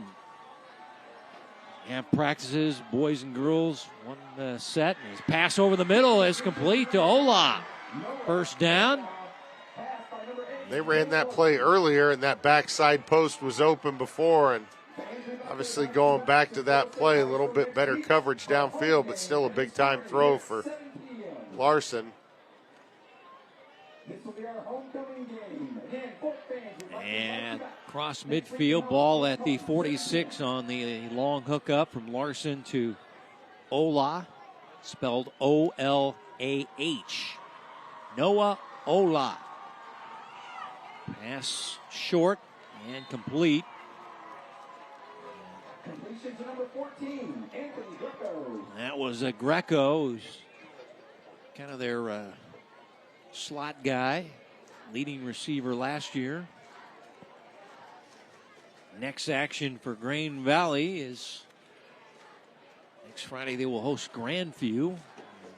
And practices, boys and girls, one set. And his pass over the middle is complete to Ola. First down. They ran that play earlier, and that backside post was open before, and obviously going back to that play, a little bit better coverage downfield, but still a big-time throw for Larson. And cross midfield, ball at the 46 on the long hookup from Larson to Ola, spelled O-L-A-H. Noah Ola. Pass short and complete. Completion to number 14, Anthony Greco. That was a Greco, who's kind of their slot guy, leading receiver last year. Next action for Grain Valley is next Friday. They will host Grandview.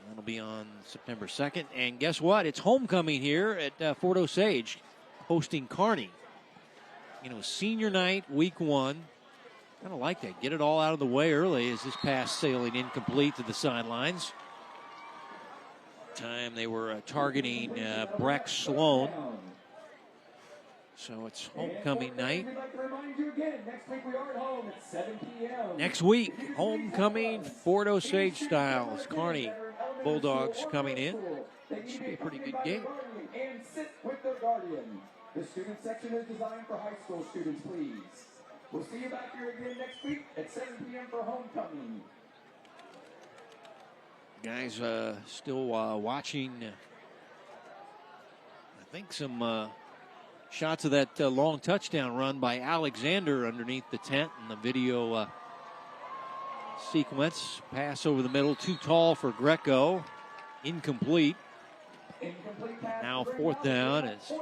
That'll be on September 2nd. And guess what? It's homecoming here at Fort Osage, hosting Kearney. You know, senior night, week 1. Kind of like that. Get it all out of the way early as this pass sailing incomplete to the sidelines. Time they were targeting Breck Sloan. So it's homecoming night. Next week, homecoming Fort Osage style. It's Kearney Bulldogs coming in. That should be a pretty good game. And sit with the guardian. The student section is designed for high school students, please. We'll see you back here again next week at 7 p.m. for homecoming. Guys still watching, I think, some shots of that long touchdown run by Alexander underneath the tent in the video sequence. Pass over the middle, too tall for Greco. Incomplete. Now fourth down. Is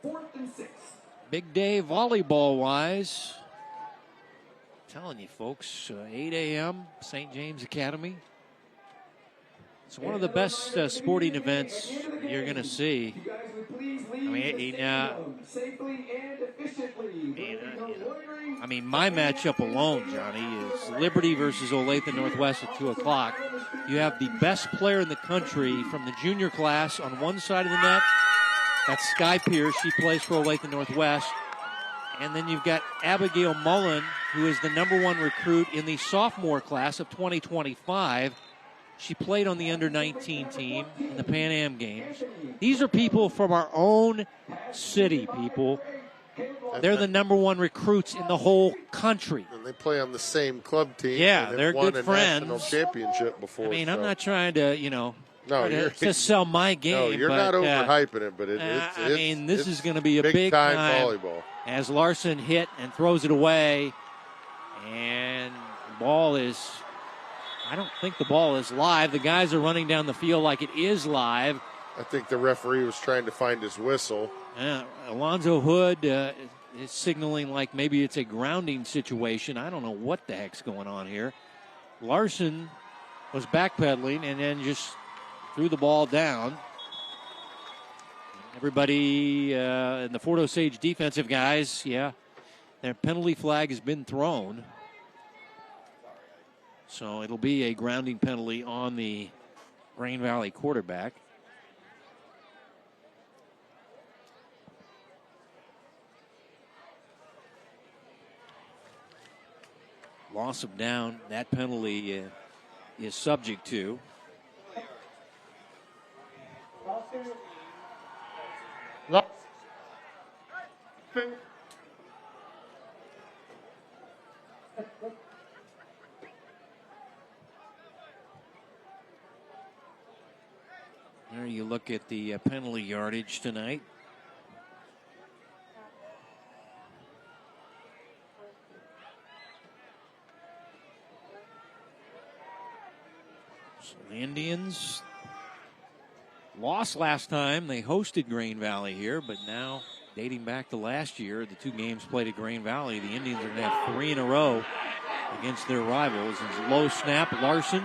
4th and 6. big day volleyball-wise. Telling you, folks, 8 a.m., St. James Academy. It's one of the best sporting events you're going to see. I mean, my matchup alone, Johnny, is Liberty versus Olathe Northwest at 2 o'clock. You have the best player in the country from the junior class on one side of the net. That's Sky Pierce. She plays for Olathe Northwest. And then you've got Abigail Mullen, who is the #1 recruit in the sophomore class of 2025. She played on the under-19 team in the Pan Am Games. These are people from our own city, people. They're the #1 recruits in the whole country. And they play on the same club team. Yeah, and they're won good a friends. national championship before. I mean, so. I'm not trying to, to sell my game. No, you're not overhyping it, but this is going to be a big time volleyball. As Larson hit and throws it away, and the ball is, I don't think the ball is live. The guys are running down the field like it is live. I think the referee was trying to find his whistle. Alonzo Hood is signaling like maybe it's a grounding situation. I don't know what the heck's going on here. Larson was backpedaling and then just threw the ball down. Everybody in the Fort Osage defensive guys, their penalty flag has been thrown. So it'll be a grounding penalty on the Grain Valley quarterback. Loss of down, that penalty is subject to. There you look at the penalty yardage tonight. So the Indians lost last time. They hosted Grain Valley here, but now, dating back to last year, the 2 games played at Grain Valley, the Indians are going to have 3 in a row against their rivals. It's low snap, Larson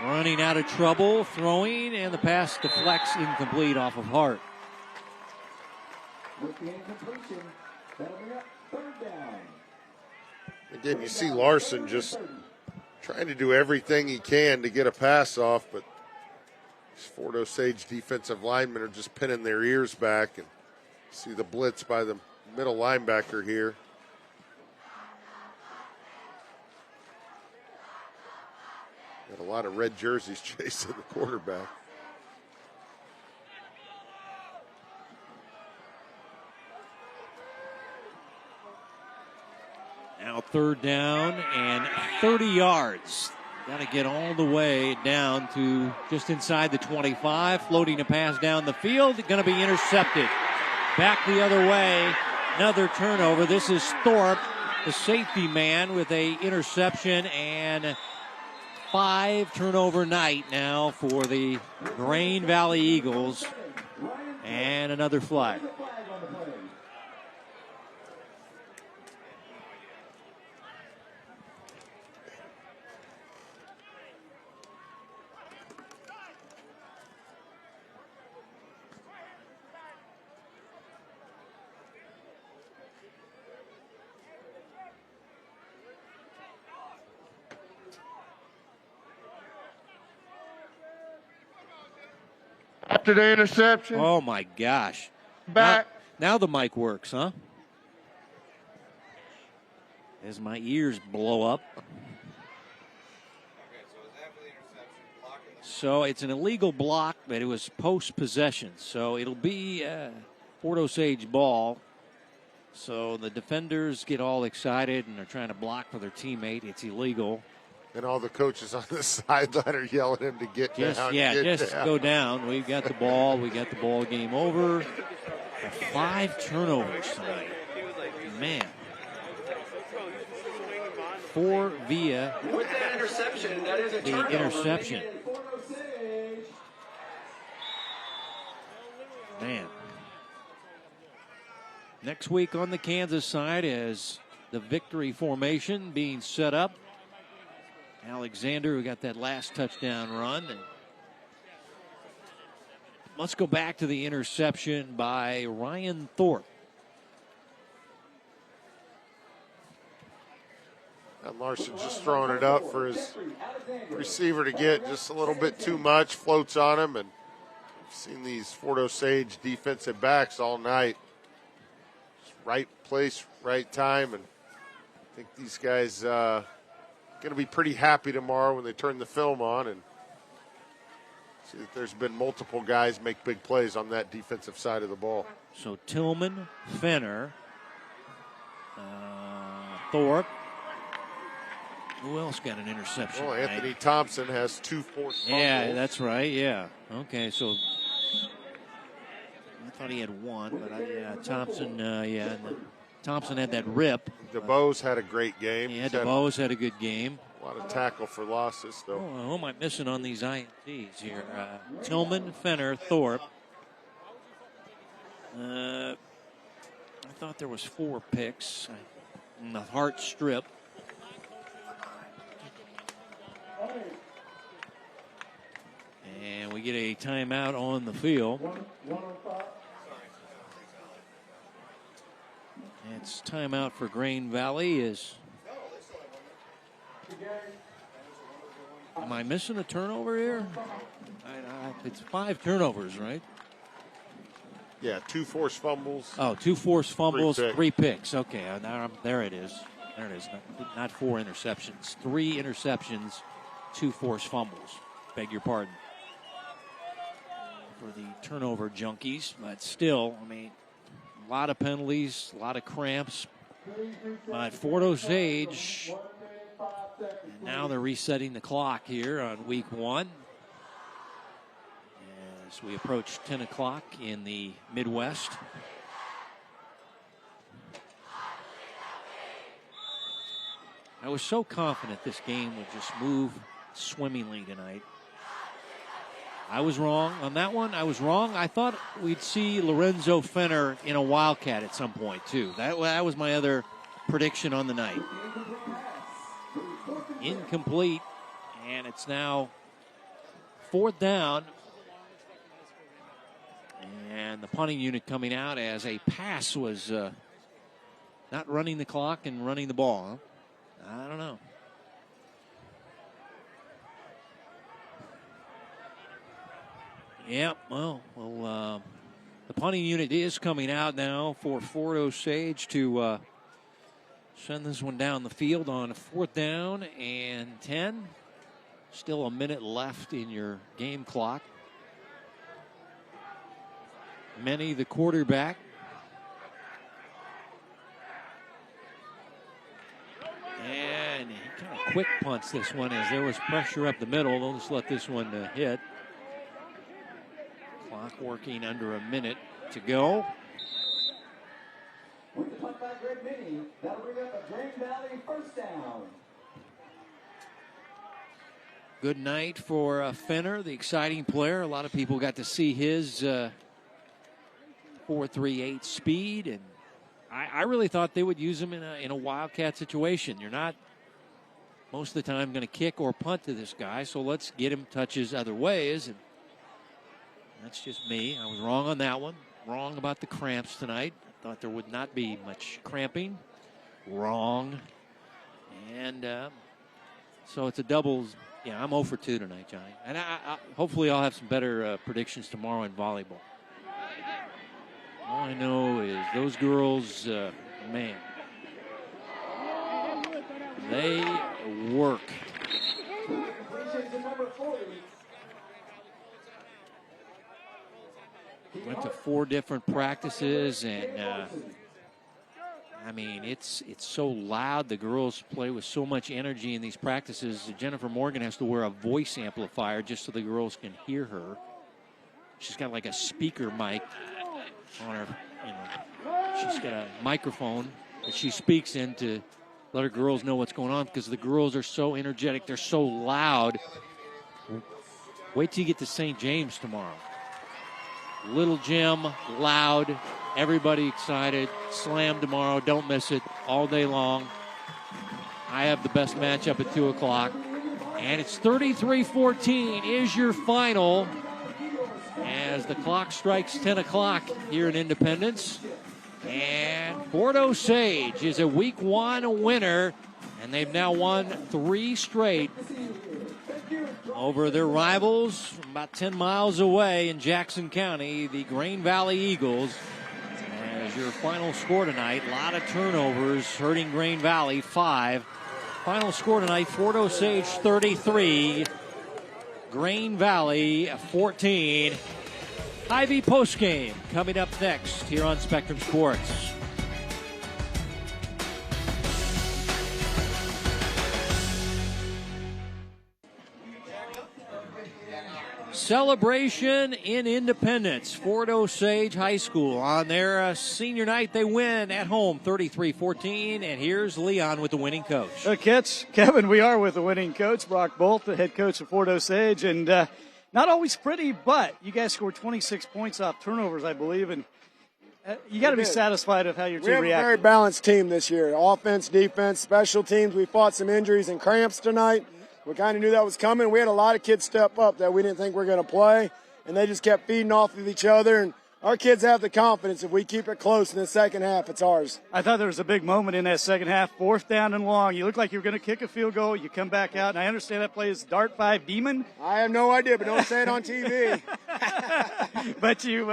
running out of trouble, throwing, and the pass deflects incomplete off of Hart. With the incompletion, that'll be up 3rd down. Again, you see Larson just trying to do everything he can to get a pass off, but these Fort Osage defensive linemen are just pinning their ears back. And see the blitz by the middle linebacker here. Got a lot of red jerseys chasing the quarterback. Now 3rd down and 30 yards. Got to get all the way down to just inside the 25. Floating a pass down the field. Going to be intercepted. Back the other way. Another turnover. This is Thorpe, the safety man, with a interception, and 5 turnover night now for the Grain Valley Eagles. And another flag. After the interception. Oh, my gosh. Back. Now the mic works, huh? As my ears blow up. So it's an illegal block, but it was post-possession. So it'll be Fort Osage ball. So the defenders get all excited and they're trying to block for their teammate. It's illegal. And all the coaches on the sideline are yelling at him to get down. Just go down. We've got the ball. We got the ball game over. 5 turnovers tonight. Man. 4 via With that interception, that is a turnover. the interception. Man. Next week on the Kansas side is the victory formation being set up. Alexander, who got that last touchdown run, and let's go back to the interception by Ryan Thorpe. And Larson just throwing it up for his receiver to get just a little bit too much, floats on him, and we've seen these Fort Osage defensive backs all night. Just right place, right time, and I think these guys going to be pretty happy tomorrow when they turn the film on and see that there's been multiple guys make big plays on that defensive side of the ball. So Tillman, Fenner, Thorpe. Who else got an interception? Oh, Anthony Thompson has 2 forced fumbles. Yeah, that's right. Yeah. Okay, so I thought he had one, but Thompson. Thompson had that rip. DeBose had a great game. Yeah, DeBose had a good game. A lot of tackle for losses, though. Oh, who am I missing on these INTs here? Tillman, Fenner, Thorpe. I thought there was 4 picks in the Hart strip. And we get a timeout on the field. It's timeout for Grain Valley. Am I missing a turnover here? It's 5 turnovers, right? Yeah, 2 forced fumbles. Oh, 2 forced fumbles, 3 picks. Okay, there it is. There it is. Not 4 interceptions. 3 interceptions, 2 forced fumbles. Beg your pardon. For the turnover junkies, but still, I mean, a lot of penalties, a lot of cramps. But Fort Osage, and now they're resetting the clock here on week 1 as we approach 10 o'clock in the Midwest. I was so confident this game would just move swimmingly tonight. I was wrong on that one. I was wrong. I thought we'd see Lorenzo Fenner in a Wildcat at some point, too. That was my other prediction on the night. Incomplete, and it's now 4th down. And the punting unit coming out as a pass was not running the clock and running the ball. Huh? I don't know. Yeah, well, the punting unit is coming out now for Fort Osage to send this one down the field on 4th down and 10. Still a minute left in your game clock. Manny, the quarterback. And he kind of quick punts this one as there was pressure up the middle. They'll just let this one hit. Clock working under a minute to go. With the punt by Greg Minnie, that'll bring up a Grain Valley 1st down. Good night for Fenner, the exciting player. A lot of people got to see his 4.38 speed, and I really thought they would use him in a Wildcat situation. You're not most of the time going to kick or punt to this guy, so let's get him touches other ways. And that's just me. I was wrong on that one. Wrong about the cramps tonight. I thought there would not be much cramping. Wrong. And so it's a doubles. Yeah, I'm 0 for 2 tonight, Johnny. And hopefully I'll have some better predictions tomorrow in volleyball. All I know is those girls, man, they work. Went to 4 different practices, and I mean, it's so loud. The girls play with so much energy in these practices. Jennifer Morgan has to wear a voice amplifier just so the girls can hear her. She's got like a speaker mic on her, she's got a microphone that she speaks in to let her girls know what's going on because the girls are so energetic. They're so loud. Wait till you get to St. James tomorrow. Little gym, loud, everybody excited. Slam tomorrow. Don't miss it all day long. I have the best matchup at 2 o'clock. And it's 33-14 is your final. And as the clock strikes 10 o'clock here in Independence. And Fort Osage is a Week 1 winner, and they've now won 3 straight over their rivals from about 10 miles away in Jackson County, the Grain Valley Eagles. As your final score tonight, a lot of turnovers hurting Grain Valley, 5. Final score tonight, Fort Osage 33, Grain Valley 14. Hy-Vee postgame coming up next here on Spectrum Sports. Celebration in Independence. Fort Osage High School on their senior night. They win at home 33-14. And here's Leon with the winning coach. Kevin, we are with the winning coach, Brock Bolt, the head coach of Fort Osage. And not always pretty, but you guys scored 26 points off turnovers, I believe. And you got to be satisfied with how your team reacted. We have a very balanced team this year. Offense, defense, special teams. We fought some injuries and cramps tonight. We kind of knew that was coming. We had a lot of kids step up that we didn't think were going to play, and they just kept feeding off of each other. And our kids have the confidence. If we keep it close in the second half, it's ours. I thought there was a big moment in that second half, 4th down and long. You looked like you were going to kick a field goal. You come back out, and I understand that play is Dart 5 Demon. I have no idea, but don't say it on TV. But you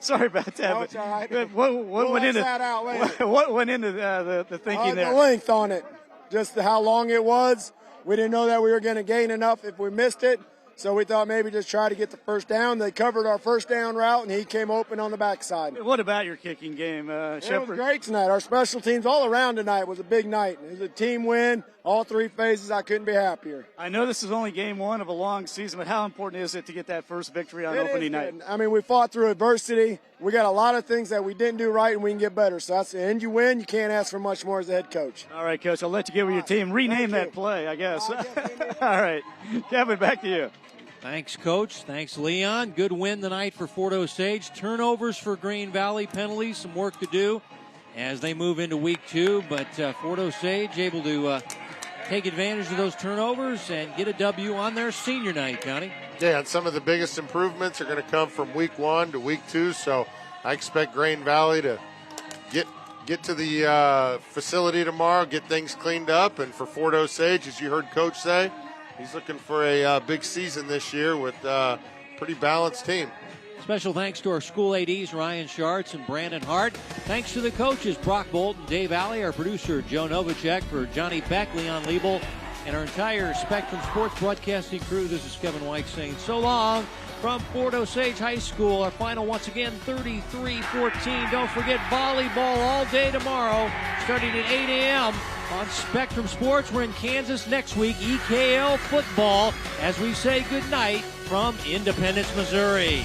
sorry about that. No, it's all right. What went into that out later. What went into the thinking there? The length on it, just how long it was. We didn't know that we were going to gain enough if we missed it, so we thought maybe just try to get the first down. They covered our first down route, and he came open on the backside. What about your kicking game, It Shepard? was great tonight. Our special teams all around tonight was a big night. It was a team win, all 3 phases. I couldn't be happier. I know this is only game 1 of a long season, but how important is it to get that first victory on opening night? I mean, we fought through adversity. We got a lot of things that we didn't do right, and we can get better. So that's the end. You win. You can't ask for much more as a head coach. All right, Coach. I'll let you get with your team. Rename that play, I guess. All right. Kevin, back to you. Thanks, Coach. Thanks, Leon. Good win tonight for Fort Osage. Turnovers for Green Valley. Penalties, some work to do as they move into Week 2. But Fort Osage able to take advantage of those turnovers and get a W on their senior night, Johnny. Yeah, and some of the biggest improvements are going to come from Week 1 to Week 2. So I expect Grain Valley to get to the facility tomorrow, get things cleaned up. And for Fort Osage, as you heard Coach say, he's looking for a big season this year with a pretty balanced team. Special thanks to our school ADs, Ryan Schartz and Brandon Hart. Thanks to the coaches, Brock Bolt and Dave Alley, our producer, Joe Novacek, for Johnny Beck, Leon Liebel, and our entire Spectrum Sports broadcasting crew. This is Kevin White saying so long from Fort Osage High School. Our final once again, 33-14. Don't forget volleyball all day tomorrow, starting at 8 a.m. on Spectrum Sports. We're in Kansas next week, EKL football, as we say goodnight from Independence, Missouri.